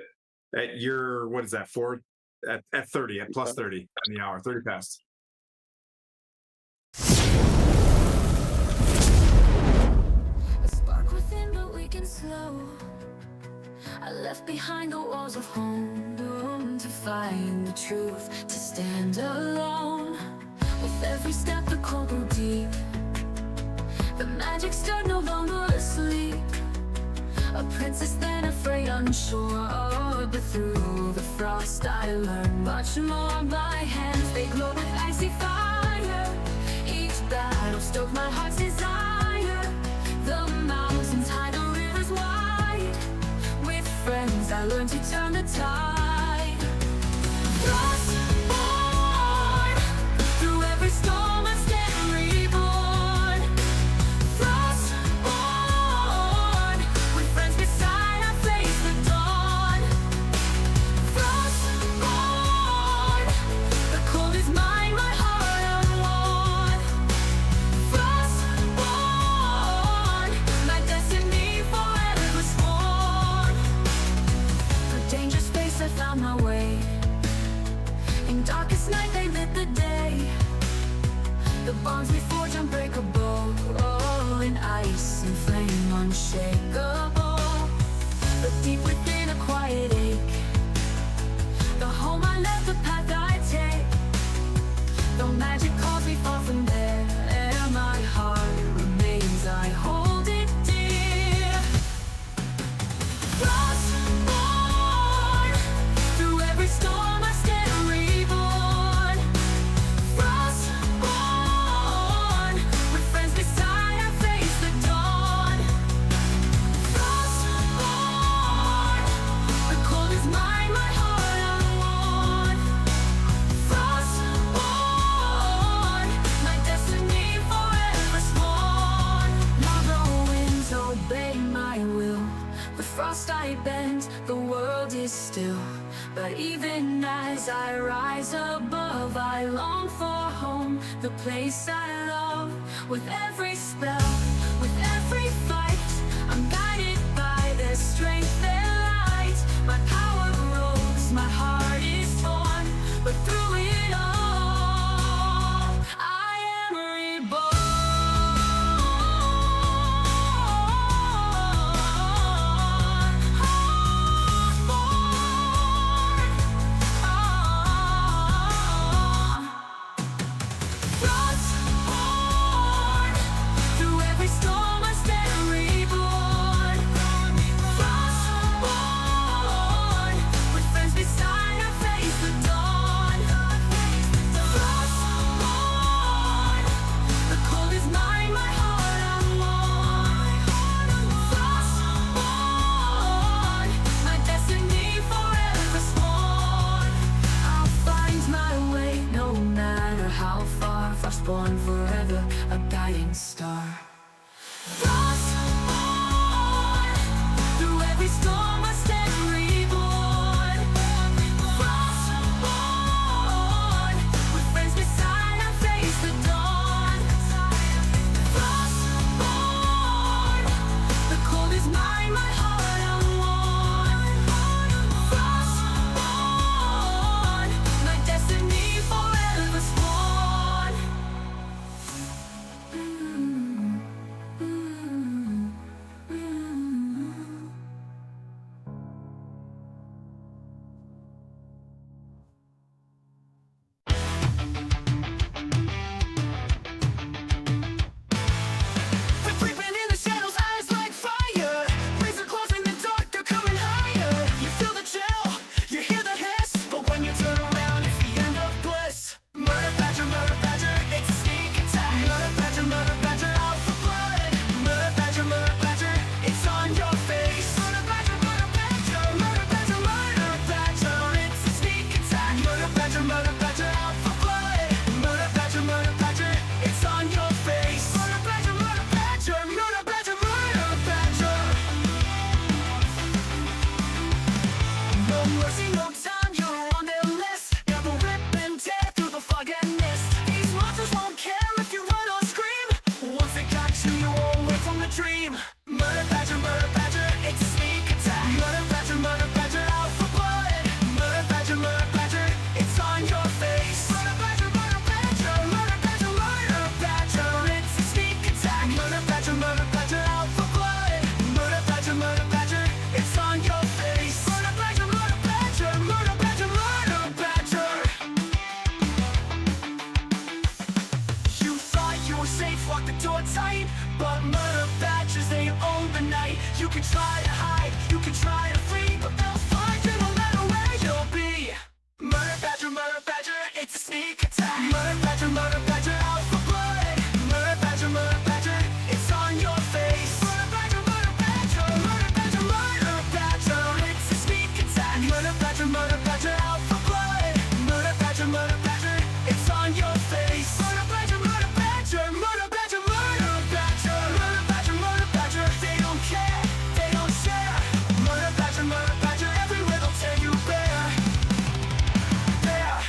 At your what is that? 4 at 30 at plus 30 in the hour, 30 past.
A spark within, but we can slow. I left behind the walls of home, doomed to find the truth, to stand alone. With every step the cold grew deep. The magic stirred, no longer asleep. A princess then afraid, unsure. But through the frost I learned much more. My hands, they glow with icy fire. Each battle stoked my heart's desire. The mountains high, the rivers wide. With friends I learned to turn the tide. Frost born, through every storm I stand reborn. Frost born, with friends beside I face the dawn. Frost born, the cold is mine, my heart unworn. Frost born, my destiny forever sworn. Through dangerous space I found my way. In darkest night they lit the day. The bonds we forge unbreakable, all in ice and flame unshakable. But deep within a quiet ache, the home I left, the path I take. Though magic calls me far from there, my heart remains, I hold it dear. Frost born, through every storm I stand reborn. Frost born, with friends beside I face the dawn. Frost born, the cold is mine, my heart unworn. Frost born, my destiny forever sworn. Now the winds obey my will. With frost I bend, the world is still. But even as I rise above, I long for home, the place I love. With every spell, with every fight, I'm guided by their strength, their light. My power grows, my heart is torn, but through it all, I am reborn. Frost born, through every reborn forever, a guiding star. Frostborn, through every storm I stand reborn. Frostborn, with friends beside I face the dawn. Frostborn, the cold is mine, my heart unworn. Frostborn, my destiny forever sworn. We're creeping in the shadows, eyes like fire. Razor claws in the dark, they're coming higher. You feel the chill, you hear the hiss, but when you turn around, it's the end of bliss. Murder badger, it's a sneak attack. Murder badger, out for blood. Murder badger, it's on your face. Murder badger, it's a sneak attack. Murder badger, out for blood. Murder badger, it's on your face. Murder badger, no mercy, no time, you're on their list. Never rip and tear through the fog and mist. These monsters won't care if you run or scream. Once they got you, you won't wake from the dream. Murder badger, it's a sneak attack. Murder badger, out for blood. Murder badger, it's on your face. Murder badger, it's a sneak attack. Murder badger, out for blood. Murder badger, it's on your face. Murder badger. You thought you were safe, lock the door tight, but murder badgers, they own the night. You can try to hide, you can try to flee, but they'll find you no matter where you'll be. Murder badger, it's a sneak attack. Murder badger, out for blood. Murder badger, it's on your face. Murder badger, it's a sneak attack. Murder badger, out for blood. Murder badger, it's on your face. Murder badger, they don't care, they don't share. Murder badger, everywhere they'll tear you bare. There.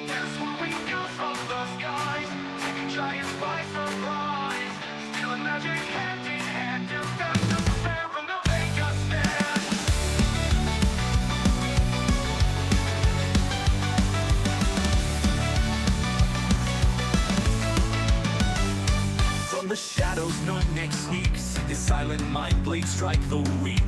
That's what we do from the skies, taking giants by surprise, stealing magic hand in hand, defend us fair and they'll make us stand. From the shadows, no neck sneaks. His silent mind blades strike the weak.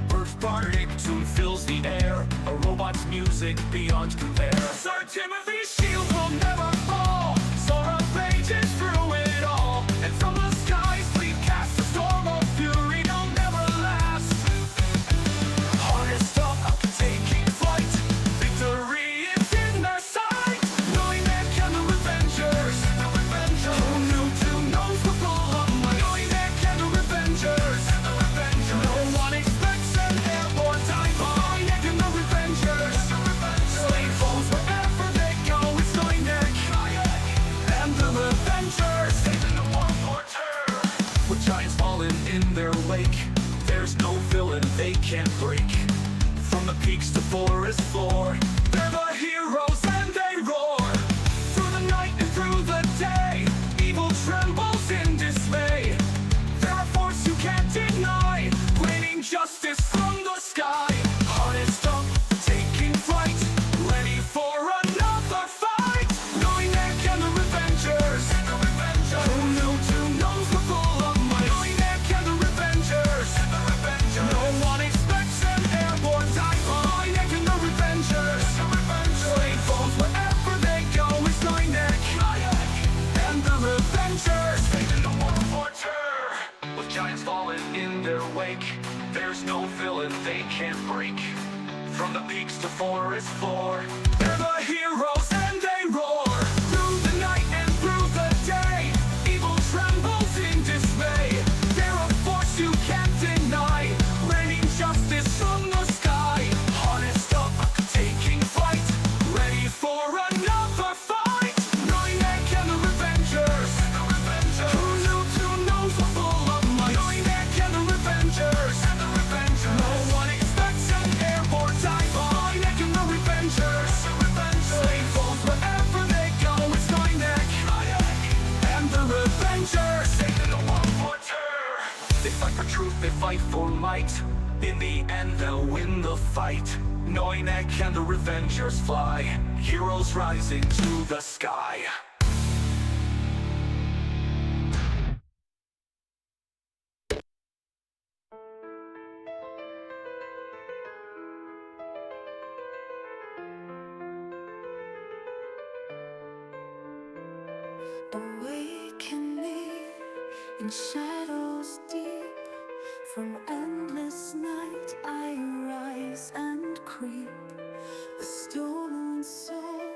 Birth bardic tune fills the air. A robot's music beyond compare. Sir Timothy's shield will never fall. Sora rages through it all. And from the skies we cast a storm of fury. They'll never last. Harnessed up, taking flight. Victory is in their sight. Knowing they can the Revengers. Who knew two knows were full of might. Knowing they can the Revengers. No one expects an airborne dive bomb. They can the Revengers. Slay foes wherever they go. It's knowing they and the Revengers. Saving the world for terror. With giants falling in their wake, there's no villain they can't break. From the peaks to forest floor, they're the heroes and they roar. Through the night and through the day, evil trembles in dismay. They're a force you can't deny, raining justice from the sky. Harnessed up, taking flight, ready for another fight. Knowing they can the Revengers. Who knew two knows were full of might. Knowing they can the Revengers. No one expects an airborne dive bomb. Knowing they can the Revengers. Slay foes wherever they go. It's knowing they and the Revengers. Saving the world for terror. With giants falling in their wake, there's no villain they can't break. From the peaks to forest floor, they're the heroes and they roar. Through the night and through the day, evil trembles in dismay. They're a force you can't deny, raining justice from the sky. Harnessed up, taking flight, ready for another fight.
truth, they fight for might. In the end, they'll win the fight. Neuneck and the Revengers fly, heroes rising to the sky.
Awakening in shadows deep, from endless night I rise and creep. The stolen soul,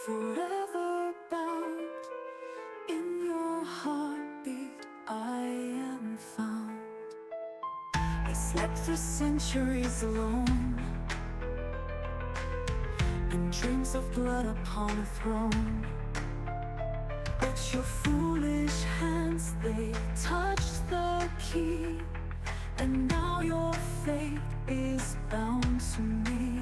forever bound. In your heartbeat I am found. I slept through centuries alone, and dreams of blood upon a throne. But your foolish hands, they touched the key, and now your fate is bound to me.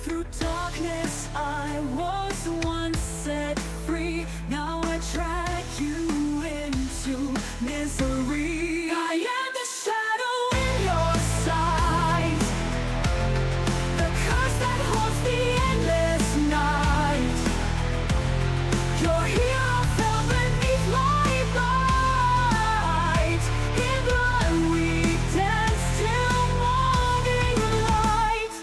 Through darkness I was once set free, now I drag you into misery. I am the shadow in your sight, the curse that haunts the endless night. Your hero fell beneath my light. In blood we dance till morning light.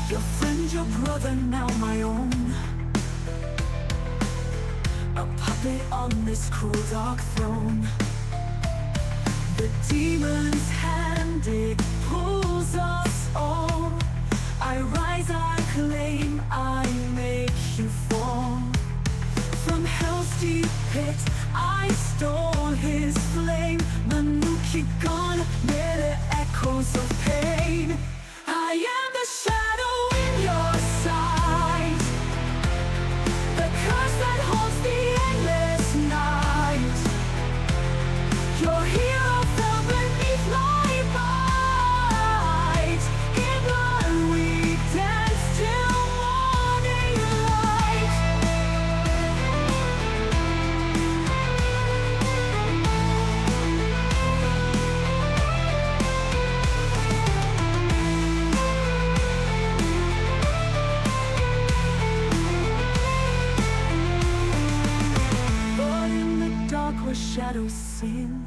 Your friend, your brother, now my own, a puppet on this cruel dark throne. The demon's hand, it pulls us all. I rise, I claim, I make you fall. From hell's deep pit, I stole his flame. Manuki gone, mere echoes of pain. I am the shadow in your sight, the curse that haunts the endless night. Your hero fell beneath my bite. In blood we dance till morning light. But in the dark where shadows sin,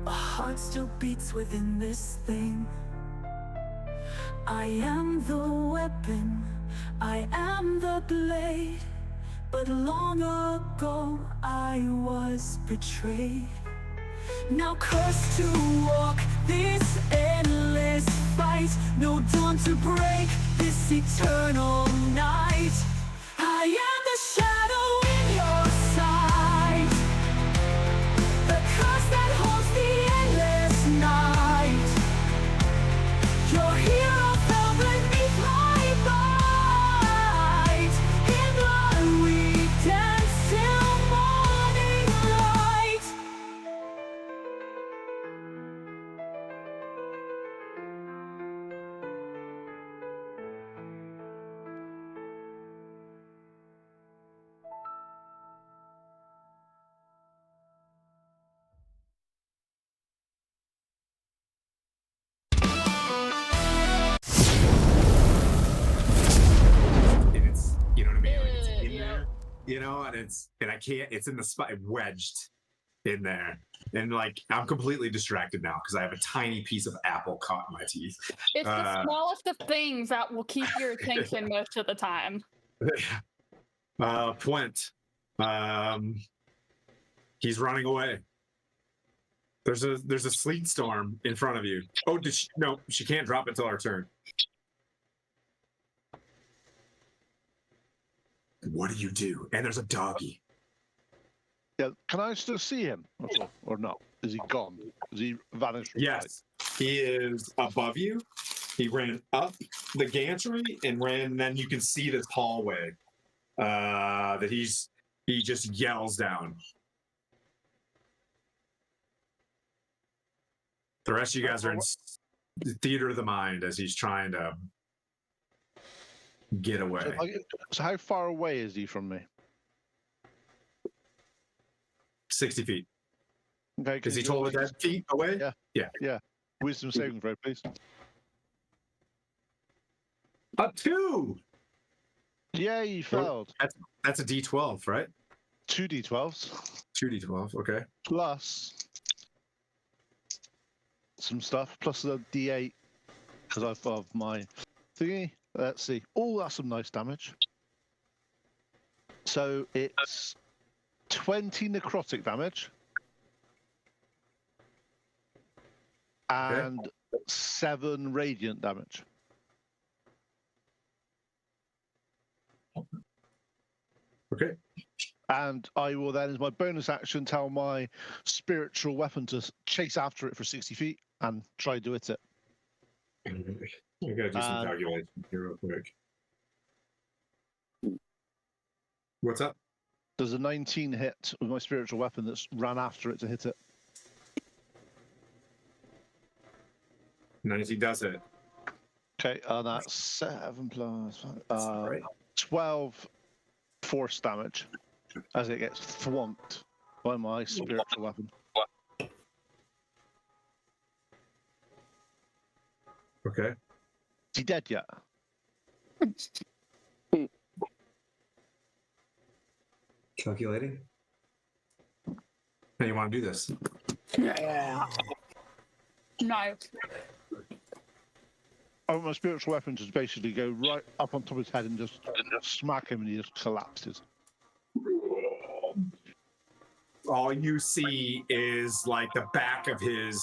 a heart still beats within this thing. I am the weapon, I am the blade, but long ago I was betrayed. Now cursed to walk this endless fight, no dawn to break this eternal night. I am the shadow in your sight, the curse that haunts the endless night. Your hero fell beneath my bite. In blood we dance till morning light.
And it's, you know what I mean? Like it's in
Yep.
there, you know, and I can't, it's in the spot wedged in there. And like I'm completely distracted now because I have a tiny piece of apple caught in my teeth.
It's the
Uh,
smallest of things that will keep your attention most of the time.
Puent. He's running away. There's a sleet storm in front of you. Oh, did she? No, she can't drop it till our turn. What do you do? And there's a doggy.
Yeah, can I still see him? Or no? Is he gone? Is he vanished? From
Yes, he is above you. He ran up the gantry and ran. Then you can see this hallway that he just yells down. The rest of you guys are in theater of the mind as he's trying to get away.
So how far away is he from me?
60 feet.
Okay.
Is he taller than feet away?
Yeah. Wisdom saving throw, please.
A 2.
Yeah, you failed.
That's a D12, right?
2d12s
2D12. Okay.
plus some stuff plus the d8 because I've of my thingy. Let's see. Oh, that's some nice damage. So it's 20 necrotic damage and 7 radiant damage.
Okay.
And I will then, as my bonus action, tell my spiritual weapon to chase after it for 60 feet and try to hit it.
I gotta do some calculations here real quick. What's up?
Does a 19 hit with my spiritual weapon that's ran after it to hit it?
19 does it.
Okay, that's 7 plus 5,
Right.
12 force damage as it gets thwomped by my spiritual weapon.
Okay.
Is he dead yet?
Calculating. How you want to do this?
Yeah. No.
Oh, my spiritual weapon just basically go right up on top of his head and just smack him and he just collapses.
All you see is like the back of his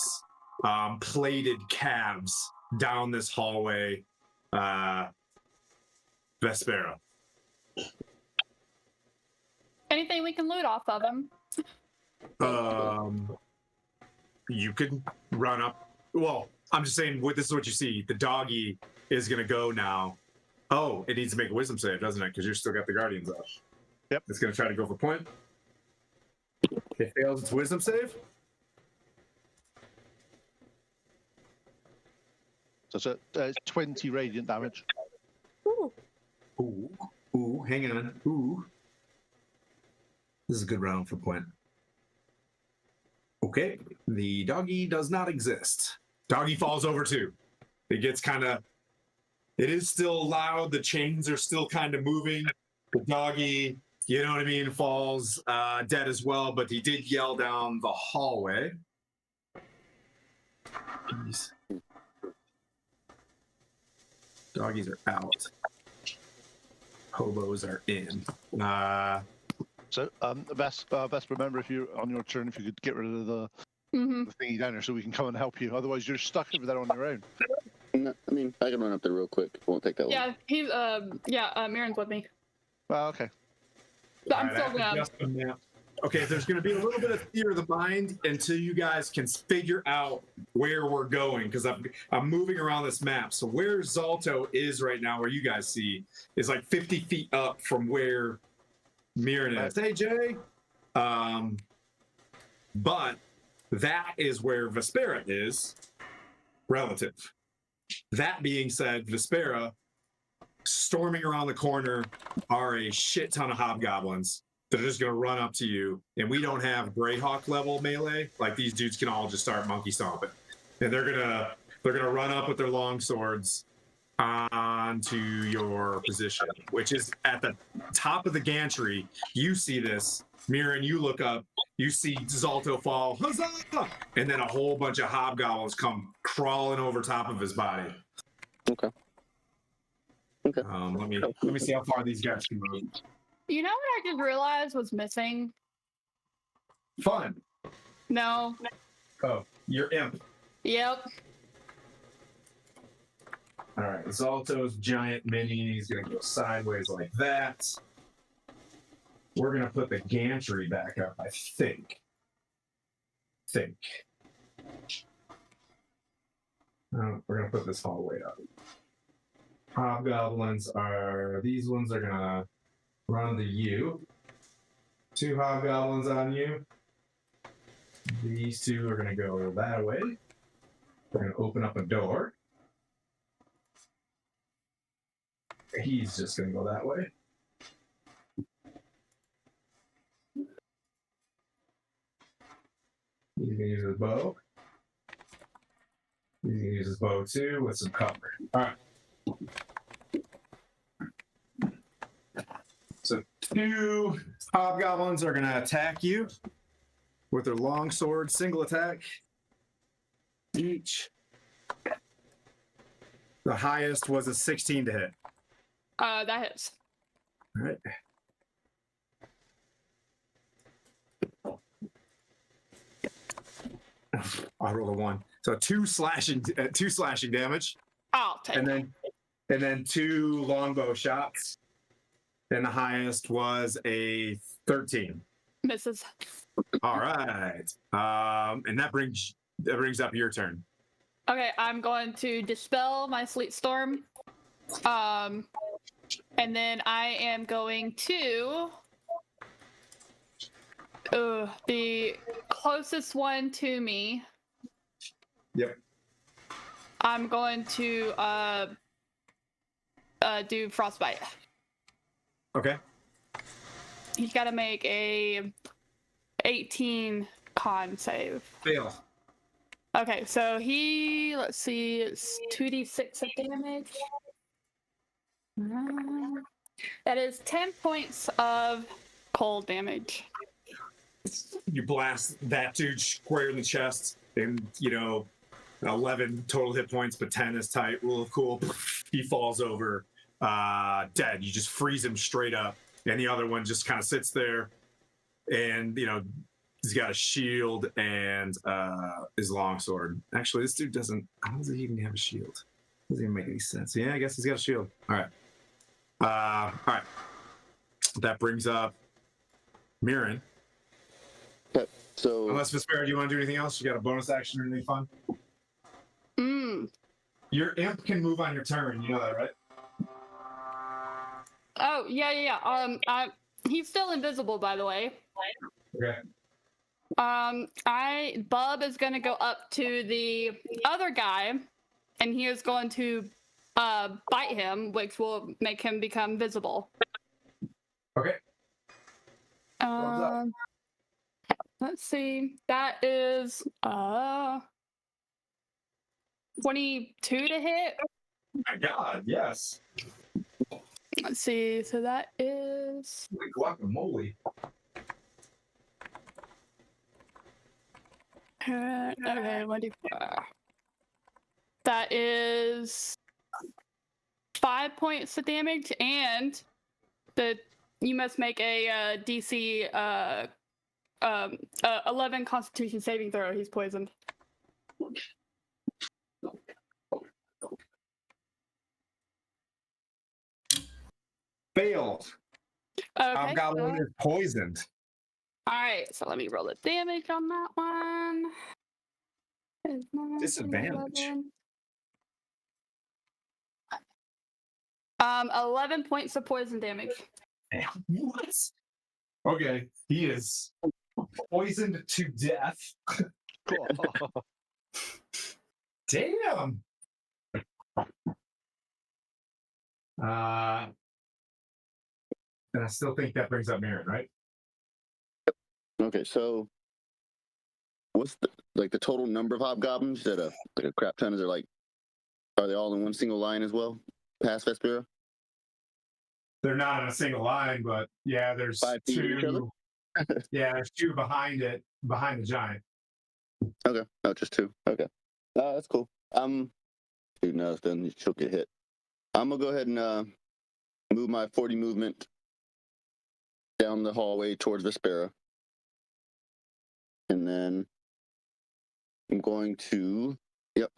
plated calves down this hallway. Vespera.
Anything we can loot off of him?
You could run up. Well, I'm just saying, this is what you see. The doggy is going to go now. Oh, it needs to make a wisdom save, doesn't it? Because you're still got the guardians up.
Yep.
It's going to try to go for point. It fails its wisdom save.
So it's 20 radiant damage.
Ooh, hang on. Ooh. This is a good round for point. Okay, the doggy does not exist. Doggy falls over too. It gets kind of. It is still loud. The chains are still kind of moving. The doggy, you know what I mean, falls dead as well. But he did yell down the hallway. Jeez. Doggies are out. Hobos are in.
So, best remember if you on your turn, if you could get rid of the thingy down there, so we can come and help you. Otherwise, you're stuck over there on your own.
No, I mean, I can run up there real quick. It won't take that long.
Yeah, he's Mirren's with me.
Well, okay.
But I'm still gonna.
Okay, there's going to be a little bit of theater of the mind until you guys can figure out where we're going, because I'm moving around this map. So where Zalto is right now, where you guys see, is like 50 feet up from where Mirren is. Hey, Jay. But that is where Vespera is, relative. That being said, Vespera, storming around the corner are a shit ton of hobgoblins. They're just going to run up to you, and we don't have Greyhawk level melee. Like, these dudes can all just start monkey stomping, and they're gonna run up with their long swords onto your position, which is at the top of the gantry. You see this, Mirren. You look up, you see Zalto fall, huzzah! And then a whole bunch of hobgoblins come crawling over top of his body.
Okay. Okay.
Let me see how far these guys can move.
You know what I just realized was missing?
Fun.
No.
Oh, you're imp.
Yep.
All right, Zalto's giant mini is going to go sideways like that. We're going to put the gantry back up, I think. We're going to put this hallway up. Hobgoblins are, these ones are going to run to you. 2 hobgoblins on you. These 2 are going to go that way. We're going to open up a door. He's just going to go that way. can use his bow. He's gonna use his bow too with some cover. All right. So 2 hobgoblins are gonna attack you with their long sword, single attack each. The highest was a 16 to hit.
That hits.
All right. I rolled a 1, so 2 slashing damage,
I'll take
and
it.
then 2 longbow shots, and the highest was a 13.
Misses.
All right, and that brings up your turn.
Okay, I'm going to dispel my sleet storm. And then I am going to the closest one to me.
Yep.
I'm going to do frostbite.
Okay.
He's got to make a 18 con save.
Fail.
Okay, so let's see, it's 2d6 of damage. That is 10 points of cold damage.
You blast that dude square in the chest, and 11 total hit points, but 10 is tight. Rule of cool. He falls over, dead. You just freeze him straight up, and the other one just kind of sits there, and he's got a shield and his longsword. Actually, this dude doesn't. How does he even have a shield? Doesn't even make any sense. Yeah, I guess he's got a shield. All right. All right. That brings up Mirren.
Okay, so
Unless Vespera, do you want to do anything else? You got a bonus action or anything fun? Your imp can move on your turn. You know that, right?
Oh, yeah. He's still invisible, by the way.
Okay.
Bub is going to go up to the other guy, and he is going to bite him, which will make him become visible.
Okay.
Let's see. That is 22 to hit.
Oh my God, yes.
Let's see. So that is
Holy guacamole.
okay. 24. That is 5 points of damage, and you must make a DC 11 Constitution saving throw. He's poisoned.
Failed.
Okay.
Hobgoblin is poisoned.
All right. So let me roll the damage on that one.
Disadvantage.
11 points of poison damage.
Damn, what? Okay, he is poisoned to death. Damn. And I still think that brings up Mirren, right?
okay, so what's the total number of hobgoblins? Is that a crap ton? Is there are they all in one single line as well? Past Vespera?
They're not in a single line, but yeah, there's
5 feet of each other?
2. Yeah, there's 2 behind the giant.
Okay. Oh, just 2. Okay. That's cool. Dude knows then she'll get hit. I'm gonna go ahead and move my 40 movement down the hallway towards Vespera. And then I'm going to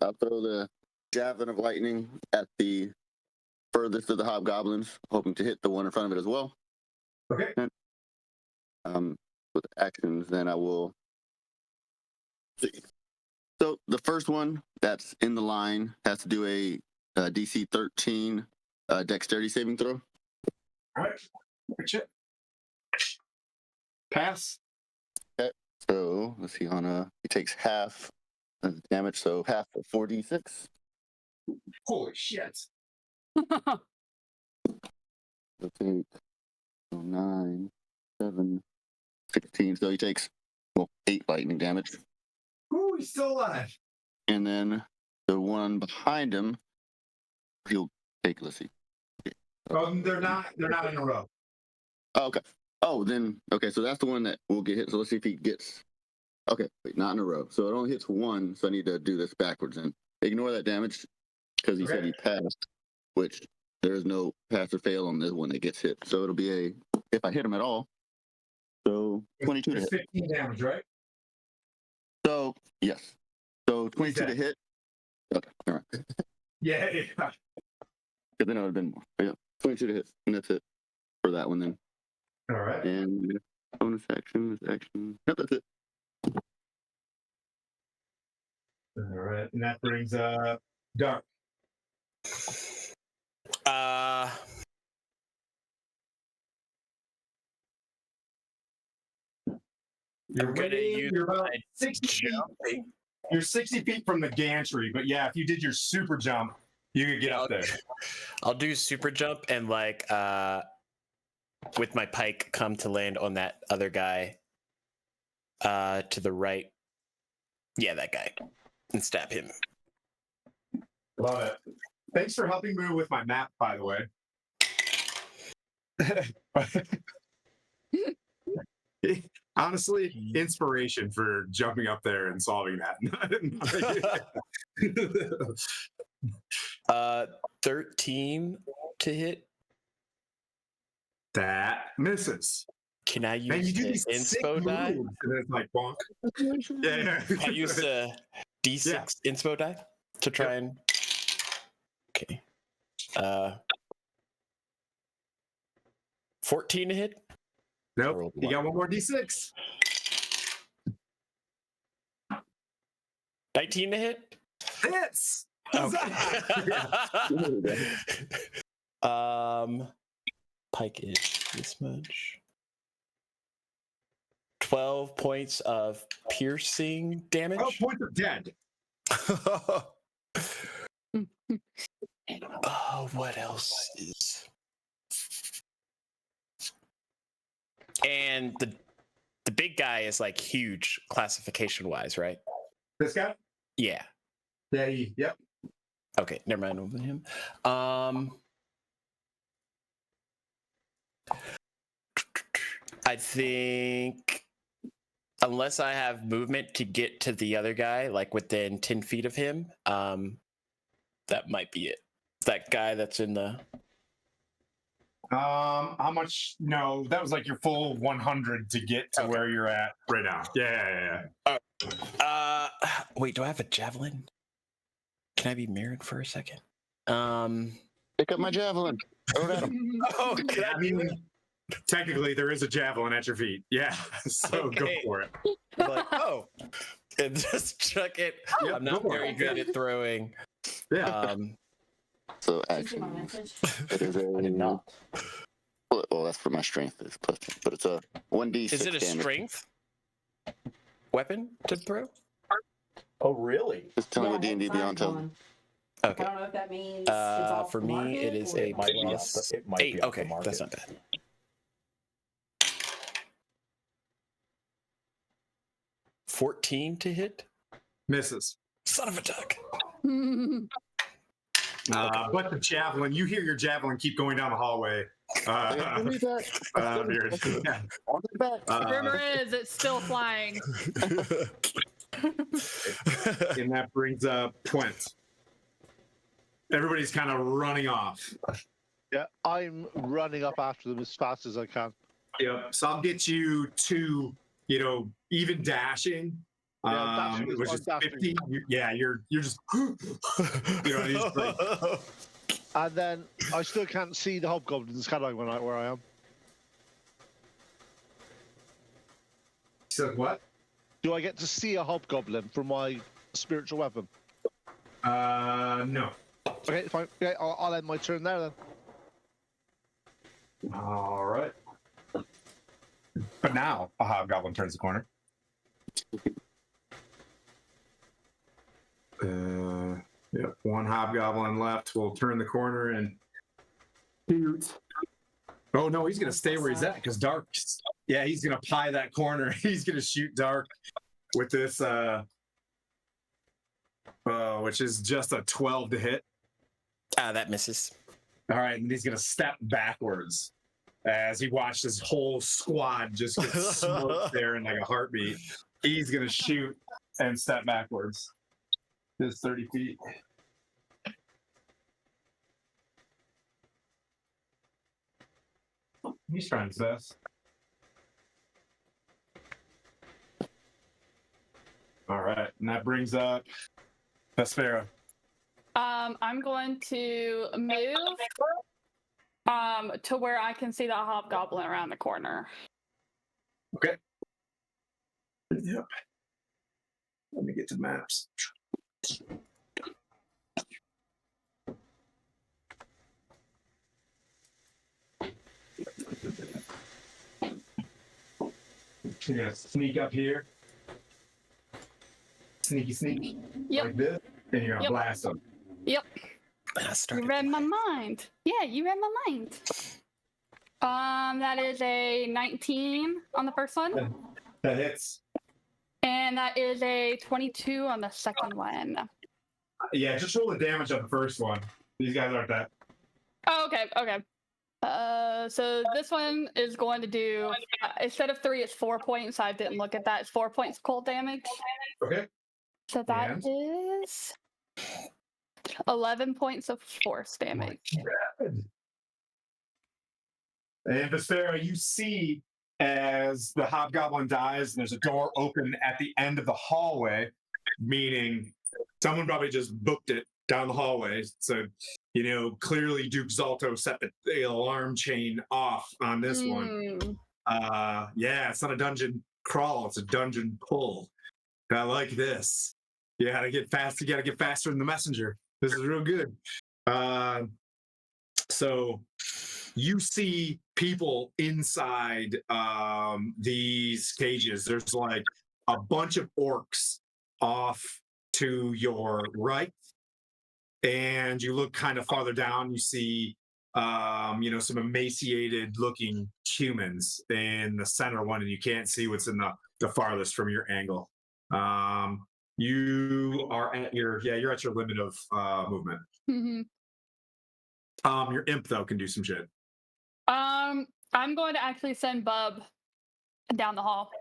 I'll throw the javelin of lightning at the furthest of the hobgoblins, hoping to hit the one in front of it as well.
Okay.
And, with actions, then I will see. So the first one that's in the line has to do a DC 13 dexterity saving throw.
All right. Check. Pass.
Okay. So let's see, he takes half of the damage, so half of 4d6.
Holy shit.
So 9, 7, 16. So he takes 8 lightning damage.
he's still alive.
And then the one behind him, he'll take. Let's see.
They're not in a row.
Oh, okay. Oh, then okay. So that's the one that will get hit. So let's see if he gets. Okay, wait, not in a row. So it only hits one. So I need to do this backwards and ignore that damage because he said he passed, which there is no pass or fail on this one that gets hit. So it'll be a if I hit him at all. So 22 to hit.
15 damage, right?
So yes. So 22 to hit. Okay, all right.
Yeah.
Because then it would have been more. But yeah, 22 to hit, and that's it for that one then.
All right.
And bonus action. Yep, that's it.
All right, and that brings Dark. You're
gonna use
you're about 60 feet. You're 60 feet from the gantry, but yeah, if you did your super jump, you could get up there.
I'll do super jump and like with my pike come to land on that other guy to the right. Yeah, that guy. And stab him.
Love it. Thanks for helping me with my map, by the way. Honestly, inspiration for jumping up there and solving that.
13 to hit.
That misses.
Can I
Man,
use
you do
the
these sick
inspo die?
moves, and it's like bonk. Yeah.
I use the D6 inspo die to try and. Okay. 14 to hit.
Nope. You got one more D6.
19 to hit.
Hits.
Okay. Pike is this much. 12 points of piercing damage.
12 points of dead.
Oh, what else is? And the big guy is like huge classification wise, right?
This guy?
Yeah.
Yeah. Yep.
Okay, never mind with him. I think unless I have movement to get to the other guy, like within 10 feet of him, that might be it. That guy that's in the.
How much? No, that was like your full 100 to get to where you're at right now. Yeah.
Wait, do I have a javelin? Can I be mirrored for a second?
Pick up my javelin. Throw it at him.
Oh,
I mean, technically, there is a javelin at your feet. Yeah, so go for it.
Like, and just chuck it.
Yep,
I'm not very good at throwing.
Yeah.
So action. It is a.
I did not.
Well, that's for my strength. It's plus, but it's a 1d6.
Is it a
damage.
strength weapon to throw?
Oh, really?
Just tell me what D&D Beyond tells me.
Okay.
I don't know if that means it's off
For
the
me,
market
it is
or
a
It might be
plus
off the- it might
8.
be off the
Okay,
market.
that's not bad. 14 to hit.
Misses.
Son of a duck.
But the javelin, you hear your javelin keep going down the hallway.
Give me that.
Yeah.
I'll get it back.
Rumor is it's still flying.
And that brings up Twent. Everybody's kind of running off.
Yeah, I'm running up after them as fast as I can.
Yep. So I'll get you to, even dashing.
Yeah, dashing is
which
my
is
dashing.
50. You're just, he's like,
And then I still can't see the hobgoblins, can I, where I am?
so what?
Do I get to see a hobgoblin from my spiritual weapon?
No.
Okay, fine. Okay, I'll end my turn there then.
All right. But now a hobgoblin turns the corner. Yep, one hobgoblin left. We'll turn the corner and shoot. Oh no, he's gonna stay where he's at because Dark. Yeah, he's gonna pie that corner. He's gonna shoot Dark with this which is just a 12 to hit.
That misses.
All right, and he's gonna step backwards as he watched his whole squad just get smoked there in like a heartbeat. He's gonna shoot and step backwards. This 30 feet. He's trying his best. All right, and that brings up Vespera.
I'm going to move to where I can see the hobgoblin around the corner.
Okay. Yep. Let me get to the maps. You're gonna sneak up here. Sneaky sneak.
Yep.
Like this. And you're gonna blast them.
Yep. You read my mind. Yeah, you read my mind. That is a 19 on the first one.
That hits.
And that is a 22 on the second one.
Yeah, just roll the damage on the first one. These guys aren't that.
Oh, okay, okay. So this one is going to do, instead of 3, it's 4 points. I didn't look at that. It's 4 points cold damage.
Okay.
So that is 11 points of force damage.
And Vespera, you see as the hobgoblin dies, and there's a door open at the end of the hallway, meaning someone probably just booked it down the hallway. So, clearly Duke Zalto set the alarm chain off on this one. Yeah, it's not a dungeon crawl, it's a dungeon pull. I like this. You gotta get fast, you gotta get faster than the messenger. This is real good. So you see people inside these cages. There's like a bunch of orcs off to your right, and you look kind of farther down, you see some emaciated looking humans in the center one, and you can't see what's in the farthest from your angle. You are at you're at your limit of movement.
Mm-hmm.
Your imp though can do some shit.
I'm going to actually send Bub down the hall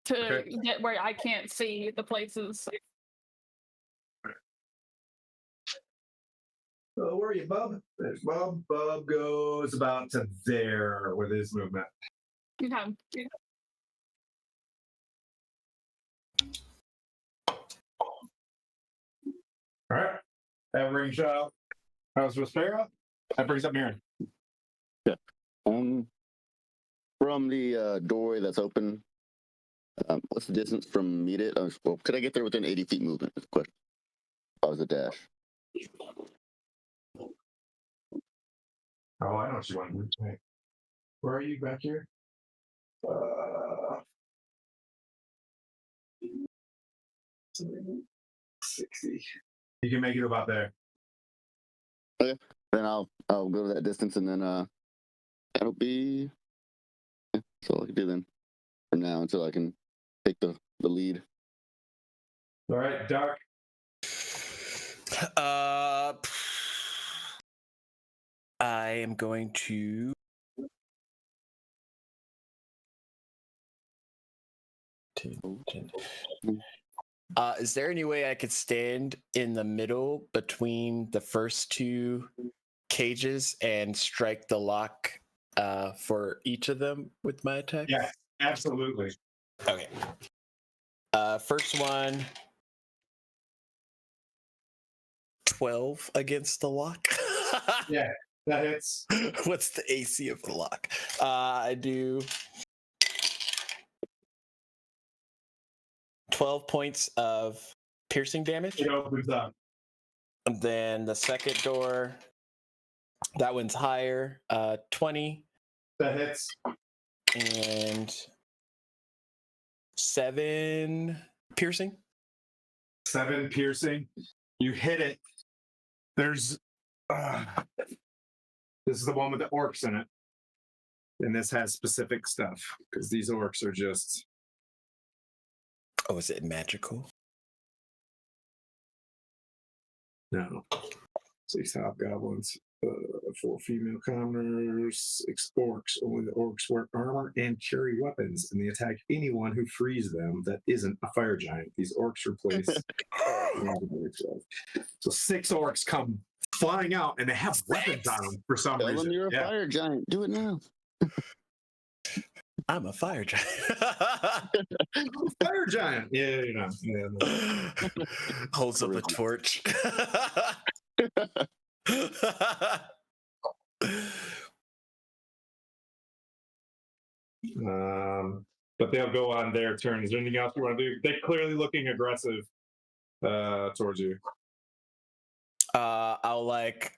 to get where I can't see the places.
So where are you, Bub? There's Bub. Bub goes about to there with his movement.
Okay.
All right. That brings up how's Vespera? That brings up Mirren.
Yeah. From the doorway that's open, what's the distance from me to it? Well, could I get there within 80 feet movement? Is the question. If I was a dash.
Oh, I know what you want. Wait. Where are you back here? 60. You can make it about there.
Okay. Then I'll go to that distance, and then that'll be that's all I can do then from now until I can take the lead.
All right, Dark.
I am going to is there any way I could stand in the middle between the first two cages and strike the lock for each of them with my attack?
Yes, absolutely.
Okay. First one, 12 against the lock.
Yeah, that hits.
What's the AC of the lock? I do 12 points of piercing damage.
It opens up.
And then the second door, that one's higher, 20.
That hits.
And 7 piercing.
7 piercing. You hit it. There's this is the one with the orcs in it. And this has specific stuff because these orcs are just.
Oh, is it magical?
No. 6 hobgoblins, 4 female commoners, 6 orcs. Only the orcs wear armor and carry weapons, and they attack anyone who frees them that isn't a fire giant. These orcs replace. So 6 orcs come flying out, and they have weapons on them for some
Tell
reason.
them you're a fire giant. Do it now.
I'm a fire giant.
Fire giant. Yeah, you know. Yeah,
Holds up a torch.
But they'll go on their turn. Is there anything else you want to do? They're clearly looking aggressive towards you.
I'll like.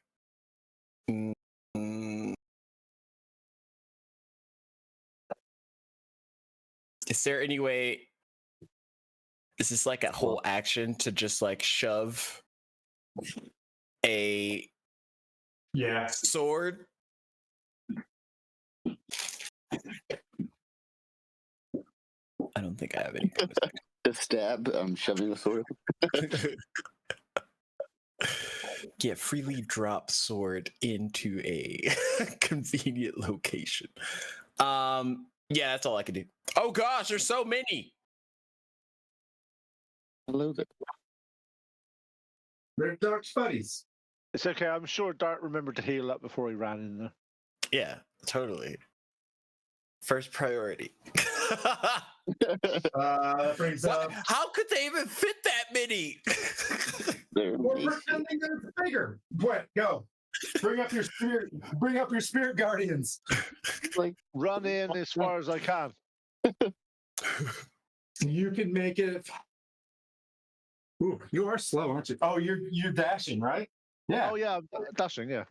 Is there any way? Is this like a whole action to just like shove a sword? I don't think I have any.
A stab. I'm shoving a sword.
Yeah, freely drop sword into a convenient location. Yeah, that's all I can do. Oh gosh, there's so many.
Hello there.
They're Dark's buddies.
It's okay. I'm sure Dart remembered to heal up before he ran in there.
Yeah, totally. First priority.
Brings up.
How could they even fit that many?
We're pretending that it's bigger. What? Go. Bring up your spirit. Bring up your spirit guardians.
Like run in as far as I can.
You can make it. Ooh, you are slow, aren't you? Oh, you're dashing, right? Yeah.
Oh yeah, I'm dashing. Yeah.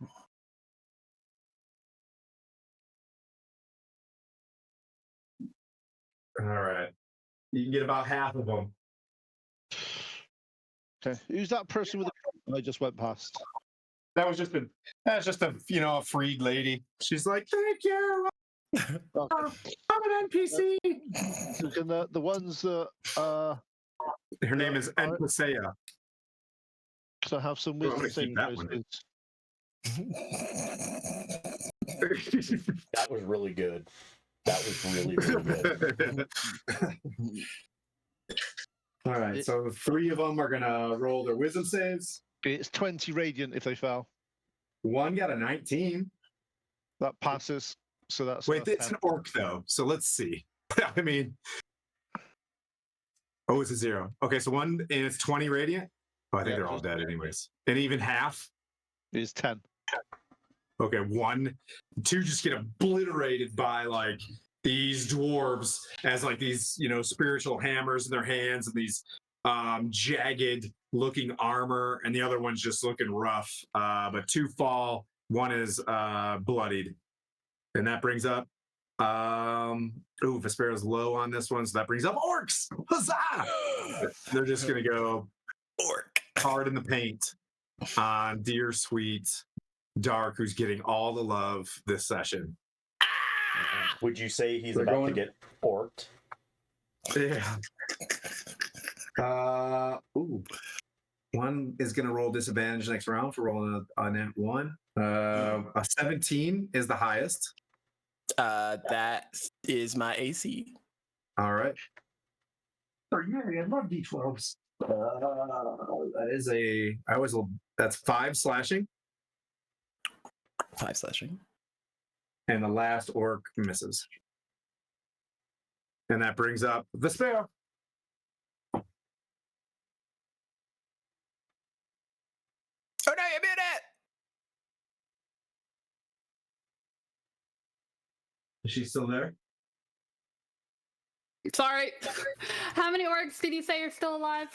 All right. You can get about half of them.
Okay. Who's that person with the I just went past?
That's just a a freed lady. She's like, thank you.
Okay.
I'm an NPC.
So can the ones that
Her name is Enpasea.
so have some
Oh, I'm
wisdom
gonna keep
saving
that
throws, please.
That was really good. That was really, really good.
All right, so 3 of them are gonna roll their wisdom saves.
It's 20 radiant if they fail.
1 got a 19.
That passes. So that's
Wait, it's an orc though, so let's see. I mean, oh, it's a 0. Okay, so 1 and it's 20 radiant. Oh, I think they're all dead anyways. And even half
is 10.
Okay, 1, 2 just get obliterated by like these dwarves as like these spiritual hammers in their hands and these jagged looking armor, and the other one's just looking rough. But 2 fall, 1 is bloodied, and that brings up Vespero's low on this one, so that brings up orcs. Huzzah! They're just gonna go
orc
hard in the paint on dear sweet Dark, who's getting all the love this session.
Would you say he's about to get orked?
Yeah. 1 is going to roll disadvantage next round for rolling a nat 1. A 17 is the highest.
That is my AC.
All right. Oh, yeah, I love D12s. That is that's 5 slashing.
5 slashing.
And the last orc misses. And that brings up Vespero.
Oh no, you muted it!
Is she still there?
Sorry. How many orcs did you say are still alive?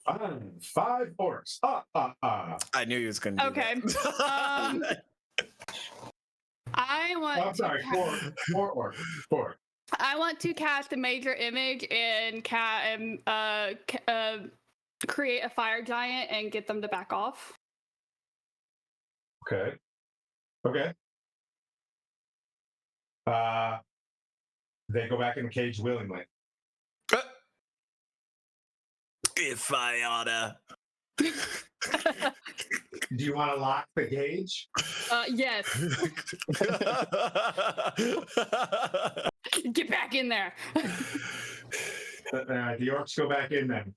5 orcs.
I knew he was going to do
Okay.
that.
I want.
I'm sorry, 4 orcs. 4.
I want to cast a major image and create a fire giant and get them to back off.
Okay. They go back in the cage willingly.
If I oughta.
Do you want to lock the cage?
Yes. Get back in there.
The orcs go back in then.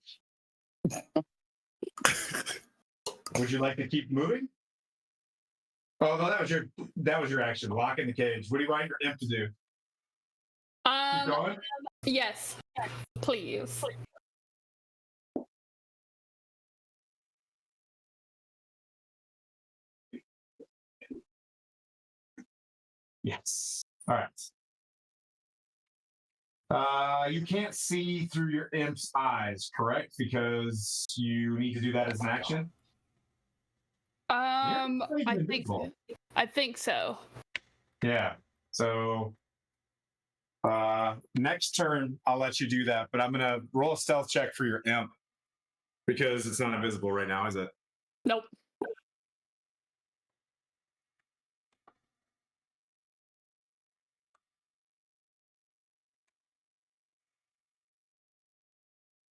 Would you like to keep moving? Oh no, that was your action. Lock in the cage. What do you want your imp to do? Keep going?
Yes, please.
Yes. All right. You can't see through your imp's eyes, correct? Because you need to do that as an action.
I think so.
Yeah. So next turn I'll let you do that, but I'm gonna roll a stealth check for your imp because it's not invisible right now, is it?
Nope.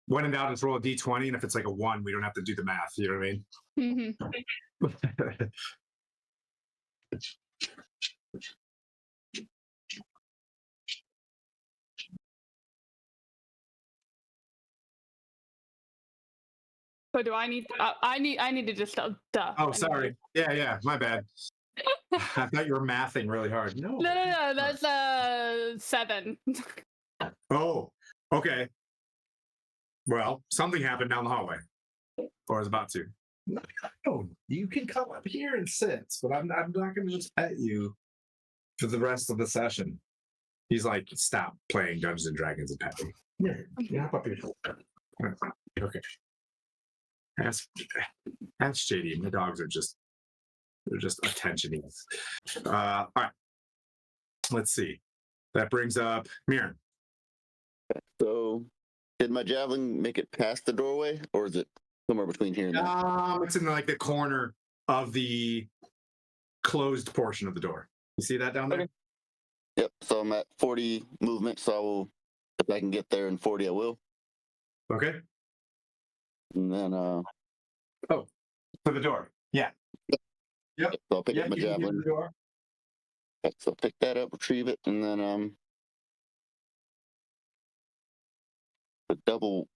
When in doubt, just roll a d20, and if it's like a 1, we don't have to do the math. You know what I mean?
So do I need? I need to just duh.
Oh, sorry. Yeah. My bad. I thought you were mathing really hard. No.
No. That's 7.
Oh, okay. Well, something happened down the hallway, or is about to. No, you can come up here and sit, but I'm not going to just pet you for the rest of the session. He's like, stop playing Dungeons and Dragons and pet me. Yeah, hop up here. Okay. Ask JD. My dogs are they're just attentioning. All right. Let's see. That brings up Mirren.
So, did my javelin make it past the doorway, or is it somewhere between here and there?
It's in like the corner of the closed portion of the door. You see that down there?
Okay. Yep. So I'm at 40 movement. So I will, if I can get there in 40, I will.
Okay.
And then
to the door. Yeah. Yep.
So I'll pick up my javelin.
Door.
So pick that up, retrieve it, and then the double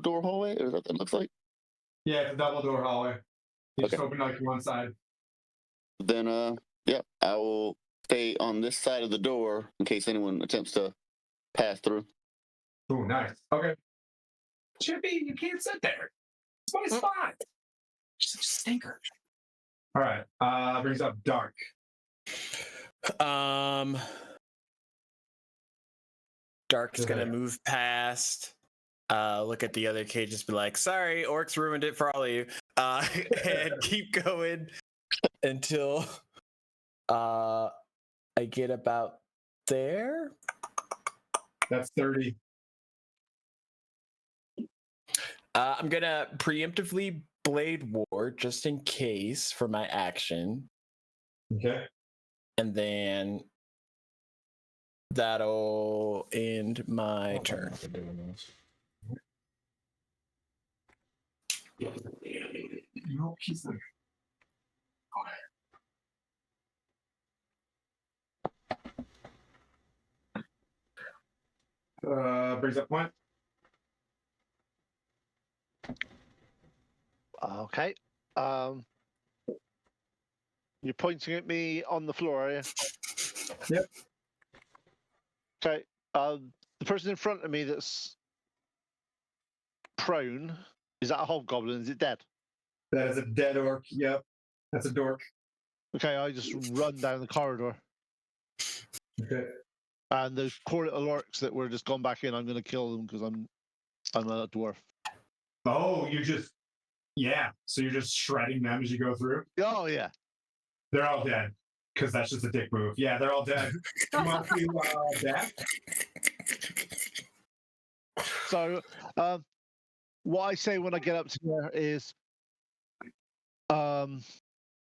door hallway, or is that what it looks like?
Yeah, it's a double door hallway. You just
Okay.
open like one side.
Then yeah, I will stay on this side of the door in case anyone attempts to pass through.
Oh, nice. Okay. Chippy, you can't sit there. It's my spot. Such a stinker. All right. Brings up Dark.
Dark's gonna move past, look at the other cages, be like, sorry, orcs ruined it for all of you, and keep going until I get about there.
That's 30.
I'm gonna preemptively Blade Ward just in case for my action.
Okay.
And then that'll end my turn.
No, he's there. Brings up point.
Okay. You're pointing at me on the floor, are you?
Yep.
Okay. The person in front of me that's prone, is that a hobgoblin? Is it dead?
That is a dead orc. Yep. That's a dork.
Okay, I just run down the corridor.
Okay.
And the core little orcs that were just gone back in, I'm going to kill them because I'm a dwarf.
Oh, so you're just shredding them as you go through?
Oh, yeah.
They're all dead. Because that's just a dick move. Yeah, they're all dead. Come on to death.
So, what I say when I get up to there is,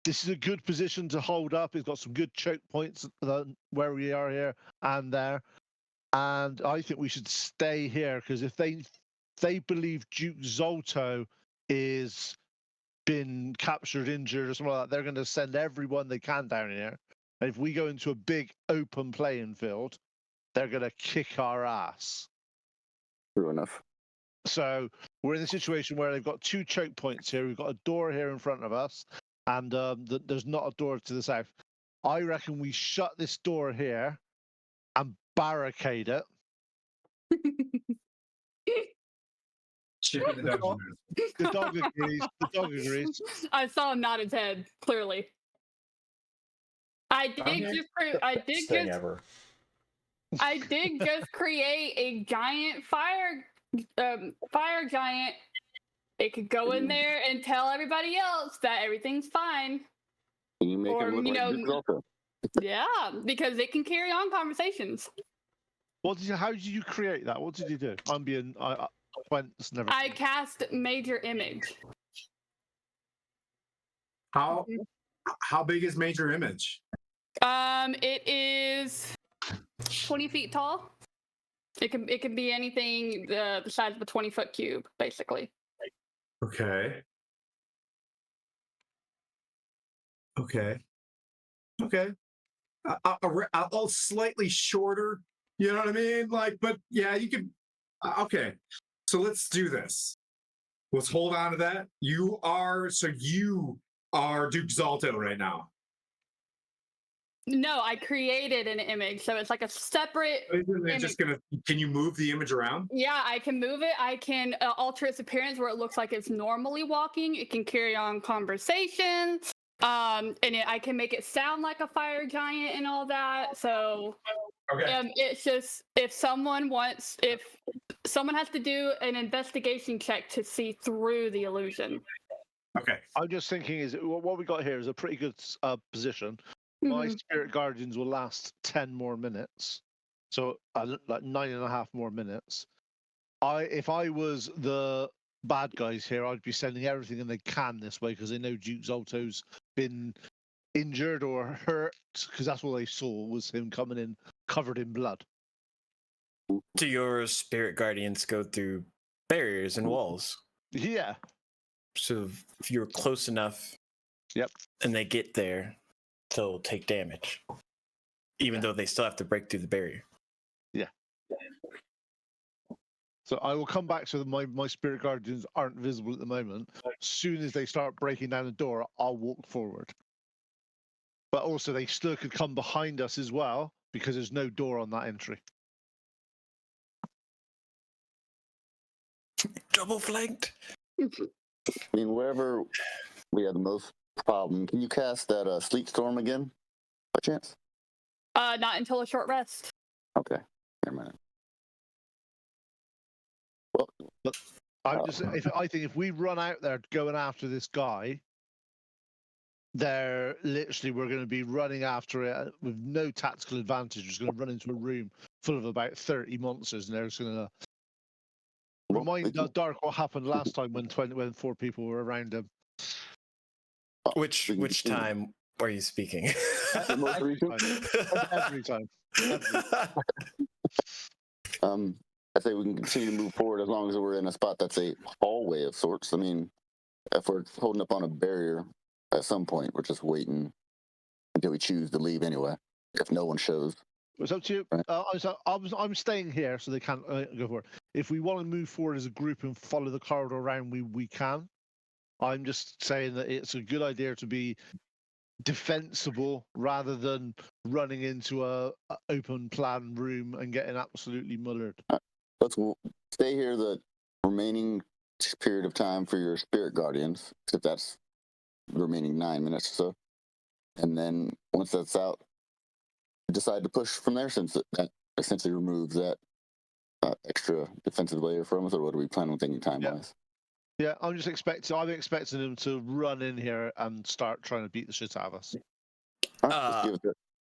this is a good position to hold up. It's got some good choke points where we are here and there. And I think we should stay here because if they believe Duke Zolto is been captured, injured, or something like that, they're going to send everyone they can down here. And if we go into a big open playing field, they're going to kick our ass.
True enough.
So we're in a situation where they've got 2 choke points here. We've got a door here in front of us, and there's not a door to the south. I reckon we shut this door here and barricade it.
Chipping the dungeon.
The dog agrees. The dog agrees.
I saw him nod his head clearly. I did just create a giant fire giant. It could go in there and tell everybody else that everything's fine.
Can you make
Or,
him look like Duke Zolto?
Yeah, because it can carry on conversations.
How did you create that? What did you do?
I cast major image.
How big is major image?
It is 20 feet tall. It can be anything the size of a 20-foot cube, basically.
Okay. I'll slightly shorter. You know what I mean? Like, but yeah, you can. Okay, so let's do this. Let's hold on to that. You are Duke Zalto right now.
No, I created an image, so it's like a separate.
Can you move the image around?
Yeah, I can move it. I can alter its appearance where it looks like it's normally walking. It can carry on conversations. And I can make it sound like a fire giant and all that. So it's just if someone has to do an investigation check to see through the illusion.
Okay.
I'm just thinking is what we got here is a pretty good position. My spirit guardians will last 10 more minutes, so like 9.5 more minutes. If I was the bad guys here, I'd be sending everything in they can this way because they know Duke Zolto's been injured or hurt because that's what they saw was him coming in covered in blood.
Do your spirit guardians go through barriers and walls?
Yeah.
So if you're close enough,
yep,
and they get there, they'll take damage, even though they still have to break through the barrier.
Yeah. So I will come back so that my spirit guardians aren't visible at the moment. As soon as they start breaking down the door, I'll walk forward. But also they still could come behind us as well because there's no door on that entry.
Double flanked.
I mean, wherever we have the most problem, can you cast that Sleet Storm again, by chance?
Not until a short rest.
Okay, never mind. Well,
I think if we run out there going after this guy, we're going to be running after it with no tactical advantage. We're just going to run into a room full of about 30 monsters, and they're just going to remind Dark what happened last time when 4 people were around him.
Which time are you speaking?
Every time.
I say we can continue to move forward as long as we're in a spot that's a hallway of sorts. I mean, if we're holding up on a barrier, at some point we're just waiting until we choose to leave anyway. If no one shows,
it's up to you. Right. I'm staying here, so they can't go forward. If we want to move forward as a group and follow the corridor around, we can. I'm just saying that it's a good idea to be defensible rather than running into a open plan room and getting absolutely mullered.
Let's stay here the remaining period of time for your spirit guardians, if that's the remaining 9 minutes or so. And then once that's out, decide to push from there since that essentially removes that extra defensive layer from us, or what do we plan on thinking time-wise?
Yeah, I'm expecting them to run in here and start trying to beat the shit out of us.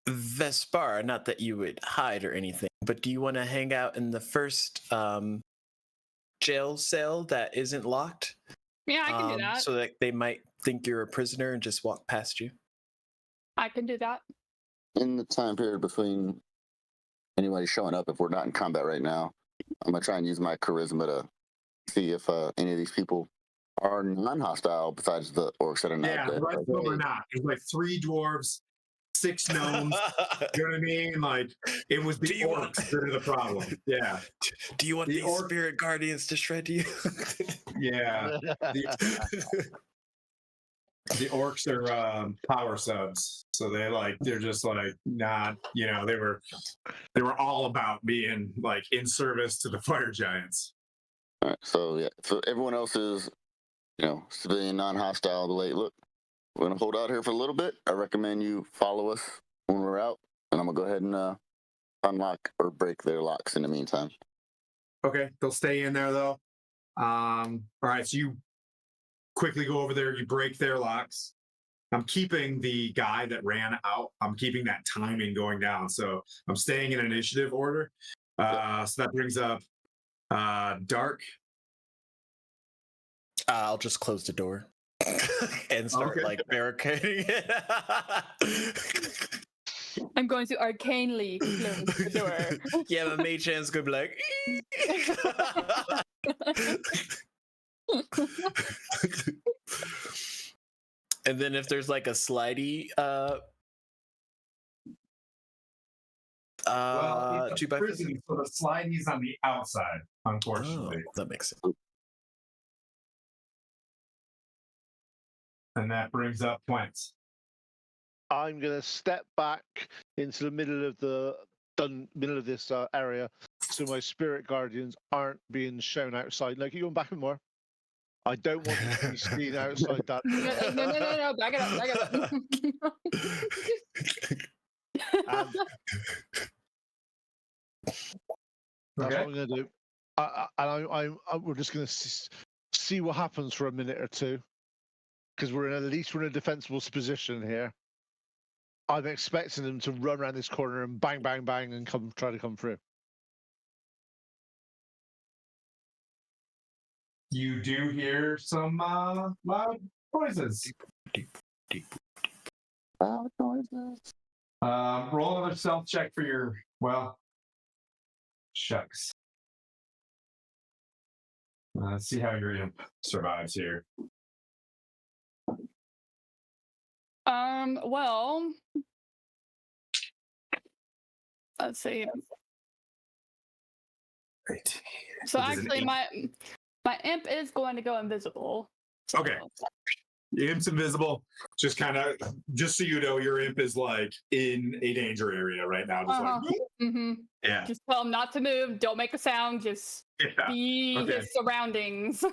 Vespar, not that you would hide or anything, but do you want to hang out in the first jail cell that isn't locked?
Yeah, I can do that.
So that they might think you're a prisoner and just walk past you?
I can do that.
In the time period between anybody showing up, if we're not in combat right now, I'm going to try and use my charisma to see if any of these people are non-hostile besides the orcs that are not
Yeah,
dead.
the rest of them are not. There's like 3 dwarves, 6 gnomes. You know what I mean? Like, it was the orcs that are the problem. Yeah.
Do you want
The
these spirit guardians to shred you?
Yeah. The orcs are power subs, so they're just like not, they were all about being like in service to the fire giants.
All right, so everyone else is, civilian, non-hostile. Look, we're gonna hold out here for a little bit. I recommend you follow us when we're out, and I'm gonna go ahead and unlock or break their locks in the meantime.
Okay, they'll stay in there though. All right, so you quickly go over there, you break their locks. I'm keeping the guy that ran out. I'm keeping that timing going down. So I'm staying in initiative order. So that brings up Dark.
I'll just close the door and start barricading it.
I'm going to arcanely close the door.
Yeah, my mage hand's gonna be like. And then if there's like a slidey,
it's
2x4.
prison, so the slidey's on the outside, unfortunately.
Oh, that makes sense.
And that brings up points.
I'm gonna step back into the middle of this area, so my spirit guardians aren't being shown outside. Like, you going back and more? I don't want to be seen outside that.
No, back it up.
That's what I'm gonna do. We're just gonna see what happens for a minute or two, because we're in a defensible position here. I'm expecting them to run around this corner and bang, bang, bang, and try to come through.
You do hear some loud noises.
Loud noises.
Roll another stealth check for your, shucks. Let's see how your imp survives here.
Well, let's see.
Right.
So actually, my imp is going to go invisible. So.
Okay. The imp's invisible. Just so you know, your imp is like in a danger area right now. Just yeah.
Just tell him not to move. Don't make a sound. Just be his surroundings.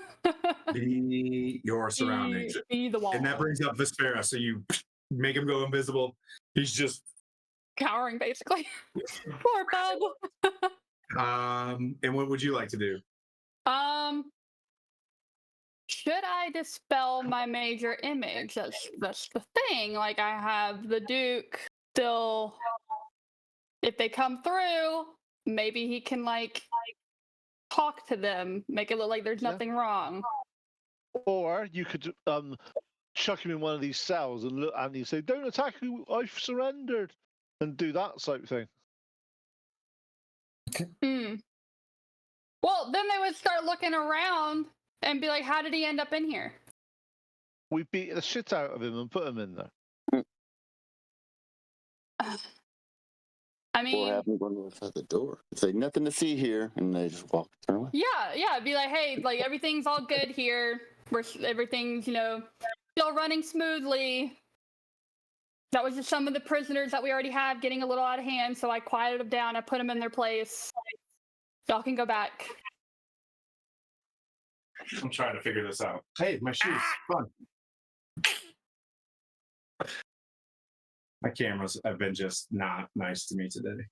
Be your surroundings.
Be the wall.
And that brings up Vespera. So you make him go invisible. He's just
cowering, basically. Poor bub.
And what would you like to do?
Should I dispel my major image? That's the thing. Like, I have the Duke still. If they come through, maybe he can talk to them, make it look like there's nothing wrong.
Or you could chuck him in one of these cells and look, and you say, "Don't attack you! I've surrendered," and do that type thing.
Well, then they would start looking around and be like, "How did he end up in here?"
We beat the shit out of him and put him in there.
I mean,
what happens when we're at the door? Say nothing to see here, and they just walk away.
Yeah. Be like, "Hey, everything's all good here. Everything's still running smoothly. That was just some of the prisoners that we already have getting a little out of hand, so I quieted them down. I put them in their place. Y'all can go back."
I'm trying to figure this out. Hey, my shoes. Fun. My cameras have been just not nice to me today.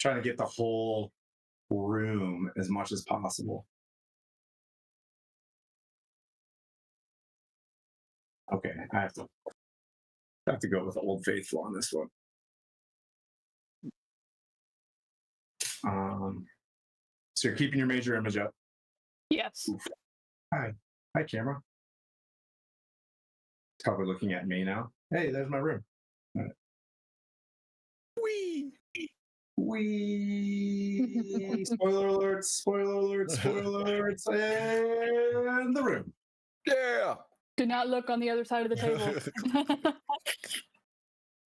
Trying to get the whole room as much as possible. Okay, I have to go with Old Faithful on this one. So you're keeping your major image up?
Yes.
Hi, camera. Probably looking at me now. Hey, there's my room. All right.
Whee!
We spoiler alerts, spoiler alerts, spoiler alerts, and the room.
Yeah.
Do not look on the other side of the table.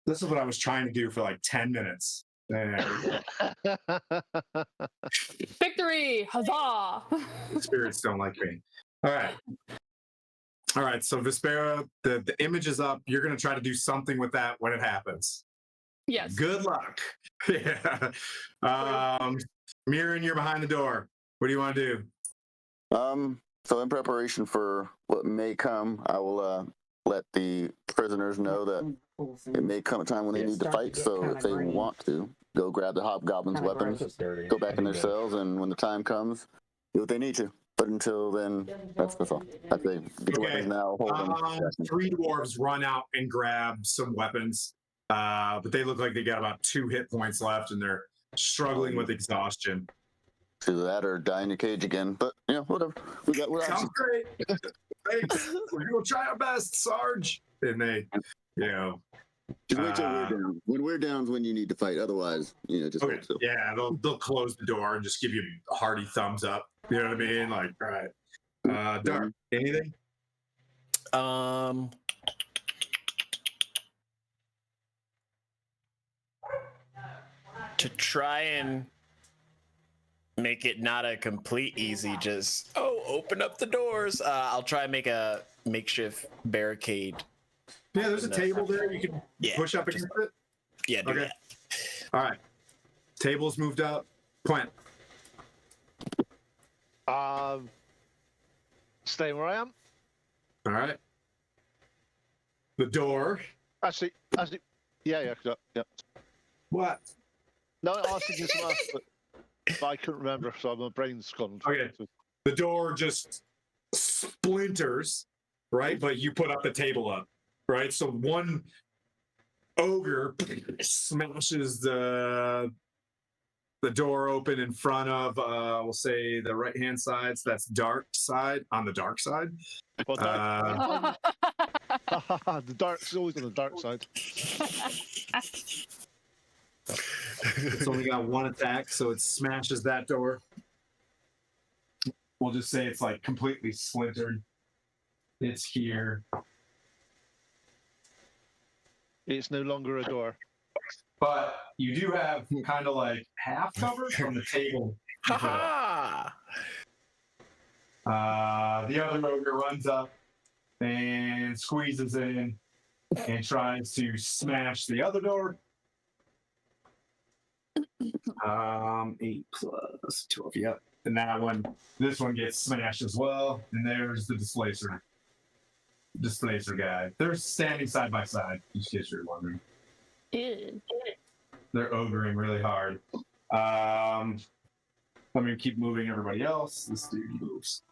This is what I was trying to do for like 10 minutes. There we go.
Victory! Huzzah!
The spirits don't like me. All right. All right. So Vespera, the image is up. You're going to try to do something with that when it happens.
Yes.
Good luck. Yeah. Mirren, you're behind the door. What do you want to do?
So in preparation for what may come, I will let the prisoners know that it may come a time when they need to fight. So if they want to, go grab the hobgoblins' weapons, go back in their cells, and when the time comes, do what they need to. But until then, that's all. I think get the weapons now. Hold them.
3 dwarves run out and grab some weapons, but they look like they got about 2 hit points left, and they're struggling with exhaustion.
Either that or die in your cage again. But yeah, whatever. We're
Sounds great. Thanks. We're gonna try our best, Sarge. And they,
just wait till we're down. When we're down is when you need to fight. Otherwise, just
okay.
hold still.
Yeah, they'll close the door and just give you a hearty thumbs up. You know what I mean? Like, all right. Dark, anything?
To try and make it not a complete easy, just open up the doors. I'll try and make a makeshift barricade.
Yeah, there's a table there. You can push up against it.
Yeah, do that.
All right. Table's moved up. Quint.
Staying where I am.
All right. The door.
Actually, yeah.
What?
No, I was thinking something else, but I couldn't remember, so my brain's gone.
Okay. The door just splinters, right? But you put up the table up, right? So one ogre smashes the door open in front of, we'll say, the right-hand side. So that's dark side, on the dark side.
Well, the dark's always on the dark side.
It's only got 1 attack, so it smashes that door. We'll just say it's like completely splintered. It's here.
It's no longer a door.
But you do have kind of like half cover from the table.
Ha
The other ogre runs up and squeezes in and tries to smash the other door. 8 plus 12, yep. And this one gets smashed as well. And there's the displacer guy. They're standing side by side, in case you're wondering. They're ogering really hard. Let me keep moving everybody else. This dude moves.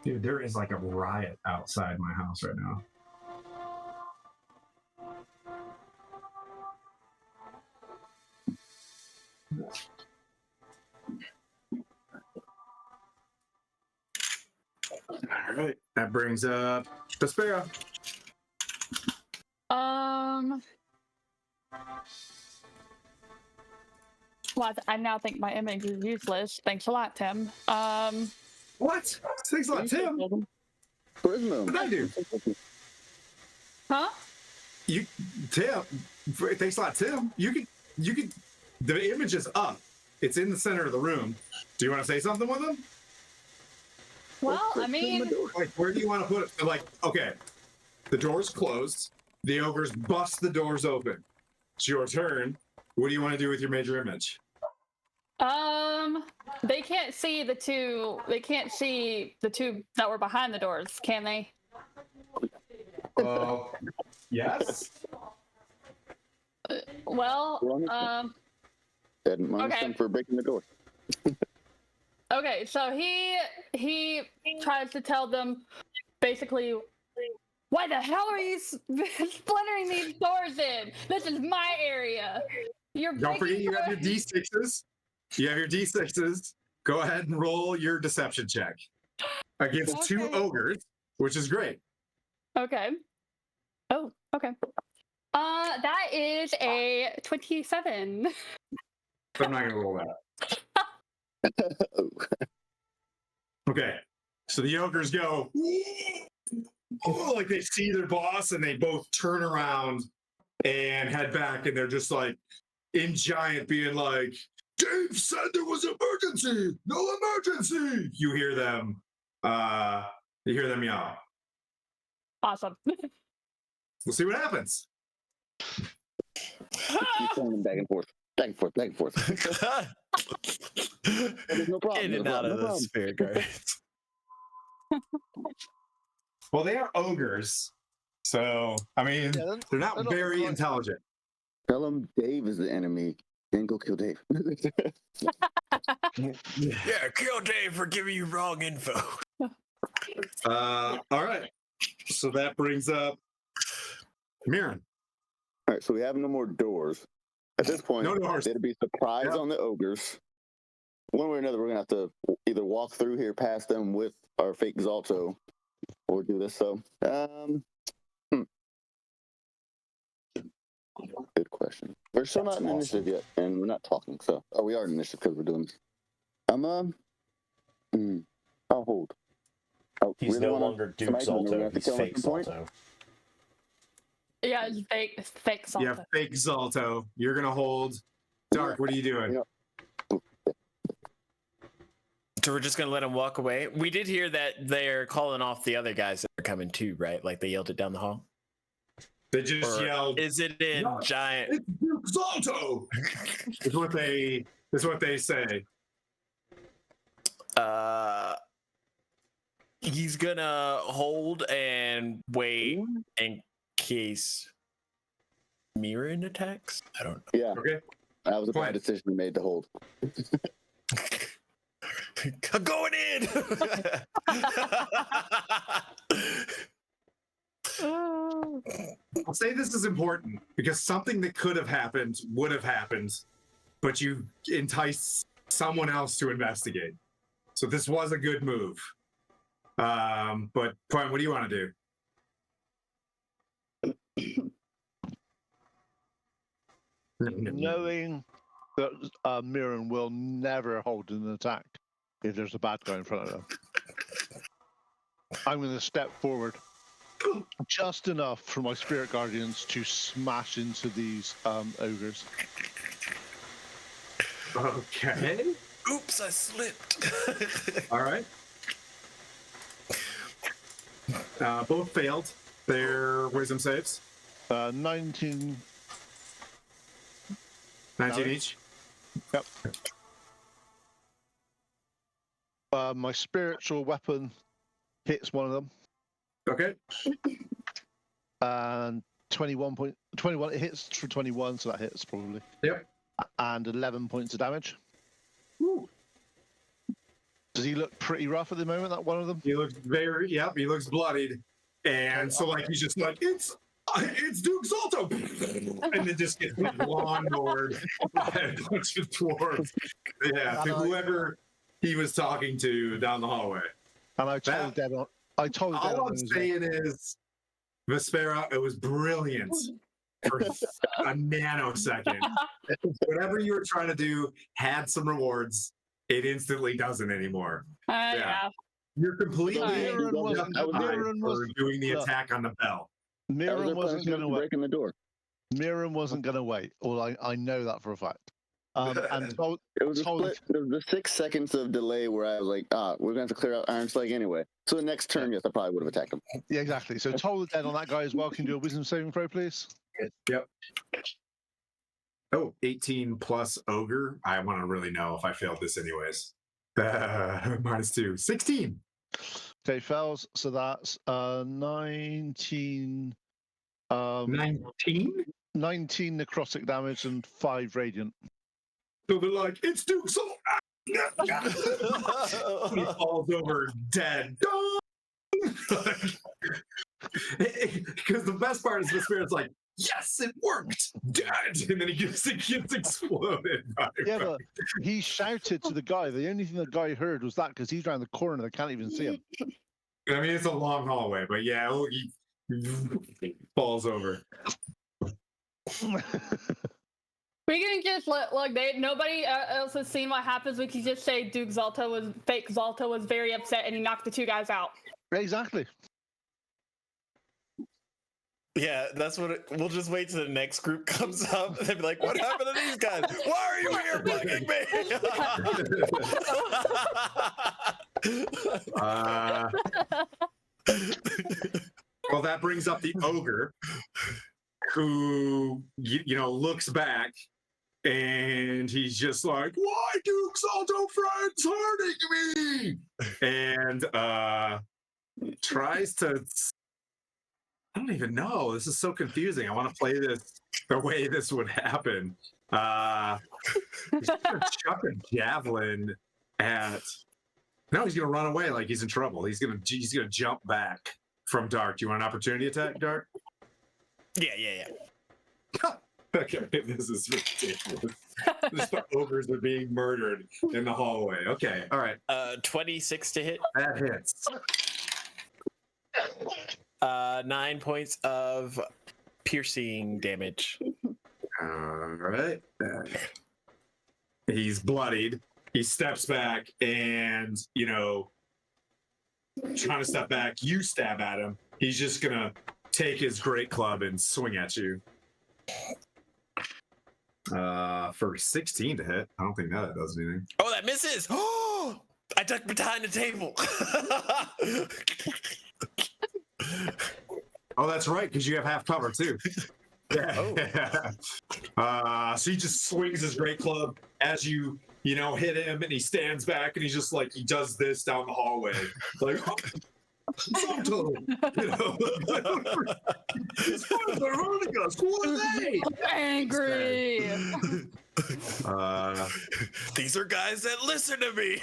Dude, there is like a riot outside my house right now. All right, that brings up Vespera.
Well, I now think my image is useless. Thanks a lot, Tim.
What? Thanks a lot, Tim. What did I do?
Huh?
Tim. Thanks a lot, Tim. You could. The image is up. It's in the center of the room. Do you want to say something with them?
Well, I mean,
like, where do you want to put it? Like, okay, the door's closed. The ogres bust the doors open. It's your turn. What do you want to do with your major image?
they can't see the two. They can't see the two that were behind the doors, can they?
Yes.
Well,
minus them for breaking the door.
Okay, so he tries to tell them basically, why the hell are you splintering these doors in? This is my area.
Don't forget you have your D6s. You have your D6s. go ahead and roll your deception check against two
Okay.
ogres, which is great.
Okay. Oh, okay. That is a 27.
So I'm not gonna roll that. Okay. So the ogres go like they see their boss and they both turn around and head back, and they're just like in giant being like, Dave said there was an emergency, no emergency. You hear them yell.
Awesome.
We'll see what happens.
Keep throwing them back and forth, back and forth, back and forth. There's no problem.
In and out of the spirit guards.
Well, they are ogres, so I mean,
Yeah,
they're not very
like-
intelligent.
Tell them Dave is the enemy. Then go kill Dave.
Yeah, kill Dave for giving you wrong info.
All right. So that brings up Mirren.
All right, so we have no more doors. At this point,
No doors.
it'll be surprise
Yep.
on the ogres. One way or another, we're gonna have to either walk through here past them with our fake Zalto, or do this. So, good question. We're still not in initiative yet, and we're not talking. So, we are in initiative because we're doing this. I'll hold. Oh,
He's
really
no
wanna
longer Duke
smite him, and we're gonna
Zalto.
have to
He's
kill him at
fake
some point?
Zalto.
Yeah, it's fake salt.
Yeah, fake Zalto. You're gonna hold. Dark, what are you doing?
So we're just gonna let him walk away. We did hear that they're calling off the other guys that are coming too, right? Like they yelled it down the hall.
They just
Or
yelled,
is it in
"No,
giant?
It's Duke Zalto! is what they say.
He's gonna hold and wait in case Mirren attacks. I don't know.
Yeah,
Okay.
that was a
Fine.
bad decision we made to hold.
I'm going in.
I'll say this is important because something that could have happened would have happened, but you entice someone else to investigate. So this was a good move. But Point, what do you want to do?
Knowing that Mirren will never hold an attack if there's a bad guy in front of them, I'm going to step forward just enough for my spirit guardians to smash into these ogres.
Okay.
Oops, I slipped.
All right. Both failed their wisdom saves.
19.
19 each.
Yep. My spiritual weapon hits one of them,
Okay.
and 21. It hits for 21, so that hits probably.
Yep.
And 11 points of damage.
Woo.
Does he look pretty rough at the moment? That one of them.
He looks he looks bloodied. And so like he's just like, it's Duke Zalto, and then just gets lawnmowered by a bunch of dwarves. Yeah, to whoever he was talking to down the hallway.
And I told
That-
Devon. I told Devon.
All I'm saying is, Vespera, it was brilliant for a nanosecond. Whatever you were trying to do had some rewards. It instantly doesn't anymore.
Yeah.
You're completely
Mirren wasn't-
justified
Mirren
for
was-
doing the
look.
attack on the bell.
Mirren wasn't going to wait.
breaking the door.
Mirren wasn't going to wait. Well, I know that for a fact. And told,
It was a
told-
split. There was the 6 seconds of delay where I was like, we're gonna have to clear out Ironslag anyway. So the next turn, yes, I probably would have attacked him.
yeah, exactly. So told the dead on that guy as well. Can you do a wisdom saving throw, please?
Yep. Oh, 18 plus ogre. I want to really know if I failed this anyways. -2. 16.
Okay, fails. So that's 19.
19?
19 necrotic damage and 5 radiant.
So they're like, it's Duke Zalto. He falls over dead. Because the best part is the spirit's like, yes, it worked, dead, and then he gets exploded.
Yeah, but he shouted to the guy. The only thing the guy heard was that because he's around the corner. They can't even see him.
I mean, it's a long hallway, but yeah, he falls over.
We can just look. Nobody else has seen what happens. We can just say fake Zalto was very upset and he knocked the two guys out.
Exactly.
Yeah, that's what we'll just wait till the next group comes up and they'll be like, what happened to these guys? Why are you here bugging
me? Well, that brings up the ogre, who looks back, and he's just like, "Why do Xalto friends hurting me?" And tries to. I don't even know. This is so confusing. I want to play this the way this would happen. He's gonna chuck a javelin at. No, he's gonna run away like he's in trouble. He's gonna jump back from Dark. Do you want an opportunity attack, Dark?
Yeah.
Okay, this is ridiculous. Just the ogres are being murdered in the hallway. Okay, all right.
26 to hit.
That hits.
9 points of piercing damage.
All right. He's bloodied. He steps back and, trying to step back, you stab at him. He's just going to take his great club and swing at you. For 16 to hit. I don't think that does anything.
Oh, that misses. Oh, I ducked behind the table.
Oh, that's right, because you have half cover too. Yeah.
Oh.
So he just swings his great club as you hit him, and he stands back, and he's just like, he does this down the hallway, like, oh, these friends are hurting us. Who are they?
Angry.
These are guys that listen to me.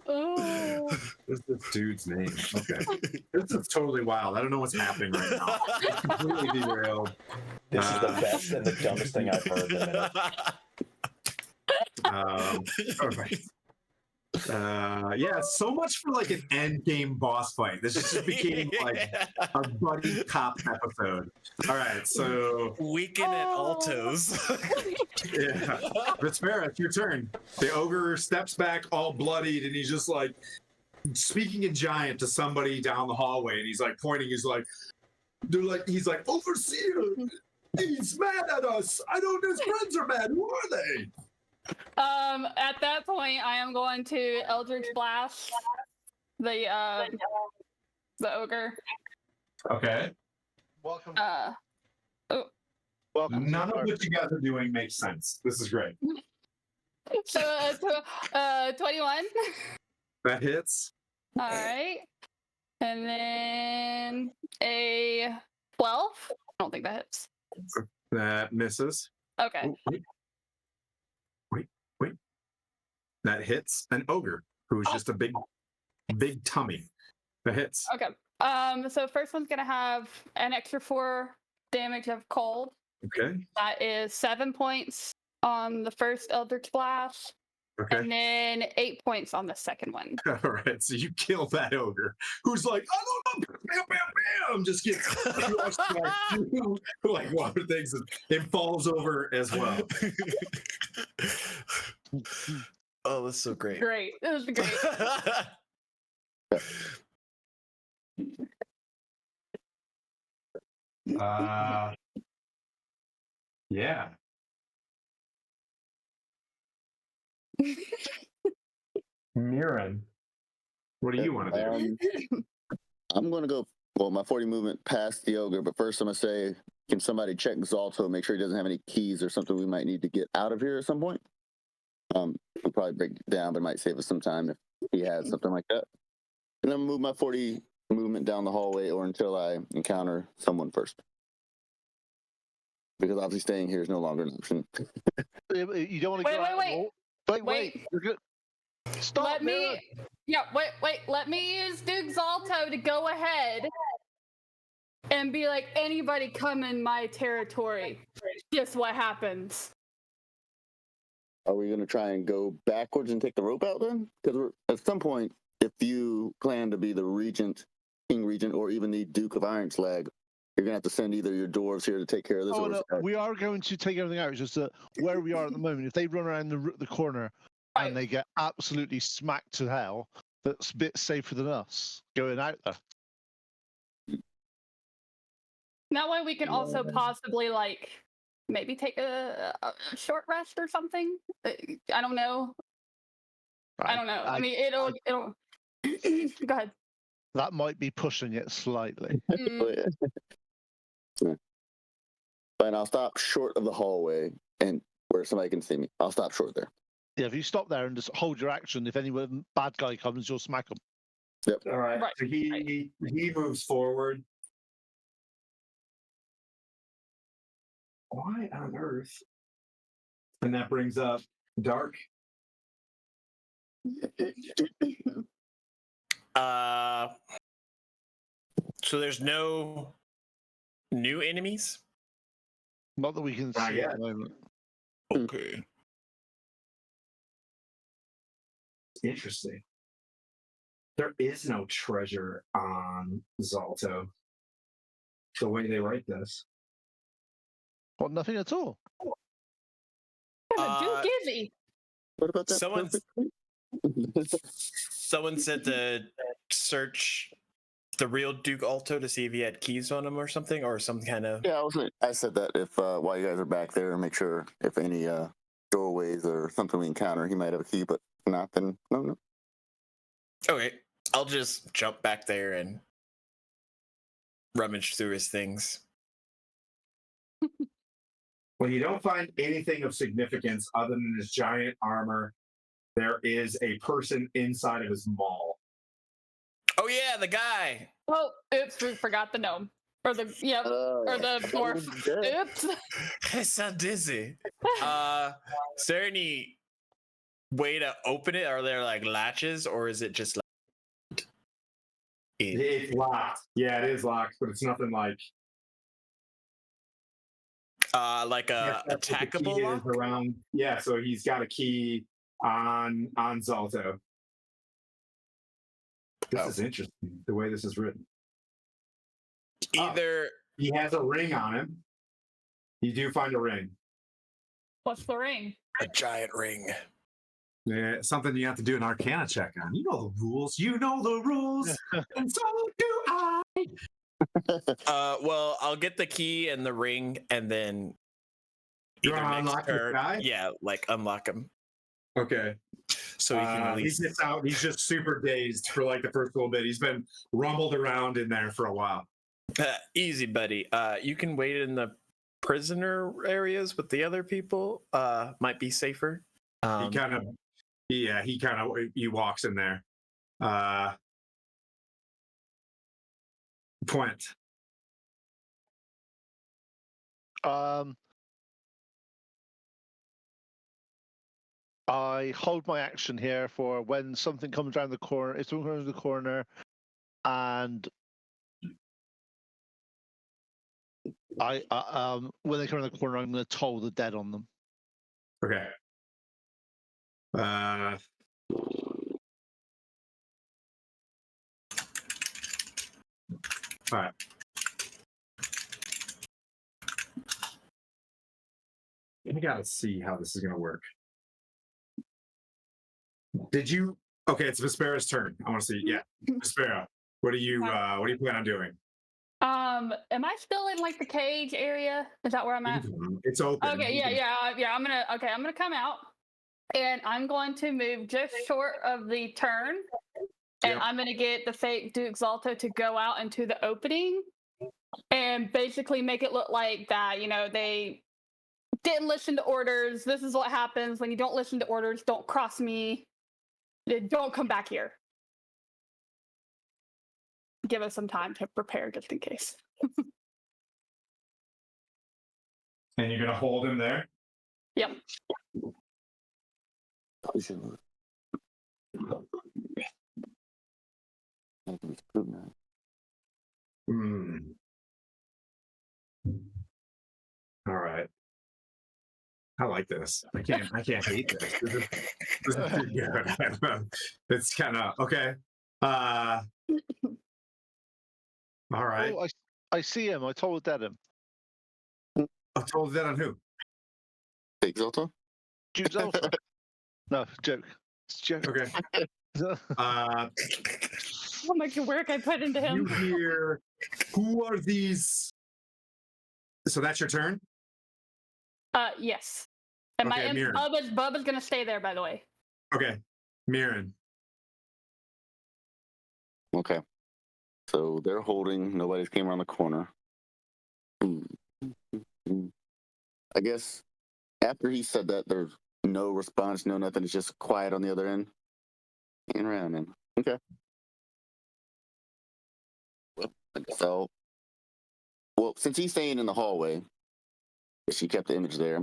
Oh.
What's this dude's name? Okay. This is totally wild. I don't know what's happening right now. It's completely derailed.
This is the best and the dumbest thing I've heard in a minute.
All right. Yeah, so much for like an end game boss fight. This just became like a buddy cop episode. All right, so
weekend at Altos.
Yeah, Vespera, it's your turn. The ogre steps back all bloodied, and he's just like speaking in giant to somebody down the hallway, and he's like pointing. He's like, overseer, he's mad at us. I don't know, his friends are mad. Who are they?
At that point, I am going to Eldritch Blast the ogre.
Okay.
Welcome.
Welcome. None of what you guys are doing makes sense. This is great.
So, 21.
That hits.
All right. And then a 12. I don't think that hits.
That misses.
Okay.
Oh, wait. That hits an ogre who's just a big tummy. That hits.
Okay. So first one's gonna have an extra 4 damage of cold.
Okay.
That is 7 points on the first Eldritch Blast.
Okay.
And then 8 points on the second one.
All right, so you kill that ogre, who's like, I don't know, bam, bam, bam, just gets like water things, and it falls over as well.
Oh, that's so great.
Great. It was great.
Yeah. Mirren, what do you want to do?
I'm going to go, my 40 movement past the ogre, but first I'm going to say, can somebody check Xalto, make sure he doesn't have any keys or something we might need to get out of here at some point? We'll probably break it down, but it might save us some time if he has something like that. And then move my 40 movement down the hallway or until I encounter someone first. Because obviously staying here is no longer an option.
You don't want to
Wait.
Wait. You're good. Stop,
let
Mira.
me. Yeah, wait. Let me use Duke Zalto to go ahead and be like, anybody come in my territory. Guess what happens?
Are we gonna try and go backwards and take the rope out then? Because at some point, if you plan to be the regent, king regent, or even the Duke of Ironslag, you're gonna have to send either your dwarves here to take care of this.
Oh,
or
no, we are going to take everything out. It's just that where we are at the moment, if they run around the corner and they get absolutely smacked to hell, that's a bit safer than us going out there.
That way we can also possibly like maybe take a short rest or something. I don't know. I don't know. I mean, it'll. Go ahead.
That might be pushing it slightly.
But I'll stop short of the hallway and where somebody can see me. I'll stop short there.
Yeah, if you stop there and just hold your action, if any bad guy comes, you'll smack him.
Yep.
All right.
Right.
So he moves forward. Why on earth? And that brings up Dark.
So there's no new enemies?
Not that we can
Not
see
yet.
at the moment.
Okay.
Interesting. There is no treasure on Zalto. The way they write this.
Well, nothing at all.
Duke Izzy.
What about that?
Someone said to search the real Duke Alto to see if he had keys on him or something, or some kind of.
Yeah, I said that if while you guys are back there, make sure if any doorways or something we encounter, he might have a key, but if not, then no.
Okay, I'll just jump back there and rummage through his things.
Well, you don't find anything of significance other than his giant armor. There is a person inside of his maul.
Oh yeah, the guy.
Oh, oops, we forgot the gnome. Or the or the dwarf. Oops.
I sound dizzy. Is there any way to open it? Are there like latches, or is it just like
It's locked. Yeah, it is locked, but it's nothing like
a attackable lock?
around. Yeah, so he's got a key on Zalto. This is interesting, the way this is written.
Either
he has a ring on him. You do find a ring.
What's the ring?
a giant ring.
Yeah, something you have to do an Arcana check on. You know the rules. You know the rules, and so do I.
Well, I'll get the key and the ring, and then
You want to unlock this guy?
Yeah, like unlock him.
Okay.
So he can release.
He gets out. He's just super dazed for like the first little bit. He's been rumbled around in there for a while.
Easy, buddy. You can wait in the prisoner areas with the other people. Might be safer.
He walks in there. Point.
I hold my action here for when something comes around the corner. If someone comes around the corner, and when they come around the corner, I'm going to toll the dead on them.
Okay. All right. I gotta see how this is gonna work. Did you? Okay, it's Vespera's turn. I want to see. Yeah, Vespera. What do you plan on doing?
Am I still in like the cage area? Is that where I'm at?
It's open.
Okay, yeah. I'm gonna come out, and I'm going to move just short of the turn, and I'm gonna get the fake Duke Zalto to go out into the opening, and basically make it look like that. You know, they didn't listen to orders. This is what happens when you don't listen to orders. Don't cross me. Don't come back here. Give us some time to prepare just in case.
And you're gonna hold him there?
Yep.
Hmm. All right. I like this. I can't hate this. This is pretty good. It's kind of okay. All right.
Oh, I see him. I told him.
I told that on who?
Big Zolto?
Duke's Alpha. No, joke. It's a joke.
Okay.
How much work I put into him.
You hear, who are these? So that's your turn?
Yes. And
Okay, Mirren.
Bubba's gonna stay there, by the way.
Okay. Mirren.
Okay. So they're holding. Nobody's came around the corner. I guess after he said that, there's no response, no nothing. It's just quiet on the other end. And around him. Okay. Well, I guess I'll. Well, since he's staying in the hallway, she kept the image there.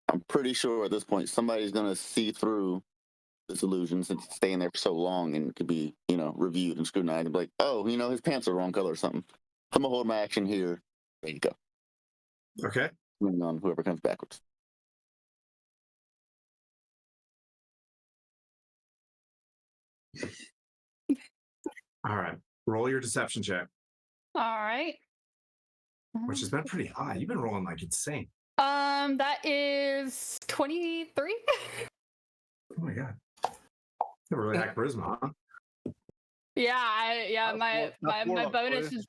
I'm pretty sure at this point somebody's gonna see through this illusion since it's staying there for so long and could be, reviewed and scrutinized and be like, oh, his pants are the wrong color or something. I'm gonna hold my action here. There you go.
Okay.
Moving on, whoever comes backwards.
All right. Roll your deception check,
All right.
which has been pretty high. You've been rolling like insane.
That is 23.
Oh my god. You really had charisma, huh?
Yeah, my bonus is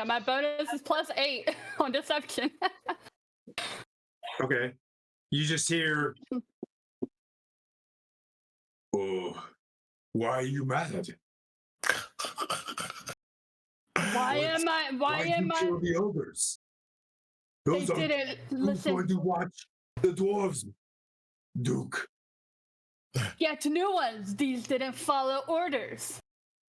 my bonus is +8 on deception.
Okay. You just hear, oh, why are you mad?
Why am I?
Kill the ogres?
They didn't
Who's
listen.
going to watch the dwarves, Duke?
Get new ones. These didn't follow orders.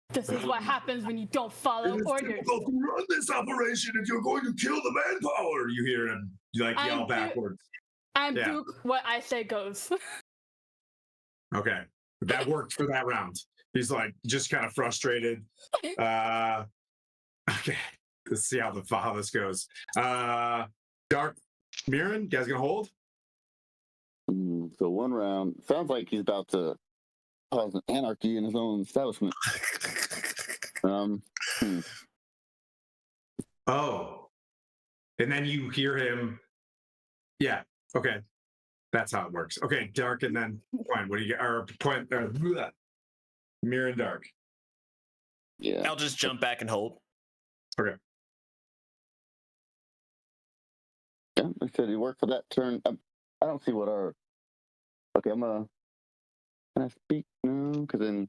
This is what happens when you don't follow
It is
orders.
difficult to run this operation if you're going to kill the manpower. You hear him yell backwards.
I'm Duke. What I say goes.
Okay, that worked for that round. He's like just kind of frustrated. Okay, let's see how this goes. Dark Mirren, guys gonna hold?
So one round sounds like he's about to cause an anarchy in his own establishment.
Oh, and then you hear him. Yeah. Okay, that's how it works. Okay, Dark, and then Point. What do you get? Or Point. Mirren, Dark.
Yeah.
I'll just jump back and hold.
Okay.
Yeah, I said he worked for that turn. I don't see what our. Okay, can I speak now? Because then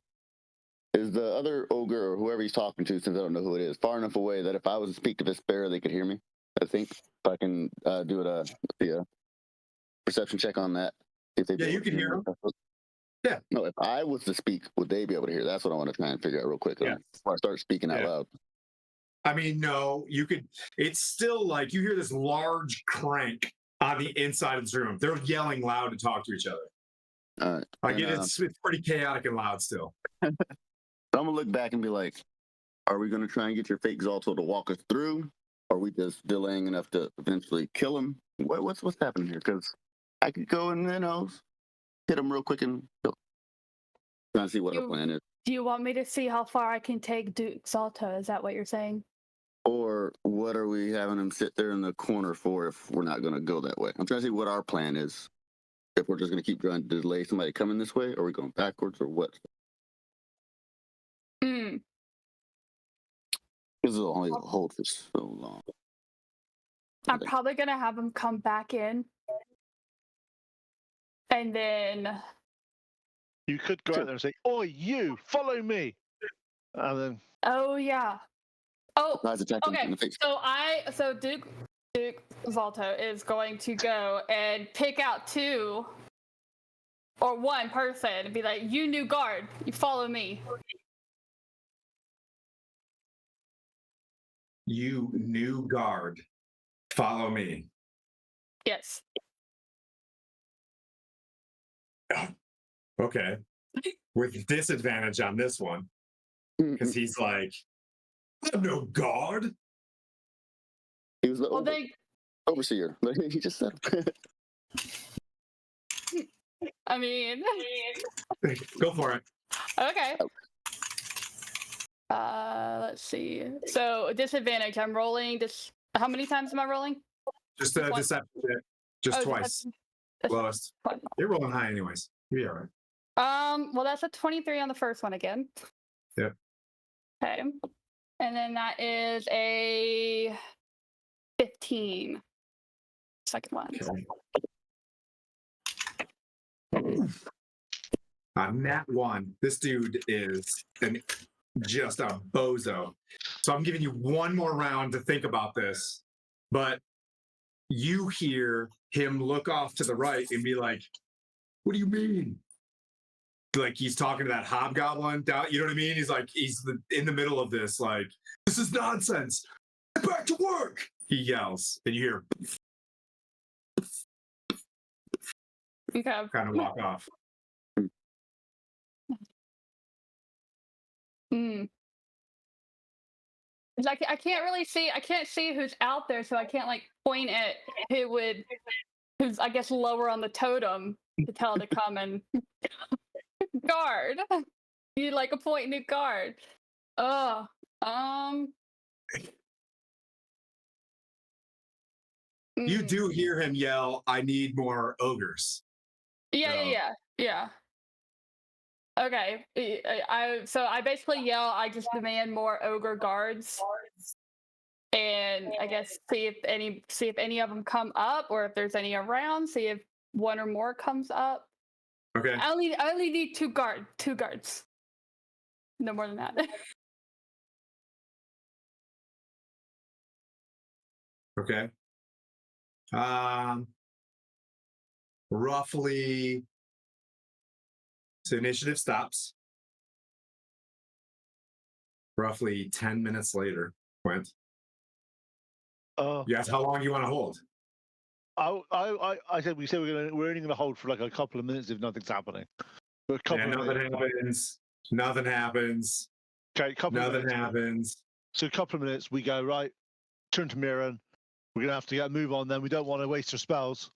is the other ogre or whoever he's talking to, since I don't know who it is, far enough away that if I was to speak to this bear, they could hear me. I think if I can do a perception check on that. If they
You can hear him. Yeah.
No, if I was to speak, would they be able to hear? That's what I want to try and figure out real quick.
Yeah.
Before I start speaking out loud.
I mean, no, you could. It's still like you hear this large crank on the inside of this room. They're yelling loud to talk to each other.
All right.
Like it's pretty chaotic and loud still.
I'm gonna look back and be like, "Are we gonna try and get your fake Zalto to walk us through? Or are we just delaying enough to eventually kill him? What's happening here? Because I could go and hit him real quick and kill. Trying to see what our plan is.
Do you want me to see how far I can take Duke Salto? Is that what you're saying?
Or what are we having him sit there in the corner for if we're not going to go that way? I'm trying to see what our plan is. If we're just going to keep trying to delay somebody coming this way, or are we going backwards, or what?
Mm.
This will only hold for so long.
I'm probably going to have him come back in. And then...
You could go out there and say, "Oi, you, follow me." And then...
Oh, yeah. Oh, okay. So Duke Zalto is going to go and pick out two or one person and be like, "You new guard, you follow me."
You new guard, follow me.
Yes.
Okay. with disadvantage on this one because he's like, I'm no guard.
He was the
Well, they.
overseer. He just said.
I mean.
Go for it.
Okay. Let's see. So disadvantage. I'm rolling. How many times am I rolling?
Just
Just once?
deception. Just
Oh,
twice.
deception.
Lowest. You're rolling high anyways. You'll be all right.
Well, that's a 23 on the first one again.
Yep.
Okay. And then that is a 15. Second one.
Okay. Nat 1. This dude is just a bozo. So I'm giving you one more round to think about this. But you hear him look off to the right and be like, what do you mean? Like he's talking to that hobgoblin down, you know what I mean? He's like, in the middle of this, like, this is nonsense. Get back to work. He yells, and you hear
Okay.
kind of walk off.
Like I can't really see. I can't see who's out there, so I can't like point at who's I guess lower on the totem to tell to come and guard. You like a point new guard. Oh,
You do hear him yell, I need more ogres.
Yeah. Okay. I basically yell, I just demand more ogre guards. And I guess see if any of them come up, or if there's any around, see if one or more comes up.
Okay.
I only need two guards. No more than that.
Okay. Roughly. So initiative stops. Roughly 10 minutes later, Quint. You asked how long you want to hold.
I said we're only gonna hold for like a couple of minutes if nothing's happening. But
Nothing happens.
Okay,
Nothing happens.
So a couple of minutes, we go right. Turn to Mirren. We're gonna have to get a move on. Then we don't want to waste our spells.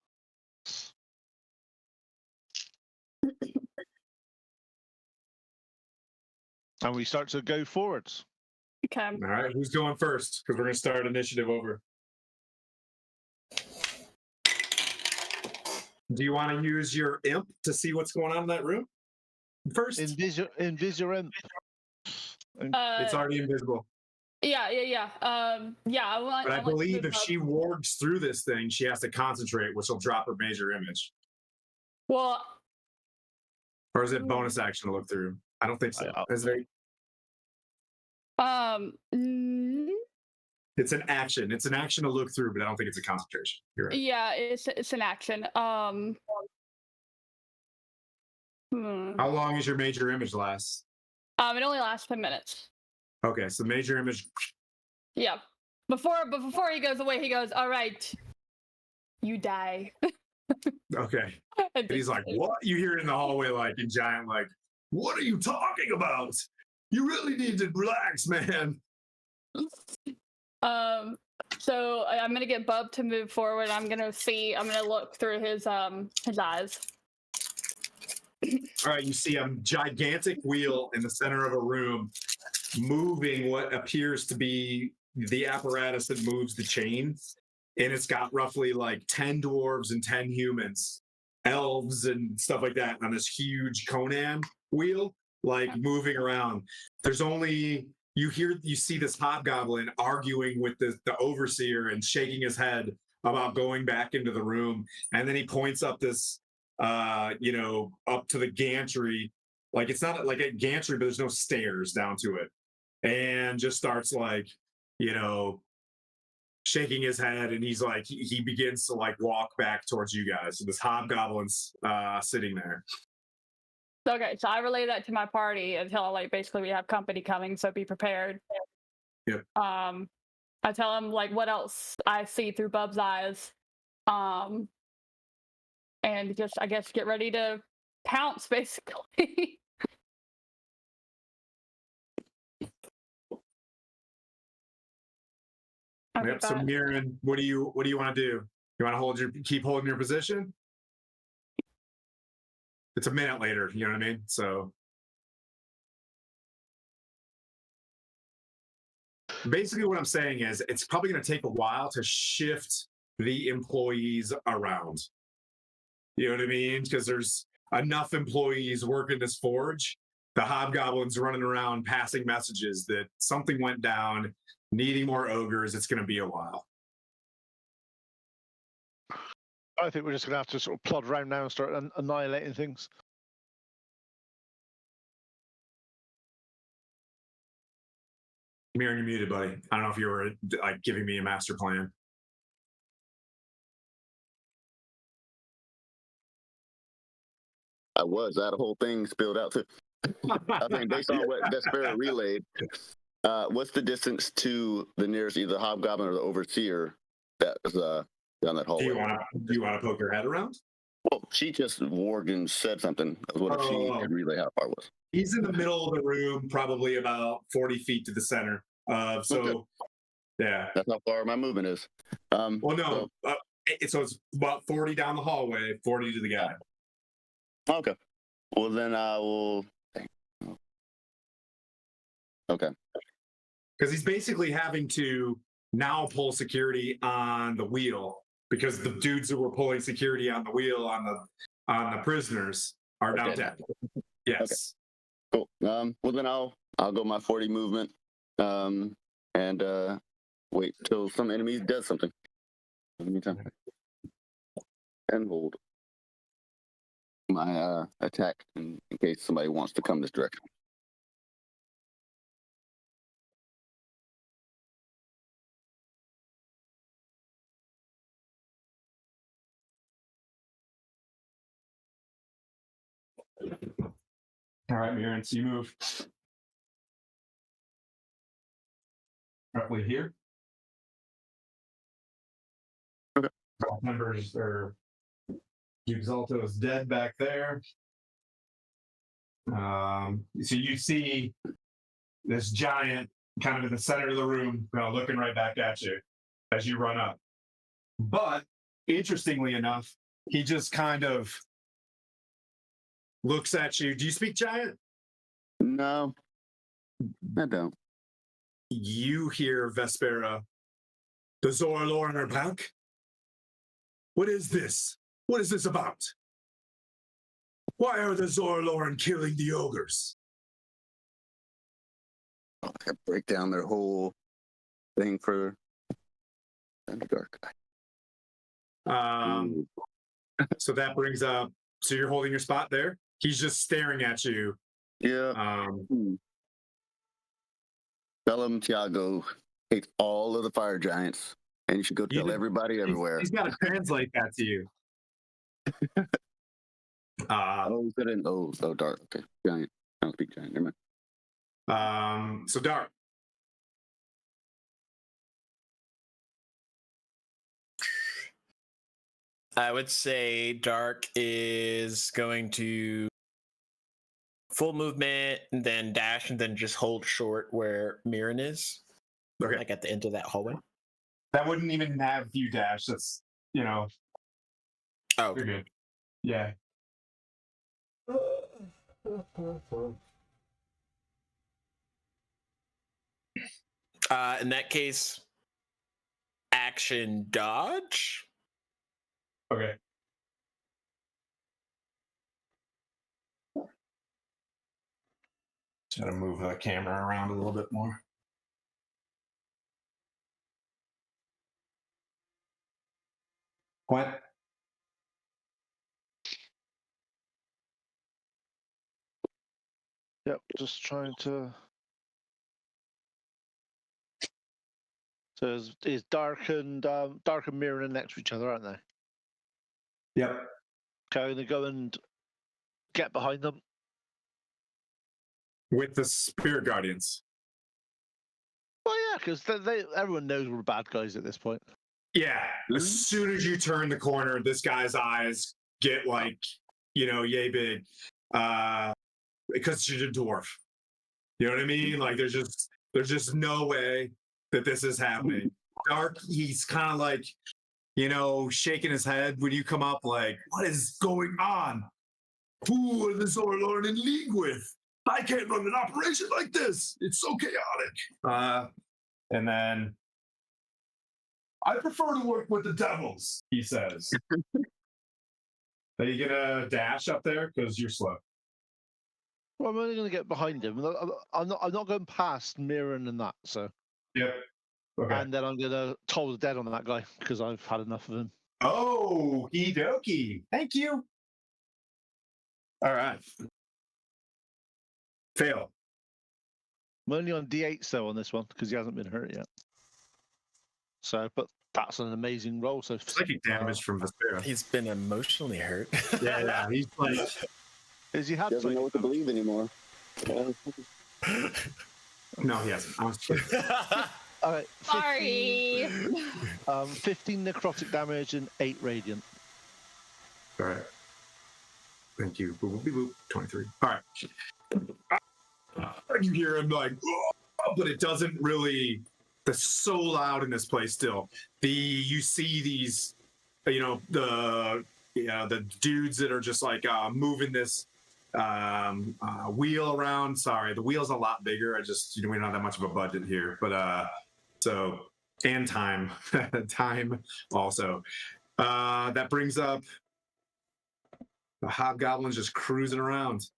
And we start to go forwards.
Okay.
All right, who's going first? Because we're going to start initiative over. Do you want to use your imp to see what's going on in that room first?
Invis your imp.
It's already invisible.
Yeah.
But I believe if she wargs through this thing, she has to concentrate, which will drop her major image.
Well.
Or is it bonus action to look through? I don't think so. Is it? It's an action. It's an action to look through, but I don't think it's a concentration. You're right.
Yeah, it's an action.
How long is your major image last?
It only lasts 10 minutes.
Okay, so major image.
Yeah. Before he goes away, he goes, all right, you die.
Okay. And he's like, what? You hear it in the hallway, like in giant, like, what are you talking about? You really need to relax, man.
So I'm gonna get Bub to move forward. I'm gonna look through his eyes.
All right, you see a gigantic wheel in the center of a room moving what appears to be the apparatus that moves the chain. And it's got roughly like 10 dwarves and 10 humans, elves and stuff like that on this huge Conan wheel, like moving around. There's only, you see this hobgoblin arguing with the overseer and shaking his head about going back into the room. And then he points up this, up to the gantry. Like it's not like a gantry, but there's no stairs down to it. And just starts like, shaking his head, and he's like, he begins to like walk back towards you guys. So this hobgoblin's sitting there.
Okay, so I relay that to my party and tell like basically we have company coming, so be prepared.
Yep.
I tell him like what else I see through Bub's eyes, and just I guess get ready to pounce basically.
Yep. So Mirren, what do you want to do? You want to keep holding your position? It's a minute later, you know what I mean? So basically what I'm saying is it's probably going to take a while to shift the employees around. You know what I mean? Because there's enough employees working this forge. The hobgoblins running around passing messages that something went down, needing more ogres. It's going to be a while.
I think we're just going to have to sort of plod around now and start annihilating things.
Mirren, you're muted, buddy. I don't know if you were like giving me a master plan.
I was. I had a whole thing spilled out too. I think based on what Despera relayed, what's the distance to the nearest either hobgoblin or the overseer that is down that hallway?
Do you want to poke your head around?
Well, she just warged and said something. I was wondering if she could relay how far it was.
He's in the middle of the room, probably about 40 feet to the center. So yeah,
that's how far my movement is.
Well, no, so it's about 40 down the hallway, 40 to the guy.
Okay. Well, then I will. Okay.
Because he's basically having to now pull security on the wheel because the dudes who were pulling security on the wheel on the prisoners are now dead. Yes.
Okay. Cool. Well, then I'll go my 40 movement, and wait till some enemy does something. In the meantime, and hold my attack in case somebody wants to come this direction.
All right, Mirren, so you move roughly here.
Okay.
Members are Exalto is dead back there. So you see this giant kind of in the center of the room, looking right back at you as you run up. But interestingly enough, he just kind of looks at you. Do you speak giant?
No, I don't.
You hear Vespera. The Zorlorn are back? What is this? What is this about? Why are the Zorlorn killing the ogres?
I break down their whole thing for Underdark.
So that brings up. So you're holding your spot there. He's just staring at you.
Yeah. Tell him Tiago hates all of the fire giants, and you should go tell everybody everywhere.
He's got to translate that to you.
Dark. Okay, giant. I don't speak giant. Never
mind. So Dark.
I would say Dark is going to full movement and then dash and then just hold short where Mirren is.
Okay.
Like at the end of that hallway.
That wouldn't even have you dash. That's,
Oh,
you're good. Yeah.
In that case, action dodge.
Okay. Just gotta move the camera around a little bit more. What?
Yep, just trying to. So is Dark and Mirren next to each other, aren't they?
Yep.
Okay, I'm gonna go and get behind them.
With the Spirit Guardians.
Well, yeah, because everyone knows we're bad guys at this point.
Yeah. As soon as you turn the corner, this guy's eyes get yay big. Because she's a dwarf. You know what I mean? Like there's just no way that this is happening. Dark, he's kind of like, shaking his head when you come up, like, what is going on? Who is this Orlord in league with? I can't run an operation like this. It's so chaotic. And then, I prefer to work with the devils, he says. Are you gonna dash up there? Because you're slow.
Well, I'm only going to get behind him. I'm not going past Mirren and that. So.
Yep. Okay.
And then I'm going to toll the dead on that guy because I've had enough of him.
Oh, dokie. Thank you. All right. Fail.
I'm only on D8 though on this one because he hasn't been hurt yet. So, but that's an amazing roll. So
psychic damage from Vespera.
He's been emotionally hurt.
Yeah. He's like,
is he had
doesn't know what to believe anymore.
No, he hasn't. I was kidding.
All right. 15,
Sorry.
15 necrotic damage and 8 radiant.
All right. Thank you. Boop, boop, boop, boop. 23. All right. You hear him like, oh, but it doesn't really. It's so loud in this place still. You see these, the dudes that are just like moving this wheel around. Sorry, the wheel's a lot bigger. We don't have that much of a budget here, but and time, time also. That brings up the hobgoblins just cruising around,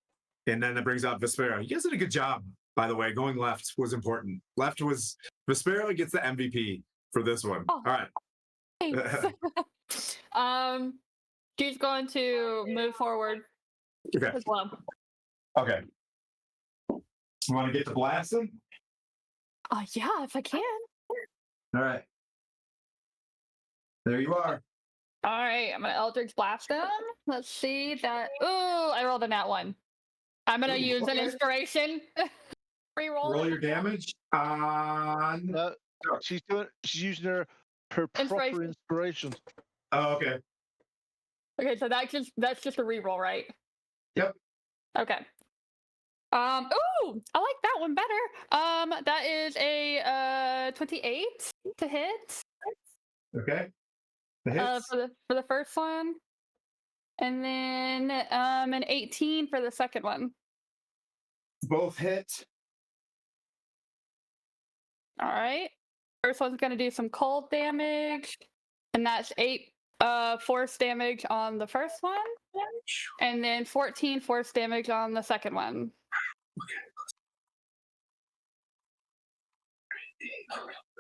and then that brings up Vespera. You guys did a good job, by the way. Going left was important. Left was Vespera gets the MVP for this one.
Oh,
all right.
She's going to move forward
Okay.
as well.
Okay. You want to get to blasting?
Yeah, if I can.
All right. There you are.
All right, I'm gonna Eldritch Blast him. Let's see that. Ooh, I rolled a nat 1. I'm gonna use an inspiration. Reroll.
Roll your damage on.
No, she's using her proper inspiration.
Oh, okay.
Okay, so that's just a reroll, right?
Yep.
Okay. Ooh, I like that one better. That is a 28 to hit.
Okay. The hits.
For the first one, and then an 18 for the second one.
Both hit.
All right. First one's gonna do some cold damage, and that's 8 force damage on the first one, and then 14 force damage on the second one.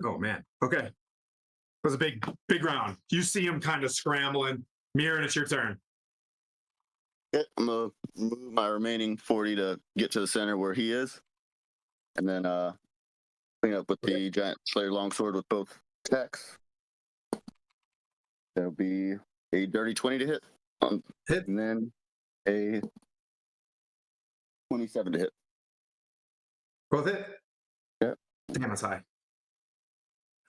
Oh man. Okay. It was a big round. You see him kind of scrambling. Mirren, it's your turn.
Yeah, I'm gonna move my remaining 40 to get to the center where he is, and then clean up with the giant Slayer longsword with both attacks. That'll be a dirty 20 to hit.
Hit.
And then a 27 to hit.
Both hit.
Yeah.
Damn, that's high.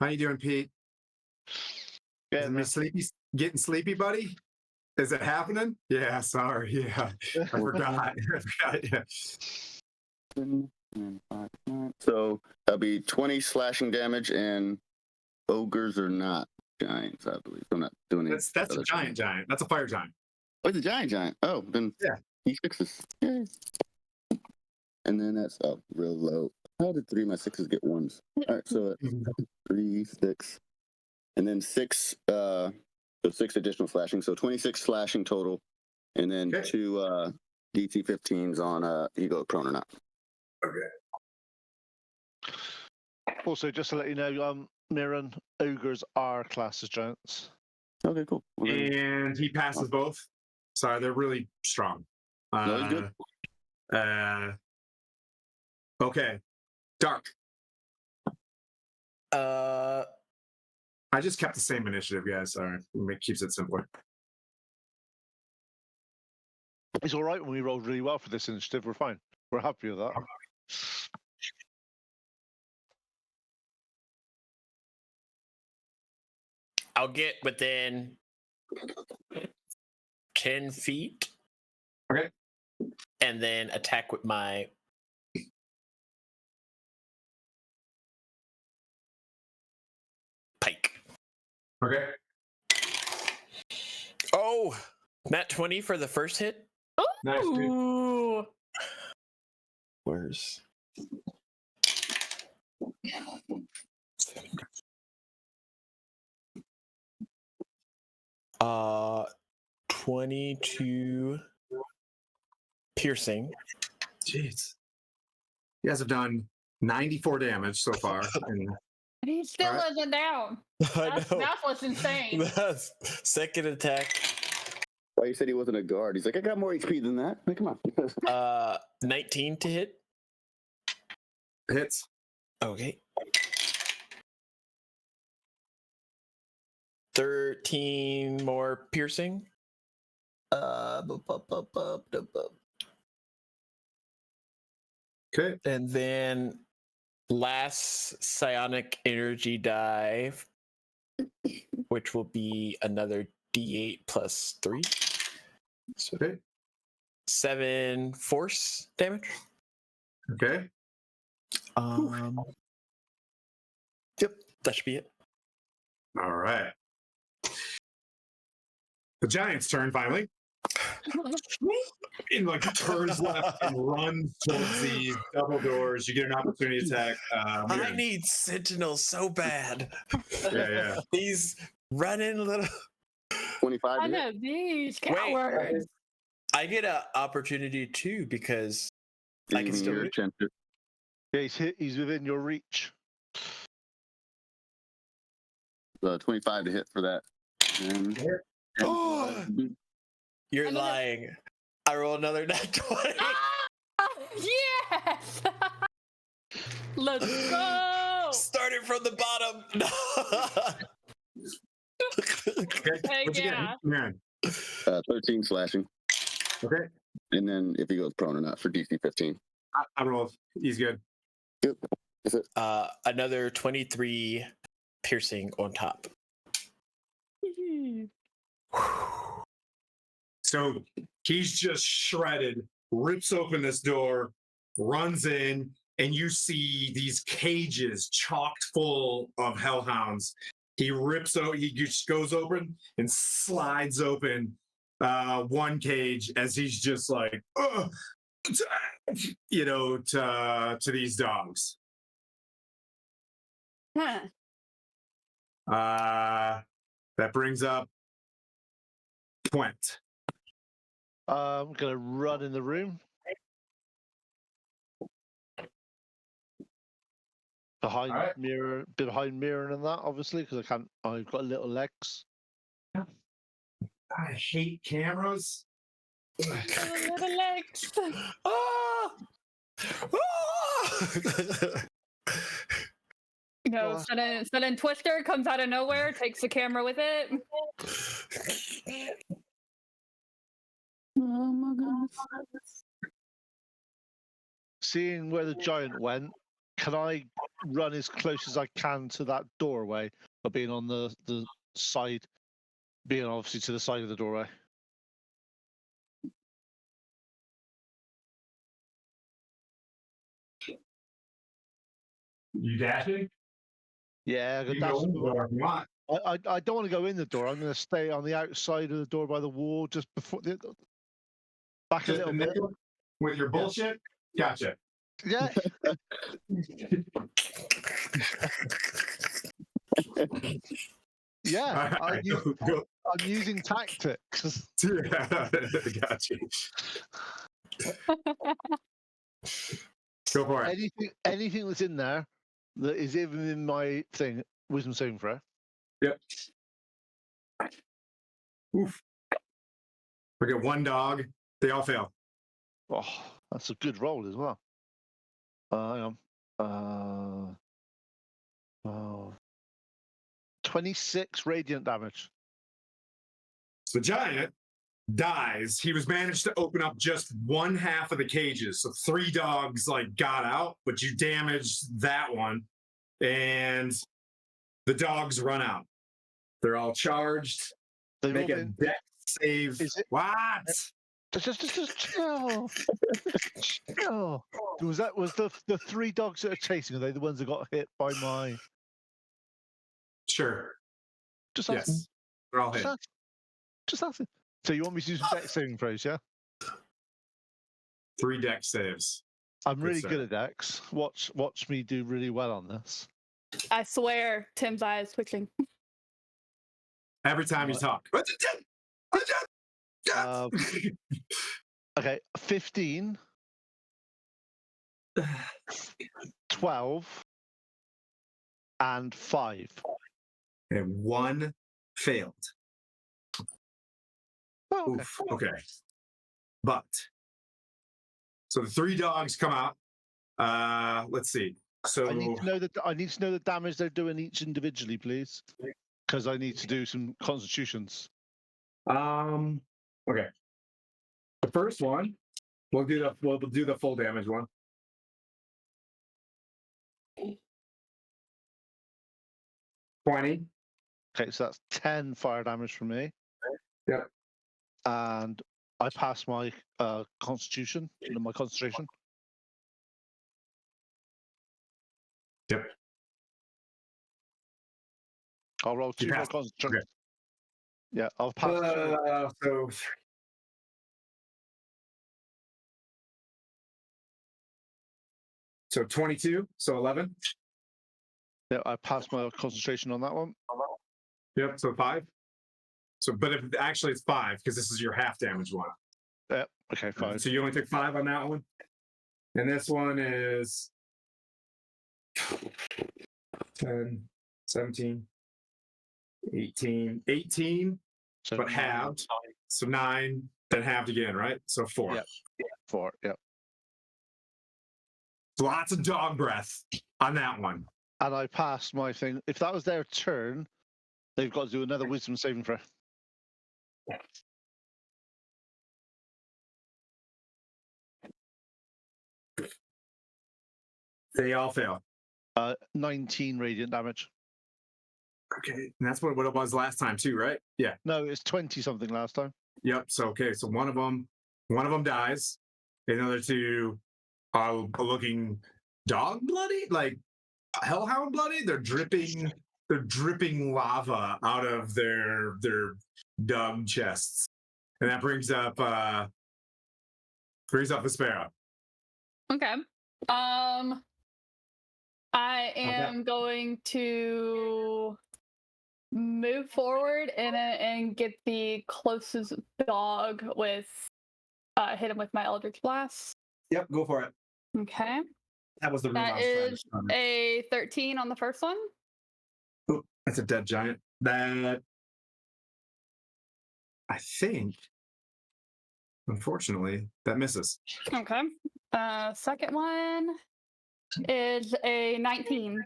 How you doing, Pete?
Yeah,
Getting sleepy, buddy? Is it happening? Yeah, sorry. Yeah, I forgot. Yeah.
So that'll be 20 slashing damage, and ogres are not giants, I believe. I'm not doing it.
That's a giant. That's a fire giant.
Oh, it's a giant. Oh, then
yeah.
He fixes. Yay. And then that's real low. How did 3 of my 6s get 1s? All right, so 3, 6, and then 6. So 6 additional slashing. So 26 slashing total, and then 2 DT 15s on ego prone or not.
Okay.
Also, just to let you know, Mirren, ogres are classed as giants.
Okay, cool. Well,
and he passes both. Sorry, they're really strong.
No, he's good.
Okay. Dark. I just kept the same initiative, guys. Sorry. It keeps it simpler.
It's all right when we rolled really well for this initiative. We're fine. We're happy with that.
I'll get within 10 feet.
Okay.
And then attack with my pike.
Okay.
Oh, nat 20 for the first hit.
Nice, dude.
Ooh.
Where's 22 piercing.
Jeez. You guys have done 94 damage so far. And
He still
All right.
isn't down.
I
That's,
know.
that's what's insane.
That's second attack.
Why you said he wasn't a guard? He's like, I got more HP than that. Like, come on.
19 to hit.
hits.
Okay. 13 more piercing.
Okay.
And then last psionic energy dive, which will be another D8 plus 3. So
Okay.
7 force damage.
Okay.
Yep, that should be it.
All right. The giant's turn finally. And like turns left and runs towards these double doors. You get an opportunity attack.
I need sentinels so bad.
Yeah.
These running little.
25
I
to hit.
know these
Wait.
cowards.
I get an opportunity too because I can still
Your
reach.
attention.
Yeah, he's within your reach.
25 to hit for that. And,
Oh! You're
Another-
lying. I roll another nat 20.
Yes! Let's go!
Started from the bottom.
Okay.
Heck
What'd you get?
yeah.
Man.
13 slashing.
Okay.
And then if he goes prone or not for DC 15.
I rolled. He's good.
Yep. That's it.
Another 23 piercing on top.
So he's just shredded, rips open this door, runs in, and you see these cages chocked full of hellhounds. He rips out, he just goes open and slides open one cage as he's just like, to these dogs.
Huh.
That brings up Twent.
I'm gonna run in the room. Behind
Alright.
behind mirror and that, obviously, because I've got little legs.
I hate cameras.
Little legs.
Ah! Ah!
You know, sudden Twister comes out of nowhere, takes the camera with it.
Oh my goodness.
Seeing where the giant went, can I run as close as I can to that doorway, or being on the side, being obviously to the side of the doorway?
You dashing?
Yeah,
You can go in the door if you want.
I don't want to go in the door. I'm going to stay on the outside of the door by the wall, just before back
Just
a little
the
bit.
middle with your bullshit? Gotcha.
Yeah. Yeah,
All right, go.
I'm using tactics.
Yeah, gotcha. Go for it.
Anything that's in there that is even in my thing, wisdom saving throw.
Yep. Oof. We got one dog. They all fail.
Oh, that's a good roll as well. Hang on. 26 radiant damage.
So the giant dies. He was managed to open up just one half of the cages. So 3 dogs got out, but you damaged that one. And the dogs run out. They're all charged.
They've
Make
all
a
been-
dex save. What?
Just chill. Chill. Was the 3 dogs that are chasing? Are they the ones that got hit by my?
Sure.
Just asking.
Yes. They're all
Just,
hit.
just asking. So you want me to do some deck saving throws, yeah?
3 deck saves.
I'm
Good
really
sir.
good at decks. Watch me do really well on this.
I swear, Tim's eye is twitching.
Every time you talk.
Okay, 15, 12, and 5.
And 1 failed.
Oh, okay.
Oof. Okay. But so the 3 dogs come out. Let's see. So
I need to know the damage they're doing each individually, please, because I need to do some constitutions.
okay. The first one, we'll do the full damage one. $20.
Okay, so that's 10 fire damage from me.
Yep.
And I pass my constitution, my concentration.
Yep.
I'll roll 2 more
passed.
concentration.
Okay.
Yeah, I'll pass.
So 22, so 11.
Yeah, I passed my concentration on that one.
Yep, so 5. So, but if actually it's 5 because this is your half damage one.
Yeah, okay, 5.
So you only took 5 on that one, and this one is 10, 17, 18,
So
but
9.
halved. So 9, then halved again, right? So 4.
Yep. 4. Yep.
Lots of dog breath on that one.
And I passed my thing. If that was their turn, they've got to do another wisdom saving throw.
They all fail.
19 radiant damage.
Okay, and that's what it was last time too, right? Yeah.
No, it's 20 something last time.
Yep. So okay, so one of them dies. The other 2 are looking dog bloody, like hellhound bloody. They're dripping lava out of their dug chests, and that brings up the sparrow.
Okay. I am going to move forward and get the closest dog with hit him with my Eldritch Blast.
Yep, go for it.
Okay.
That was the room I
That
was trying to
is
stomach.
a 13 on the first one.
Oh, that's a dead giant. That I think, unfortunately, that misses.
Okay. Second one is a 19.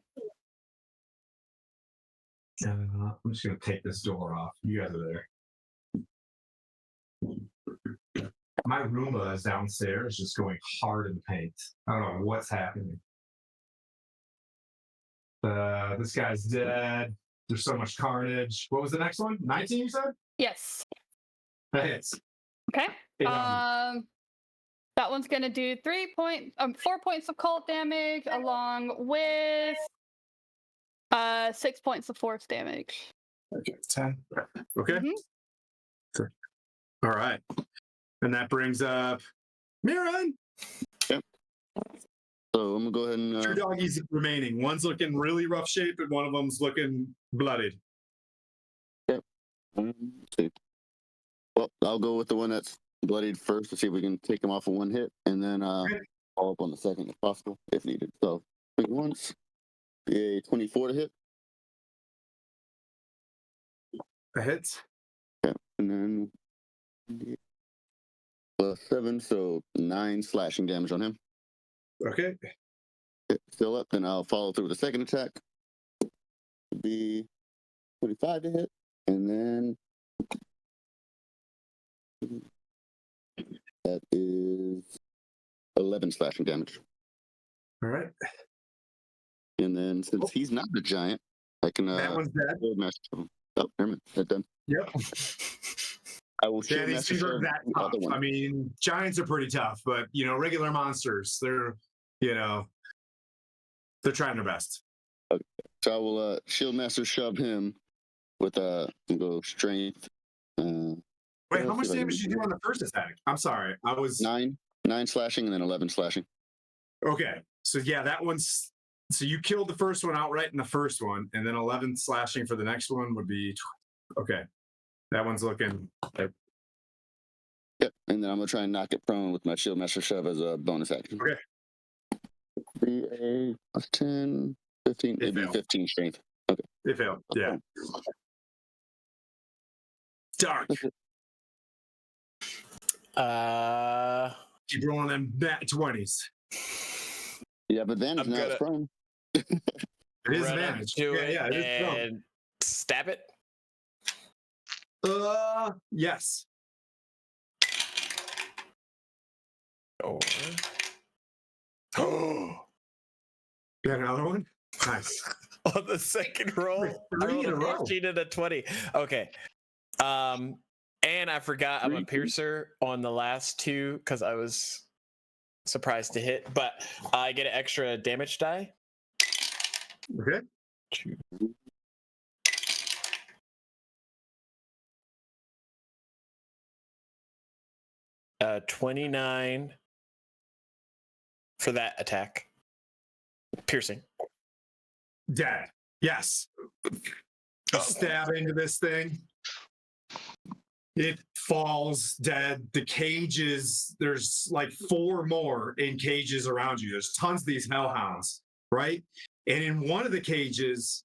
I'm just gonna take this door off. You guys are there. My Roomba is downstairs, just going hard in the paint. I don't know what's happening. This guy's dead. There's so much carnage. What was the next one? 19, you said?
Yes.
That hits.
Okay.
800.
That one's gonna do 4 points of cold damage along with 6 points of force damage.
Okay, 10. Okay.
Mm-hmm.
All right. And that brings up Miran.
Yep. So I'm gonna go ahead and
2 doggies remaining. One's looking really rough shape, and one of them's looking bloodied.
Yep. Let's see. Well, I'll go with the one that's bloodied first to see if we can take him off of 1 hit, and then follow up on the second if possible, if needed. So once a 24 to hit.
A hit.
Yeah, and then +7, so 9 slashing damage on him.
Okay.
Still up, then I'll follow through with the second attack. Be 25 to hit, and then that is 11 slashing damage.
All right.
And then since he's not a giant, I can
that one's dead.
Oh, never mind. That's done.
Yep.
I will
Yeah, these are that tough. I mean, giants are pretty tough, but regular monsters, they're trying their best.
Okay. So I will shield master shove him with go strength.
Wait, how much damage did you do on the first attack? I'm sorry, I was
9 slashing and then 11 slashing.
okay. So yeah, that one's so you killed the first one outright in the first one, and then 11 slashing for the next one would be okay. That one's looking like
Yep, and then I'm gonna try and knock it prone with my shield master shove as a bonus action.
okay.
Be a plus 10, 15,
It
it'd be
failed.
15 strength.
It failed. Yeah. Dark. Keep rolling them nat 20s.
You have advantage
I'm
now. It's
gonna-
prone.
It is
Run up
advantage.
to
Yeah,
it
yeah, it is prone.
and stab it.
Yes.
Oh.
You got another one? Nice.
On the second roll, I
Three
rolled
in a
a
row.
15 and a 20. Okay. And I forgot I'm a piercer on the last two because I was surprised to hit, but I get an extra damage die.
Okay.
29 for that attack. Piercing.
Dead. Yes. Stab into this thing. It falls dead. The cages, there's like 4 more in cages around you. There's tons of these hellhounds, right? And in one of the cages,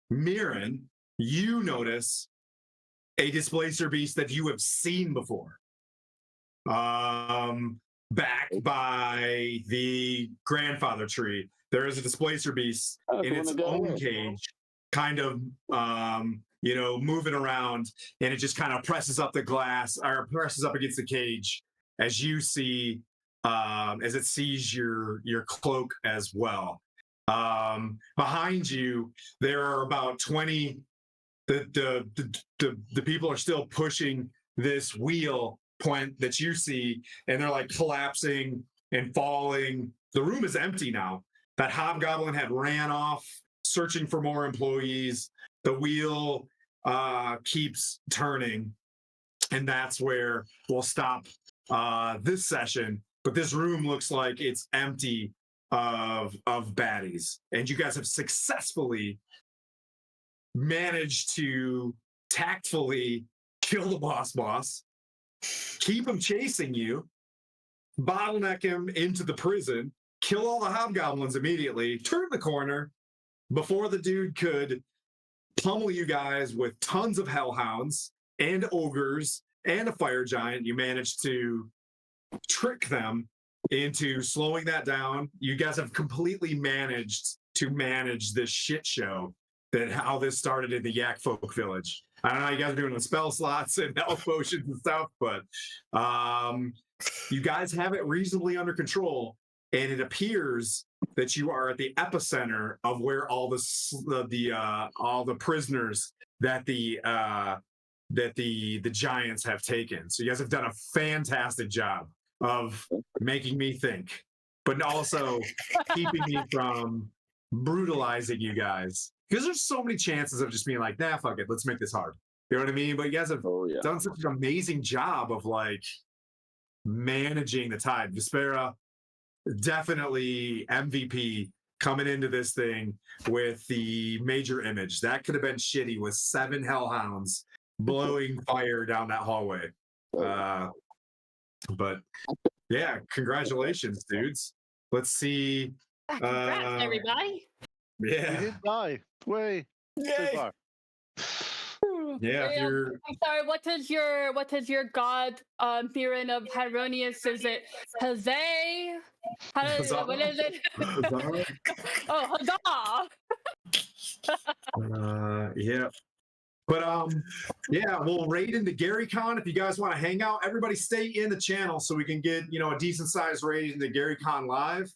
Mirren, you notice a displacer beast that you have seen before. Back by the grandfather tree, there is a displacer beast in its own cage, kind of moving around, and it just kind of presses up the glass or presses up against the cage as you see, as it sees your cloak as well. Behind you, there are about 20. The people are still pushing this wheel point that you see, and they're like collapsing and falling. The room is empty now. That hobgoblin had ran off searching for more employees. The wheel keeps turning, and that's where we'll stop this session. But this room looks like it's empty of baddies, and you guys have successfully managed to tactfully kill the boss, keep him chasing you, bottleneck him into the prison, kill all the hobgoblins immediately, turn the corner before the dude could pummel you guys with tons of hellhounds and ogres and a fire giant. You managed to trick them into slowing that down. You guys have completely managed to manage this shit show that how this started in the Yak Folk Village. I don't know how you guys are doing the spell slots and health potions and stuff, but you guys have it reasonably under control, and it appears that you are at the epicenter of where all the prisoners that the giants have taken. So you guys have done a fantastic job of making me think, but also keeping me from brutalizing you guys. Because there's so many chances of just being like, nah, fuck it, let's make this hard. You know what I mean? But you guys have done such an amazing job of like managing the tide. Vespera, definitely MVP coming into this thing with the major image. That could have been shitty with 7 hellhounds blowing fire down that hallway. But yeah, congratulations, dudes. Let's see.
Congrats, everybody.
Yeah.
We didn't die. Way. So far.
Yeah, if you're
I'm sorry. What is your god theorem of Hieronius? Is it Hazay? What is it? Oh, Huzzah!
Yeah. But yeah, we'll raid into GaryCon if you guys want to hang out. Everybody stay in the channel so we can get, a decent sized raid into GaryCon live.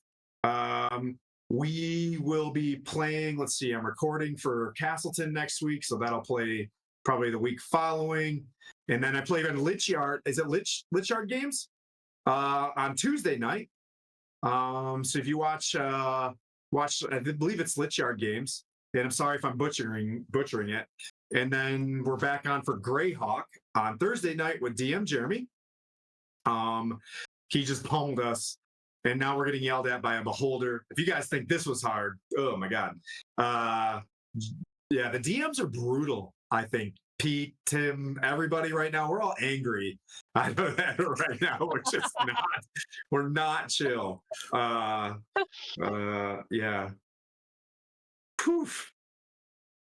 We will be playing, let's see, I'm recording for Castleton next week, so that'll play probably the week following. And then I played in Lichyard. Is it Lichyard Games? On Tuesday night. So if you watch I believe it's Lichyard Games. and I'm sorry if I'm butchering it. And then we're back on for Greyhawk on Thursday night with DM Jeremy. He just pummeled us, and now we're getting yelled at by a beholder. If you guys think this was hard, oh my god. Yeah, the DMs are brutal, I think. Pete, Tim, everybody right now, we're all angry. I know that right now. We're not chill. Yeah. Poof.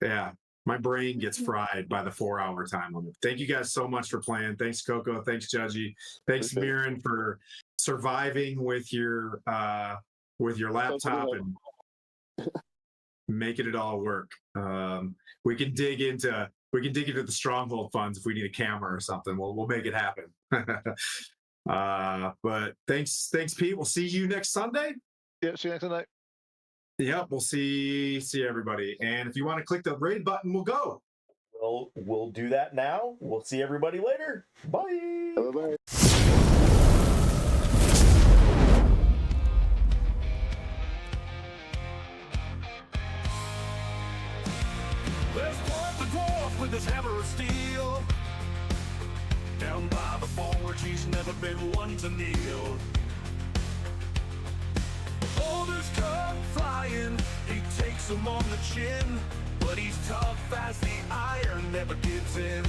Yeah. My brain gets fried by the 4-hour time limit. Thank you guys so much for playing. Thanks, Coco. Thanks, Judgy. Thanks, Mirren, for surviving with your laptop and making it all work. We can dig into the Stronghold funds if we need a camera or something. We'll make it happen. But thanks, Pete. We'll see you next Sunday.
Yeah, see you next Sunday.
Yep, we'll see everybody. And if you want to click the raid button, we'll go.
We'll do that now. We'll see everybody later. Bye.
Bye-bye.
There's Dwarf the Dwarf with his hammer of steel. Down by the forge, he's never been one to kneel. Boulders come flying, he takes them on the chin. But he's tough as the iron, never gives in.